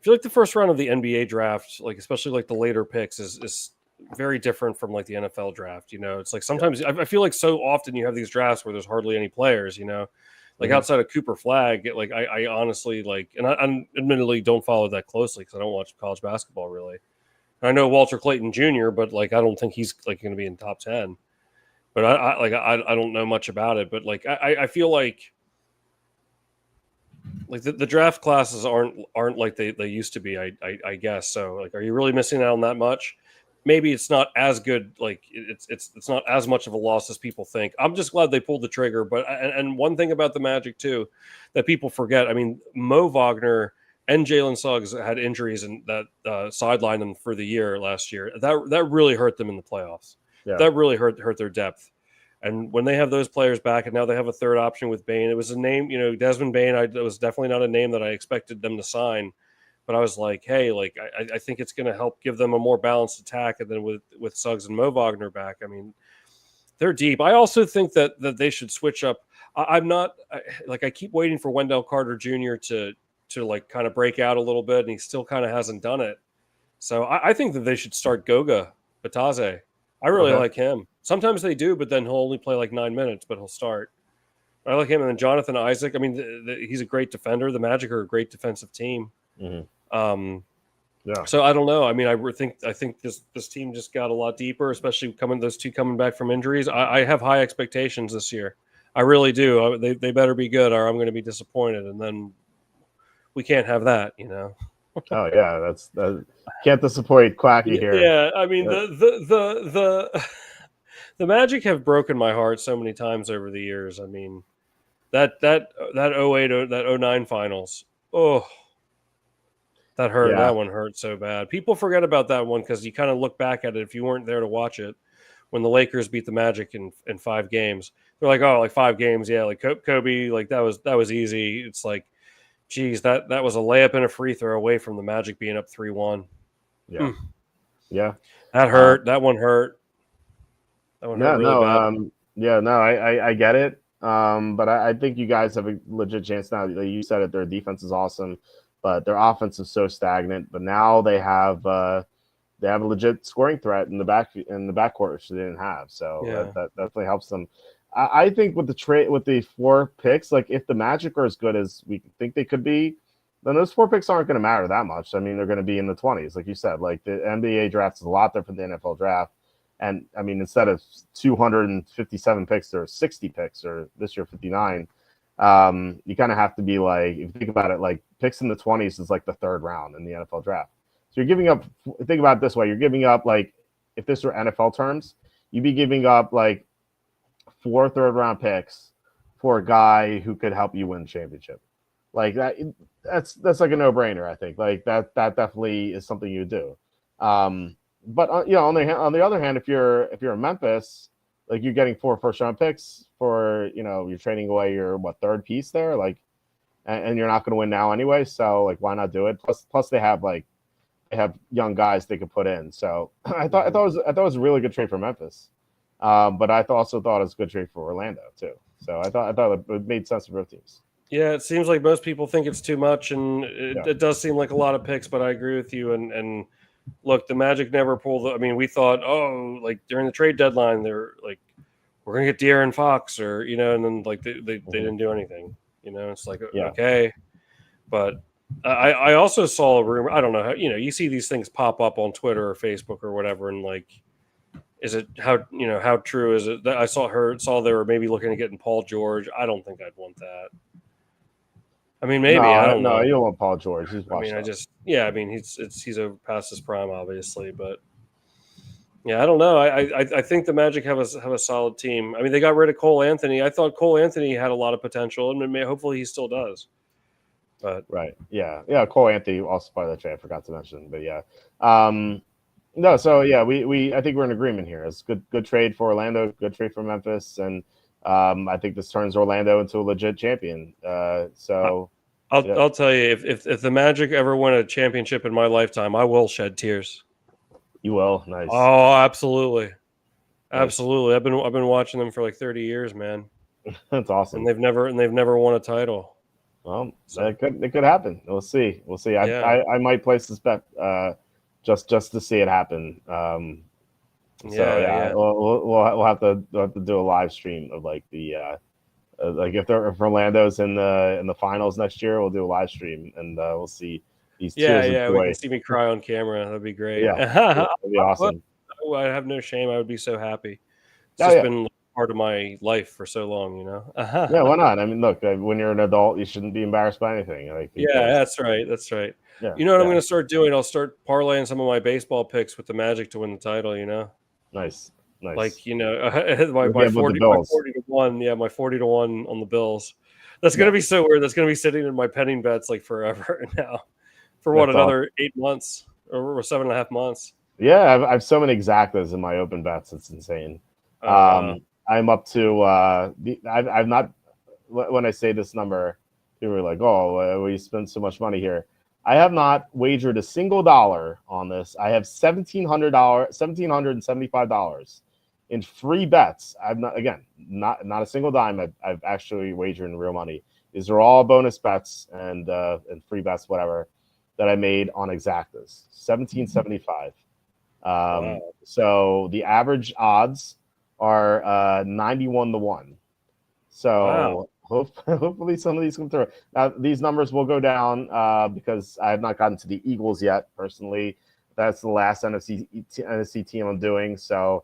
the first round of the NBA draft, like especially like the later picks, is very different from like the NFL draft. It's like sometimes I feel like so often you have these drafts where there's hardly any players. Like outside of Cooper Flagg, I honestly and I admittedly don't follow that closely because I don't watch college basketball really. And I know Walter Clayton Jr., but I don't think he's going to be in top 10. But I don't know much about it. But I feel like the draft classes aren't like they used to be. I guess so. Are you really missing out on that much? Maybe it's not as good. It's not as much of a loss as people think. I'm just glad they pulled the trigger. But and one thing about the Magic too that people forget. I mean, Mo Wagner and Jalen Suggs had injuries and that sidelined them for the year last year. That really hurt them in the playoffs. Yeah. That really hurt their depth. And when they have those players back, and now they have a third option with Bain, it was a name. Desmond Bain. It was definitely not a name that I expected them to sign. But I was like, hey, like I think it's going to help give them a more balanced attack. And then with Suggs and Mo Wagner back, I mean, they're deep. I also think that they should switch up. I'm not I keep waiting for Wendell Carter Jr. to like kind of break out a little bit, and he still kind of hasn't done it. So I think that they should start Goga Bataze. I really like him. Sometimes they do, but then he'll only play like 9 minutes, but he'll start. I like him. And then Jonathan Isaac. I mean, he's a great defender. The Magic are a great defensive team. So I don't know. I mean, I think this team just got a lot deeper, especially those two coming back from injuries. I have high expectations this year. I really do. They better be good, or I'm going to be disappointed, and then we can't have that, you know. Oh yeah, that's can't disappoint Quacky here. Yeah, I mean the Magic have broken my heart so many times over the years. I mean, that 08 that 09 finals. Oh, that hurt. Yeah. That one hurt so bad. People forget about that one because you kind of look back at it if you weren't there to watch it. When the Lakers beat the Magic in 5 games, they're like, oh, like 5 games, yeah, like Kobe, like that was easy. It's like, geez, that was a layup and a free throw away from the Magic being up 3-1. Yeah, yeah, that hurt. That one hurt. That one hurt really bad. I get it. But I think you guys have a legit chance now. You said it. Their defense is awesome, but their offense is so stagnant. But now they have a legit scoring threat in the backcourt, which they didn't have. So that definitely helps them. I think with the 4 picks, like if the Magic are as good as we think they could be, then those 4 picks aren't going to matter that much. I mean, they're going to be in the 20s, like you said. Like the NBA draft is a lot different than the NFL draft. And I mean, instead of 257 picks or 60 picks, or this year 59, you kind of have to be like, if you think about it, like picks in the 20s is like the 3rd round in the NFL draft. So you're giving up. Think about it this way: you're giving up, like, if this were NFL terms, you'd be giving up like 4 third-round picks for a guy who could help you win the championship. Like that's like a no-brainer. I think like that definitely is something you do. But on the other hand, if you're Memphis, like you're getting 4 first-round picks for, you're trading away your 3rd piece there, like, and you're not going to win now anyway. So like, why not do it? Plus they have young guys they could put in. So I thought it was a really good trade for Memphis. But I also thought it was a good trade for Orlando too. So I thought it made sense for both teams. Yeah, it seems like most people think it's too much, and it does seem like a lot of picks. But I agree with you. And look, the Magic never pulled. I mean, we thought, like during the trade deadline, they're like, we're gonna get De'Aaron Fox, or and then like they didn't do anything. It's like okay, but I also saw a rumor. I don't know how you see these things pop up on Twitter or Facebook or whatever, and like, is it how true is it? I saw they were maybe looking at getting Paul George. I don't think I'd want that. I mean, maybe I don't know. You don't want Paul George. He's washed up. I mean, he's past his prime, obviously, but yeah, I don't know. I think the Magic have a solid team. I mean, they got rid of Cole Anthony. I thought Cole Anthony had a lot of potential, and hopefully he still does. But right, yeah. Cole Anthony also part of the trade. I forgot to mention, but yeah. No, so yeah, I think we're in agreement here. It's good trade for Orlando, good trade for Memphis, and I think this turns Orlando into a legit champion. So I'll tell you, if the Magic ever win a championship in my lifetime, I will shed tears. You will. Nice. Oh, absolutely, absolutely. I've been watching them for like 30 years, man. That's awesome. And they've never won a title. Well, it could happen. We'll see. I might place this bet just to see it happen. We'll have to do a live stream of like the like if Orlando's in the finals next year, we'll do a live stream and we'll see these tears of joy. We can see me cry on camera. That'd be great. Yeah, that'd be awesome. I have no shame. I would be so happy. It's been part of my life for so long, Yeah, why not? I mean, look, when you're an adult, you shouldn't be embarrassed by anything. That's right. Yeah, you know what I'm going to start doing? I'll start parlaying some of my baseball picks with the Magic to win the title. Nice. Like my 40 to 1. Yeah, my 40 to 1 on the Bills. That's going to be so weird. That's going to be sitting in my penning bets like forever now. For another 8 months or 7.5 months. Yeah, I have so many exactas in my open bets. It's insane. I'm up to I've not, when I say this number, people are like, oh, we spend so much money here. I have not wagered a single dollar on this. I have $1,775 in free bets. I've not not a single dime. I've actually wagered in real money. These are all bonus bets and free bets, whatever, that I made on exactas. 1775. Wow. So the average odds are 91 to 1. So hopefully some of these come through. Now these numbers will go down because I have not gotten to the Eagles yet personally. That's the last NFC team I'm doing. So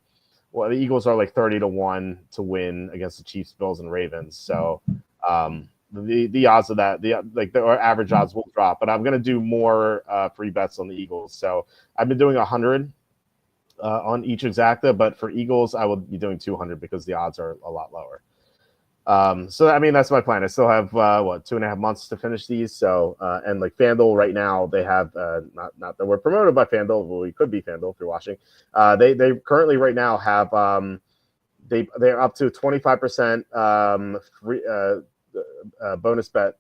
the Eagles are like 30 to 1 to win against the Chiefs, Bills, and Ravens. So the odds of that, our average odds will drop. But I'm gonna do more free bets on the Eagles. So I've been doing 100 on each exacta, but for Eagles I will be doing 200 because the odds are a lot lower. So I mean that's my plan. I still have 2.5 months to finish these. So and like FanDuel right now they have not that we're promoted by FanDuel, but we could be FanDuel if you're watching. They currently right now have they're up to 25% free bonus bet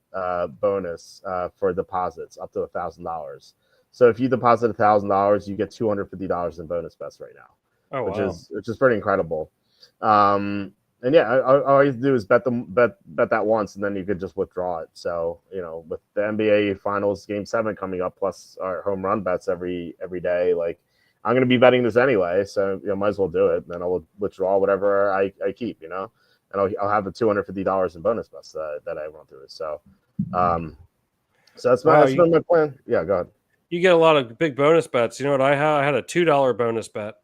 bonus for deposits up to $1,000. So if you deposit $1,000, you get $250 in bonus bets right now, which is pretty incredible. And yeah, all you do is bet that once, and then you could just withdraw it. So with the NBA Finals Game 7 coming up, plus our home run bets every day, like I'm going to be betting this anyway, so might as well do it. And then I'll withdraw whatever I keep, and I'll have the $250 in bonus bets that I run through it. So, that's been my plan. Yeah, go ahead. You get a lot of big bonus bets. You know what I had? I had a $2 bonus bet.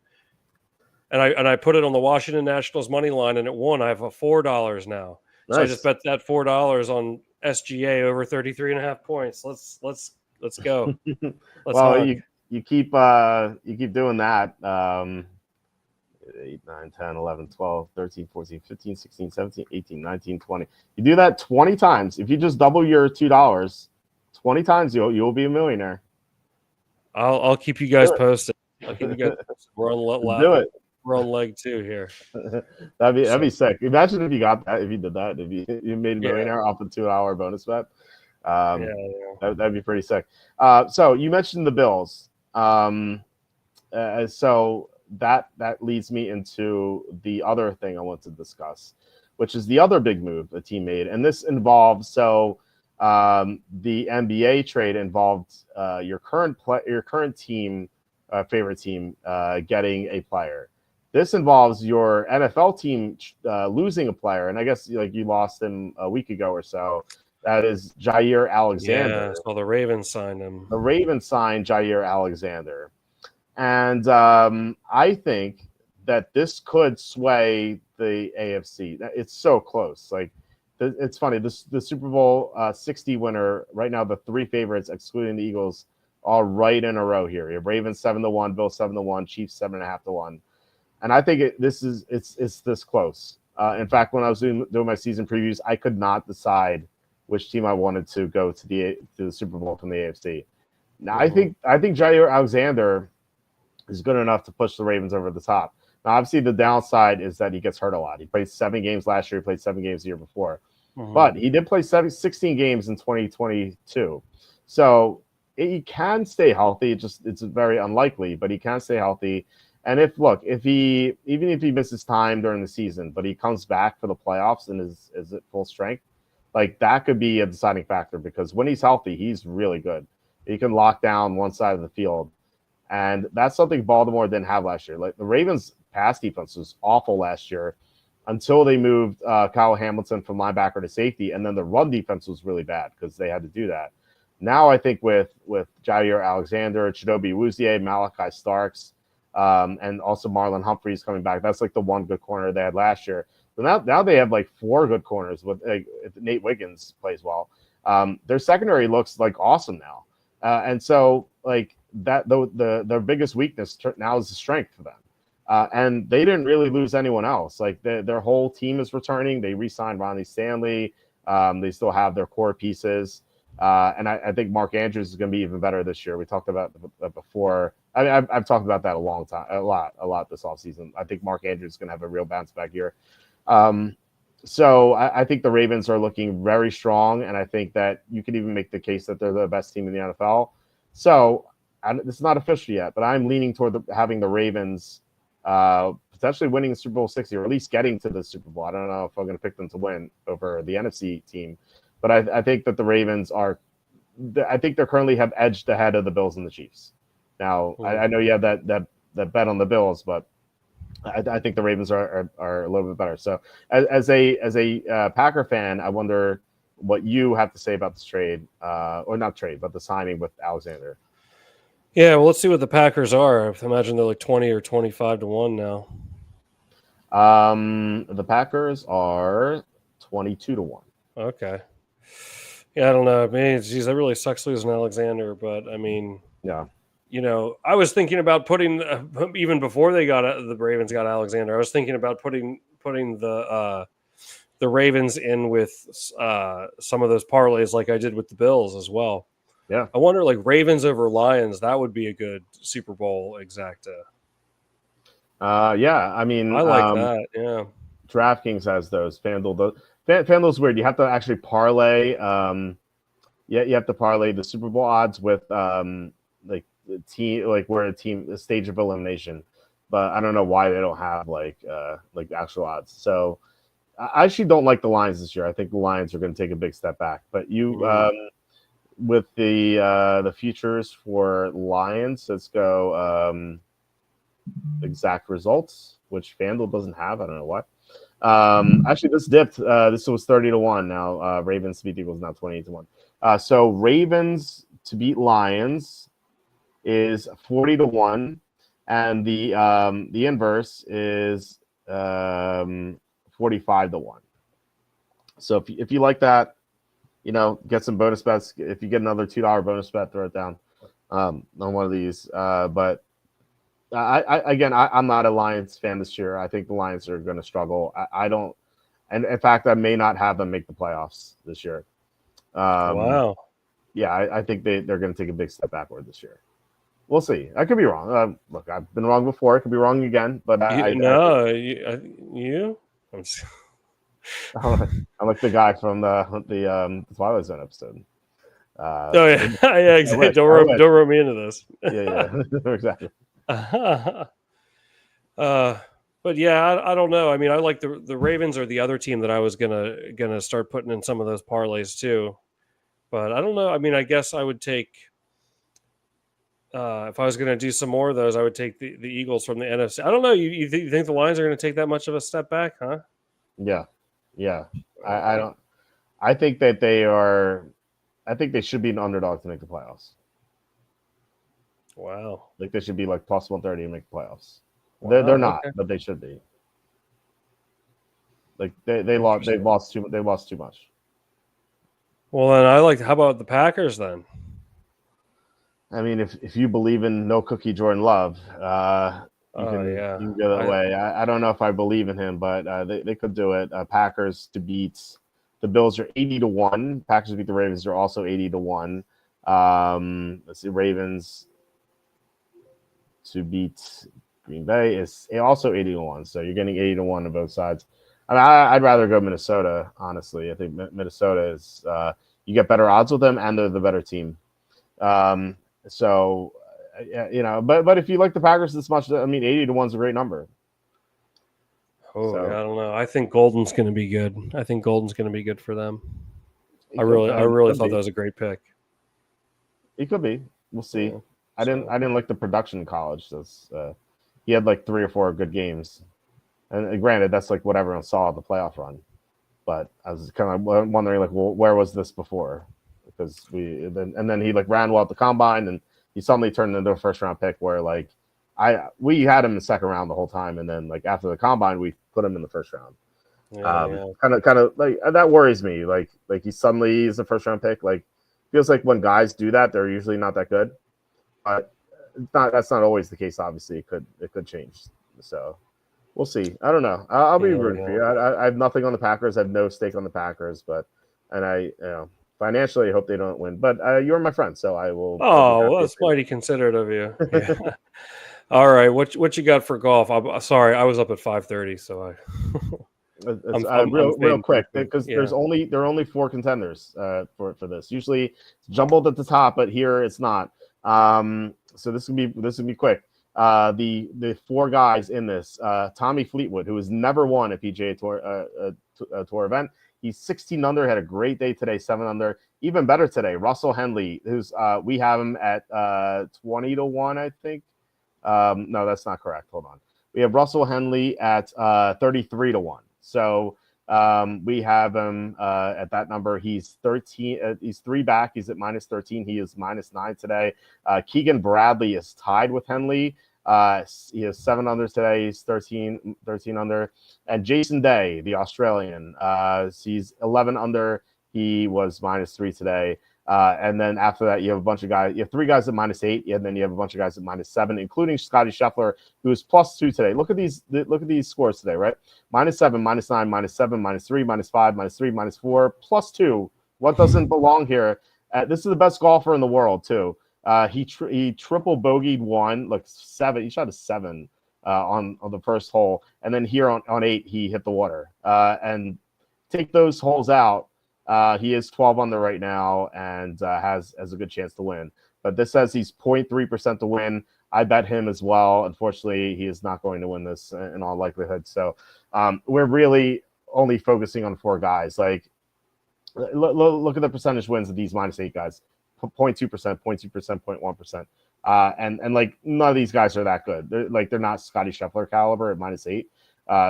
And I put it on the Washington Nationals money line, and it won. I have a $4 now. Nice. So I just bet that $4 on SGA over 33.5 points. Let's go. You keep doing that. 8, 9, 10, 11, 12, 13, 14, 15, 16, 17, 18, 19, 20. You do that 20 times. If you just double your $2, 20 times, you'll be a millionaire. I'll keep you guys posted. I'll keep you guys posted. We're on do it. We're on leg 2 here. That'd be sick. Imagine if you got that, if you did that, if you made a millionaire off a 2-hour bonus bet. That'd be pretty sick. So you mentioned the Bills. So that leads me into the other thing I want to discuss, which is the other big move the team made, and this involves the NBA trade involved your current team, favorite team, getting a player. This involves your NFL team losing a player, and I guess you lost him a week ago or so. That is Jair Alexander. Yeah, so the Ravens signed him. The Ravens signed Jair Alexander, and I think that this could sway the AFC. It's so close. Like it's funny. The Super Bowl 60 winner right now. The 3 favorites, excluding the Eagles, all right in a row here. You have Ravens 7-1, Bills 7-1, Chiefs 7.5 to 1. And I think it's this close. In fact, when I was doing my season previews, I could not decide which team I wanted to go to the Super Bowl from the AFC. Now, I think Jair Alexander is good enough to push the Ravens over the top. Now, obviously, the downside is that he gets hurt a lot. He played 7 games last year. He played 7 games the year before. But he did play 16 games in 2022. So he can stay healthy. It's very unlikely, but he can stay healthy. And if he misses time during the season, but he comes back for the playoffs and is at full strength, like that could be a deciding factor because when he's healthy, he's really good. He can lock down one side of the field. And that's something Baltimore didn't have last year. Like the Ravens pass defense was awful last year until they moved Kyle Hamilton from linebacker to safety. And then the run defense was really bad because they had to do that. Now I think with Jair Alexander, Chidobe Awuzie, Malachi Starks, and also Marlon Humphreys coming back. That's like the one good corner they had last year. So now they have like 4 good corners with if Nate Wiggins plays well. Their secondary looks like awesome now. And so like that their biggest weakness now is the strength for them. And they didn't really lose anyone else. Like their whole team is returning. They re-signed Ronnie Stanley. They still have their core pieces. And I think Mark Andrews is going to be even better this year. We talked about that before. I mean, I've talked about that a lot this offseason. I think Mark Andrews is going to have a real bounce back year. So I think the Ravens are looking very strong, and I think that you could even make the case that they're the best team in the NFL. So this is not official yet, but I'm leaning toward having the Ravens potentially winning the Super Bowl 60, or at least getting to the Super Bowl. I don't know if I'm going to pick them to win over the NFC team, but I think that the Ravens are. I think they currently have edged ahead of the Bills and the Chiefs. Now I know you have that bet on the Bills, but I think the Ravens are a little bit better. So as a Packer fan, I wonder what you have to say about this trade, or not trade, but the signing with Alexander. Yeah, well, let's see what the Packers are. I imagine they're like 20 or 25 to 1 now. The Packers are 22 to 1. Okay. Yeah, I don't know. I mean, geez, that really sucks losing Alexander, but I mean, yeah. I was thinking about putting even before the Ravens got Alexander. I was thinking about putting the Ravens in with some of those parlays like I did with the Bills as well. Yeah, I wonder, like Ravens over Lions, that would be a good Super Bowl exacta. Yeah, I mean, I like that. Yeah, DraftKings has those. FanDuel's weird. You have to actually parlay. You have to parlay the Super Bowl odds with like the team, like where a stage of elimination. But I don't know why they don't have like actual odds. So I actually don't like the Lions this year. I think the Lions are going to take a big step back. But with the futures for Lions, let's go exact results, which FanDuel doesn't have. I don't know why. Actually, this dipped. This was 30 to 1. Now Ravens to beat Eagles now 28 to 1. So Ravens to beat Lions is 40 to 1, and the inverse is 45 to 1. So if you like that, get some bonus bets. If you get another $2 bonus bet, throw it down on one of these. But I'm not a Lions fan this year. I think the Lions are going to struggle. I don't, and in fact, I may not have them make the playoffs this year. Wow. Yeah, I think they're going to take a big step backward this year. We'll see. I could be wrong. Look, I've been wrong before. I could be wrong again. But you. I'm like the guy from the Twilight Zone episode. Oh yeah, yeah, exactly. Don't roll me into this. Yeah, exactly. But yeah, I don't know. I mean, I like the Ravens are the other team that I was gonna start putting in some of those parlays too. But I don't know. I mean, I guess I would take if I was going to do some more of those, I would take the Eagles from the NFC. I don't know. You think the Lions are going to take that much of a step back, huh? Yeah. I don't. I think that they are. I think they should be an underdog to make the playoffs. Wow. Like they should be like plus 130 to make the playoffs. Wow, they're not, okay. But they should be. Like they lost too much. Well, then how about the Packers then? I mean, if you believe in no cookie Jordan Love, you can go that way. I don't know if I believe in him, but they could do it. Packers to beat the Bills are 80 to 1. Packers to beat the Ravens are also 80 to 1. Let's see, Ravens to beat Green Bay is also 80 to 1. So you're getting 80 to 1 on both sides. I mean, I'd rather go Minnesota, honestly. I think Minnesota is you get better odds with them, and they're the better team. So, but if you like the Packers this much, I mean, 80 to 1 is a great number. Oh, so, I don't know. I think Golden's going to be good. I think Golden's going to be good for them. I really thought that was a great pick. It could be. We'll see. Yeah. I didn't like the production in college. So, he had like 3 or 4 good games, and granted, that's like what everyone saw the playoff run. But I was kind of wondering, like, well, where was this before? Because then he like ran well at the combine, and he suddenly turned into a first round pick where like we had him in the second round the whole time, and then like after the combine we put him in the first round. Kind of like that worries me. Like he's a first round pick. Like feels like when guys do that, they're usually not that good. But that's not always the case. Obviously, it could change. So we'll see. I don't know. I'll be rooting for you. I have nothing on the Packers. I have no stake on the Packers, financially, I hope they don't win. But you're my friend, so I will. Oh, well, that's mighty considerate of you. Yeah. All right, what you got for golf? I'm sorry, I was up at 5:30, so real fading quick quickly. because Yeah. there are only 4 contenders for this. Usually it's jumbled at the top, but here it's not. So this would be quick. The 4 guys in this: Tommy Fleetwood, who has never won a PGA Tour event. He's 16 under, had a great day today, 7 under. Even better today, Russell Henley, who's we have him at 20 to 1, I think. No, that's not correct. Hold on. We have Russell Henley at 33 to 1. So we have him at that number. He's 13. He's 3 back. He's at minus 13. He is minus 9 today. Keegan Bradley is tied with Henley. He has 7 under today. He's 13 under. And Jason Day, the Australian, he's 11 under. He was minus 3 today. And then after that, you have a bunch of guys. You have 3 guys at minus 8, and then you have a bunch of guys at minus 7, including Scotty Scheffler, who is plus 2 today. Look at these scores today, right? Minus 7, minus 9, minus 7, minus 3, minus 5, minus 3, minus 4, plus 2. What doesn't belong here? This is the best golfer in the world, too. He triple bogeyed 1, like 7. He shot a 7 on the first hole, and then here on 8, he hit the water. And take those holes out. He is 12 under right now and has a good chance to win. But this says he's 0.3% to win. I bet him as well. Unfortunately, he is not going to win this in all likelihood. So we're really only focusing on 4 guys. Like, look at the percentage wins of these minus 8 guys: 0.2%, 0.2%, 0.1%. And like none of these guys are that good. They're not Scotty Scheffler caliber at minus 8.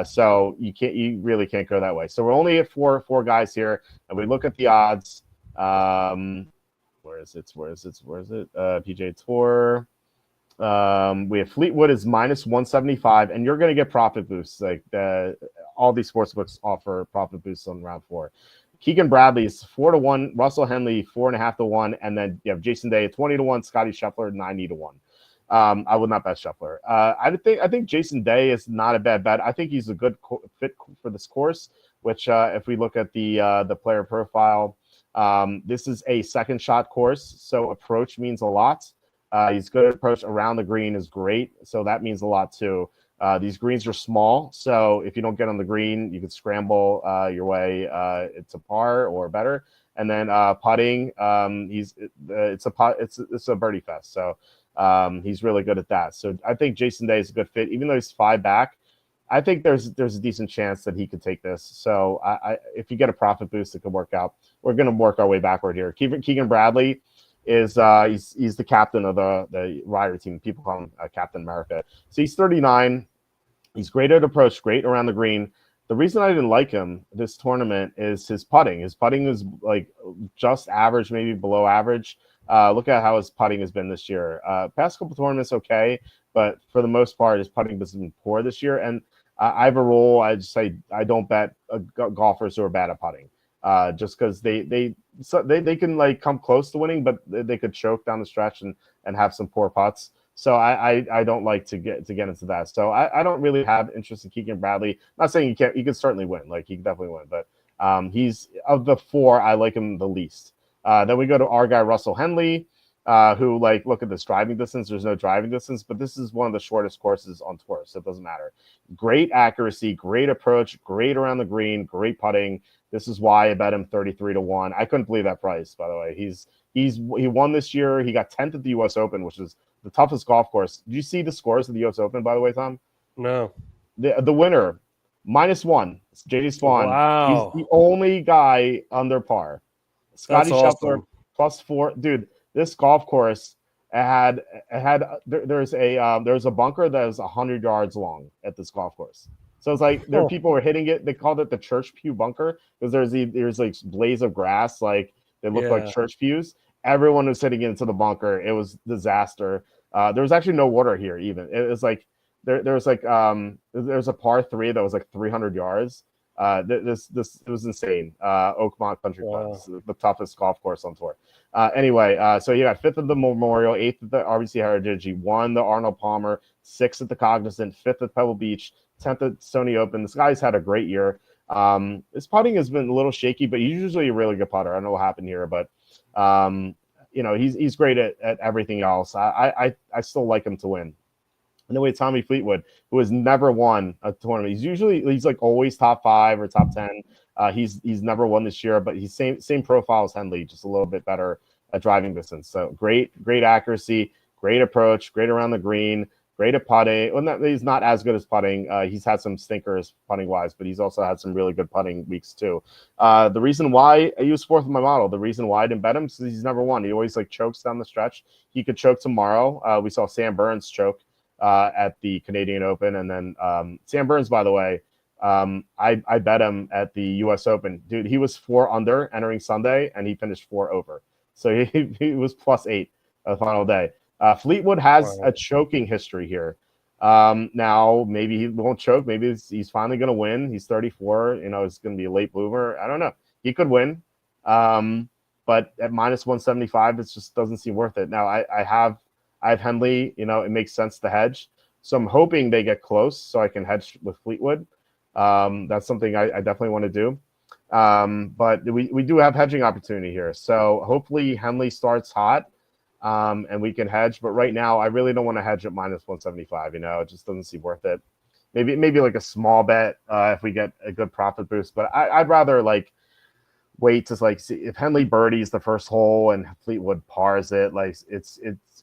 So you really can't go that way. So we're only at four guys here, and we look at the odds. Where is it? PGA Tour. We have Fleetwood is minus 175, and you're going to get profit boosts. Like all these sportsbooks offer profit boosts on round 4. Keegan Bradley is 4 to 1. Russell Henley 4.5 to 1, and then you have Jason Day 20 to 1. Scotty Scheffler 90 to 1. I would not bet Scheffler. I think Jason Day is not a bad bet. I think he's a good fit for this course. Which, if we look at the player profile, this is a second shot course, so approach means a lot. He's good at approach. Around the green is great, so that means a lot too. These greens are small, so if you don't get on the green, you can scramble your way to par or better. And then putting, it's a birdie fest. So. He's really good at that. So I think Jason Day is a good fit, even though he's 5 back. I think there's a decent chance that he could take this. So if you get a profit boost, it could work out. We're going to work our way backward here. Keegan Bradley is he's the captain of the Ryder team. People call him Captain America. So he's 39. He's great at approach, great around the green. The reason I didn't like him this tournament is his putting. His putting is like just average, maybe below average. Look at how his putting has been this year. Past couple tournaments, okay, but for the most part, his putting has been poor this year. And I have a rule. I just say I don't bet golfers who are bad at putting, just because they can like come close to winning, but they could choke down the stretch and have some poor putts. So I don't like to get into that. So I don't really have interest in Keegan Bradley. Not saying he can't. He can certainly win. Like he can definitely win. But he's of the 4, I like him the least. Then we go to our guy Russell Henley, who look at this driving distance. There's no driving distance, but this is one of the shortest courses on tour, so it doesn't matter. Great accuracy, great approach, great around the green, great putting. This is why I bet him 33 to 1. I couldn't believe that price, by the way. He won this year. He got 10th at the U.S. Open, which is the toughest golf course. Did you see the scores of the U.S. Open, by the way, Tom? No. The winner, -1. It's JD Spawn. Wow. He's the only guy under par. Scotty Scheffler +4. Dude, this golf course there's a bunker that is 100 yards long at this golf course. So it's like people were hitting it. They called it the church pew bunker because there's like blades of grass like they look like church pews. Everyone was hitting into the bunker. It was disaster. There was actually no water here even. It was like there's a par 3 that was like 300 yards. This it was insane. Oakmont Country Club, the toughest golf course on tour. Anyway, so you got 5th at the Memorial, 8th at the RBC Heritage. He won the Arnold Palmer, 6th at the Cognizant, 5th at Pebble Beach, 10th at Sony Open. This guy's had a great year. His putting has been a little shaky, but he's usually a really good putter. I don't know what happened here, but he's great at everything else. I still like him to win. And then we had Tommy Fleetwood, who has never won a tournament. He's like always top 5 or top 10. He's never won this year, but he's same profile as Henley, just a little bit better at driving distance. So great accuracy, great approach, great around the green, great at putting. Well, he's not as good as putting. He's had some stinkers putting wise, but he's also had some really good putting weeks too. The reason why he was 4th in my model, the reason why I didn't bet him is he's never won. He always like chokes down the stretch. He could choke tomorrow. We saw Sam Burns choke at the Canadian Open, and then Sam Burns, by the way, I bet him at the U.S. Open. Dude, he was 4 under entering Sunday, and he finished 4 over. So he was +8 the final day. Fleetwood has a choking history here. Now, maybe he won't choke. Maybe he's finally going to win. He's 34. It's going to be a late bloomer. I don't know. He could win. But at -175, it just doesn't seem worth it. Now, I have Henley. It makes sense to hedge. So I'm hoping they get close so I can hedge with Fleetwood. That's something I definitely want to do. But we do have hedging opportunity here. So hopefully Henley starts hot. And we can hedge, but right now I really don't want to hedge at -175. It just doesn't seem worth it. Maybe like a small bet if we get a good profit boost. But I'd rather like wait to like see if Henley birdies the first hole and Fleetwood pars it. Like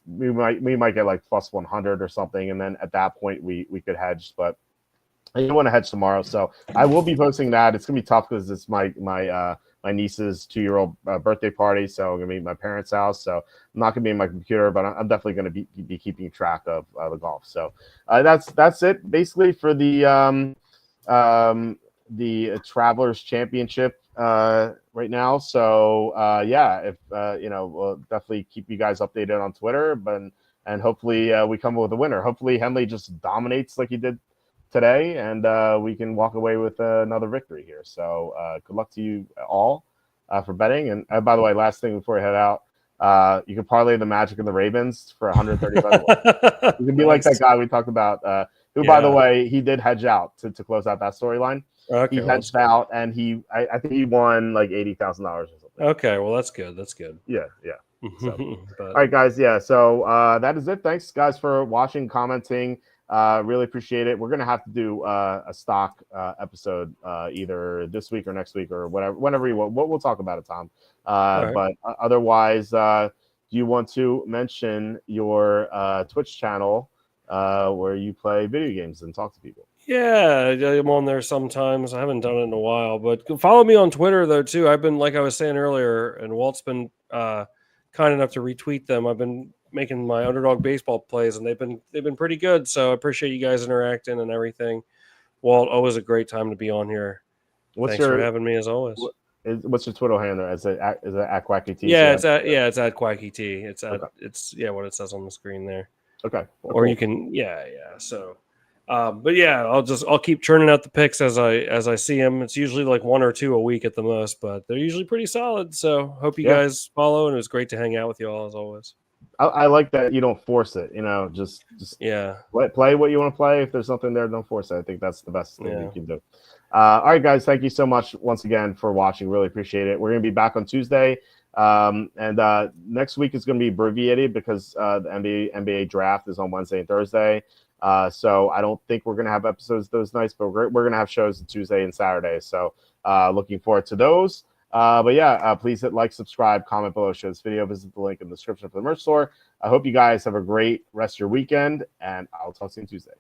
we might get like +100 or something, and then at that point we could hedge. But I don't want to hedge tomorrow, so I will be posting that. It's gonna be tough because it's my niece's 2-year-old birthday party, so I'm gonna be at my parents' house. So I'm not gonna be in my computer, but I'm definitely gonna be keeping track of the golf. So that's it basically for the Travelers Championship right now. So if we'll definitely keep you guys updated on Twitter, and hopefully we come up with a winner. Hopefully Henley just dominates like he did today, and we can walk away with another victory here. So good luck to you all for betting. And by the way, last thing before we head out, you can parlay the Magic and the Ravens for 135. You can be like that guy we talked about, who, by the way, he did hedge out to close out that storyline. Okay, he hedged out, and I think he won like $80,000 or something. Okay, well that's good. Yeah. So, all right, guys. Yeah. So that is it. Thanks, guys, for watching, commenting. Really appreciate it. We're gonna have to do a stock episode either this week or next week or whenever you want. We'll talk about it, Tom. Right. But otherwise, do you want to mention your Twitch channel where you play video games and talk to people? Yeah, I'm on there sometimes. I haven't done it in a while, but follow me on Twitter though too. I've been, like I was saying earlier, and Walt's been kind enough to retweet them. I've been making my underdog baseball plays, and they've been pretty good. So I appreciate you guys interacting and everything. Walt, always a great time to be on here. Thanks for having me as always. What's your Twitter handle? Is it at Quacky Takes? Yeah, it's at Quacky T. It's at it's what it says on the screen there. Okay. Well, or cool. You can So, but yeah, I'll keep churning out the picks as I see them. It's usually like 1 or 2 a week at the most, but they're usually pretty solid. So hope you guys follow, and it was great to hang out with you all as always. I like that you don't force it. Just play what you want to play. If there's something there, don't force it. I think that's the best thing you can do. All right, guys, thank you so much once again for watching. Really appreciate it. We're going to be back on Tuesday, and next week is going to be abbreviated because the NBA draft is on Wednesday and Thursday. So I don't think we're going to have episodes those nights, but we're going to have shows on Tuesday and Saturday. So looking forward to those. Please hit like, subscribe, comment below, share this video, visit the link in the description for the merch store. I hope you guys have a great rest of your weekend, and I'll talk to you on Tuesday.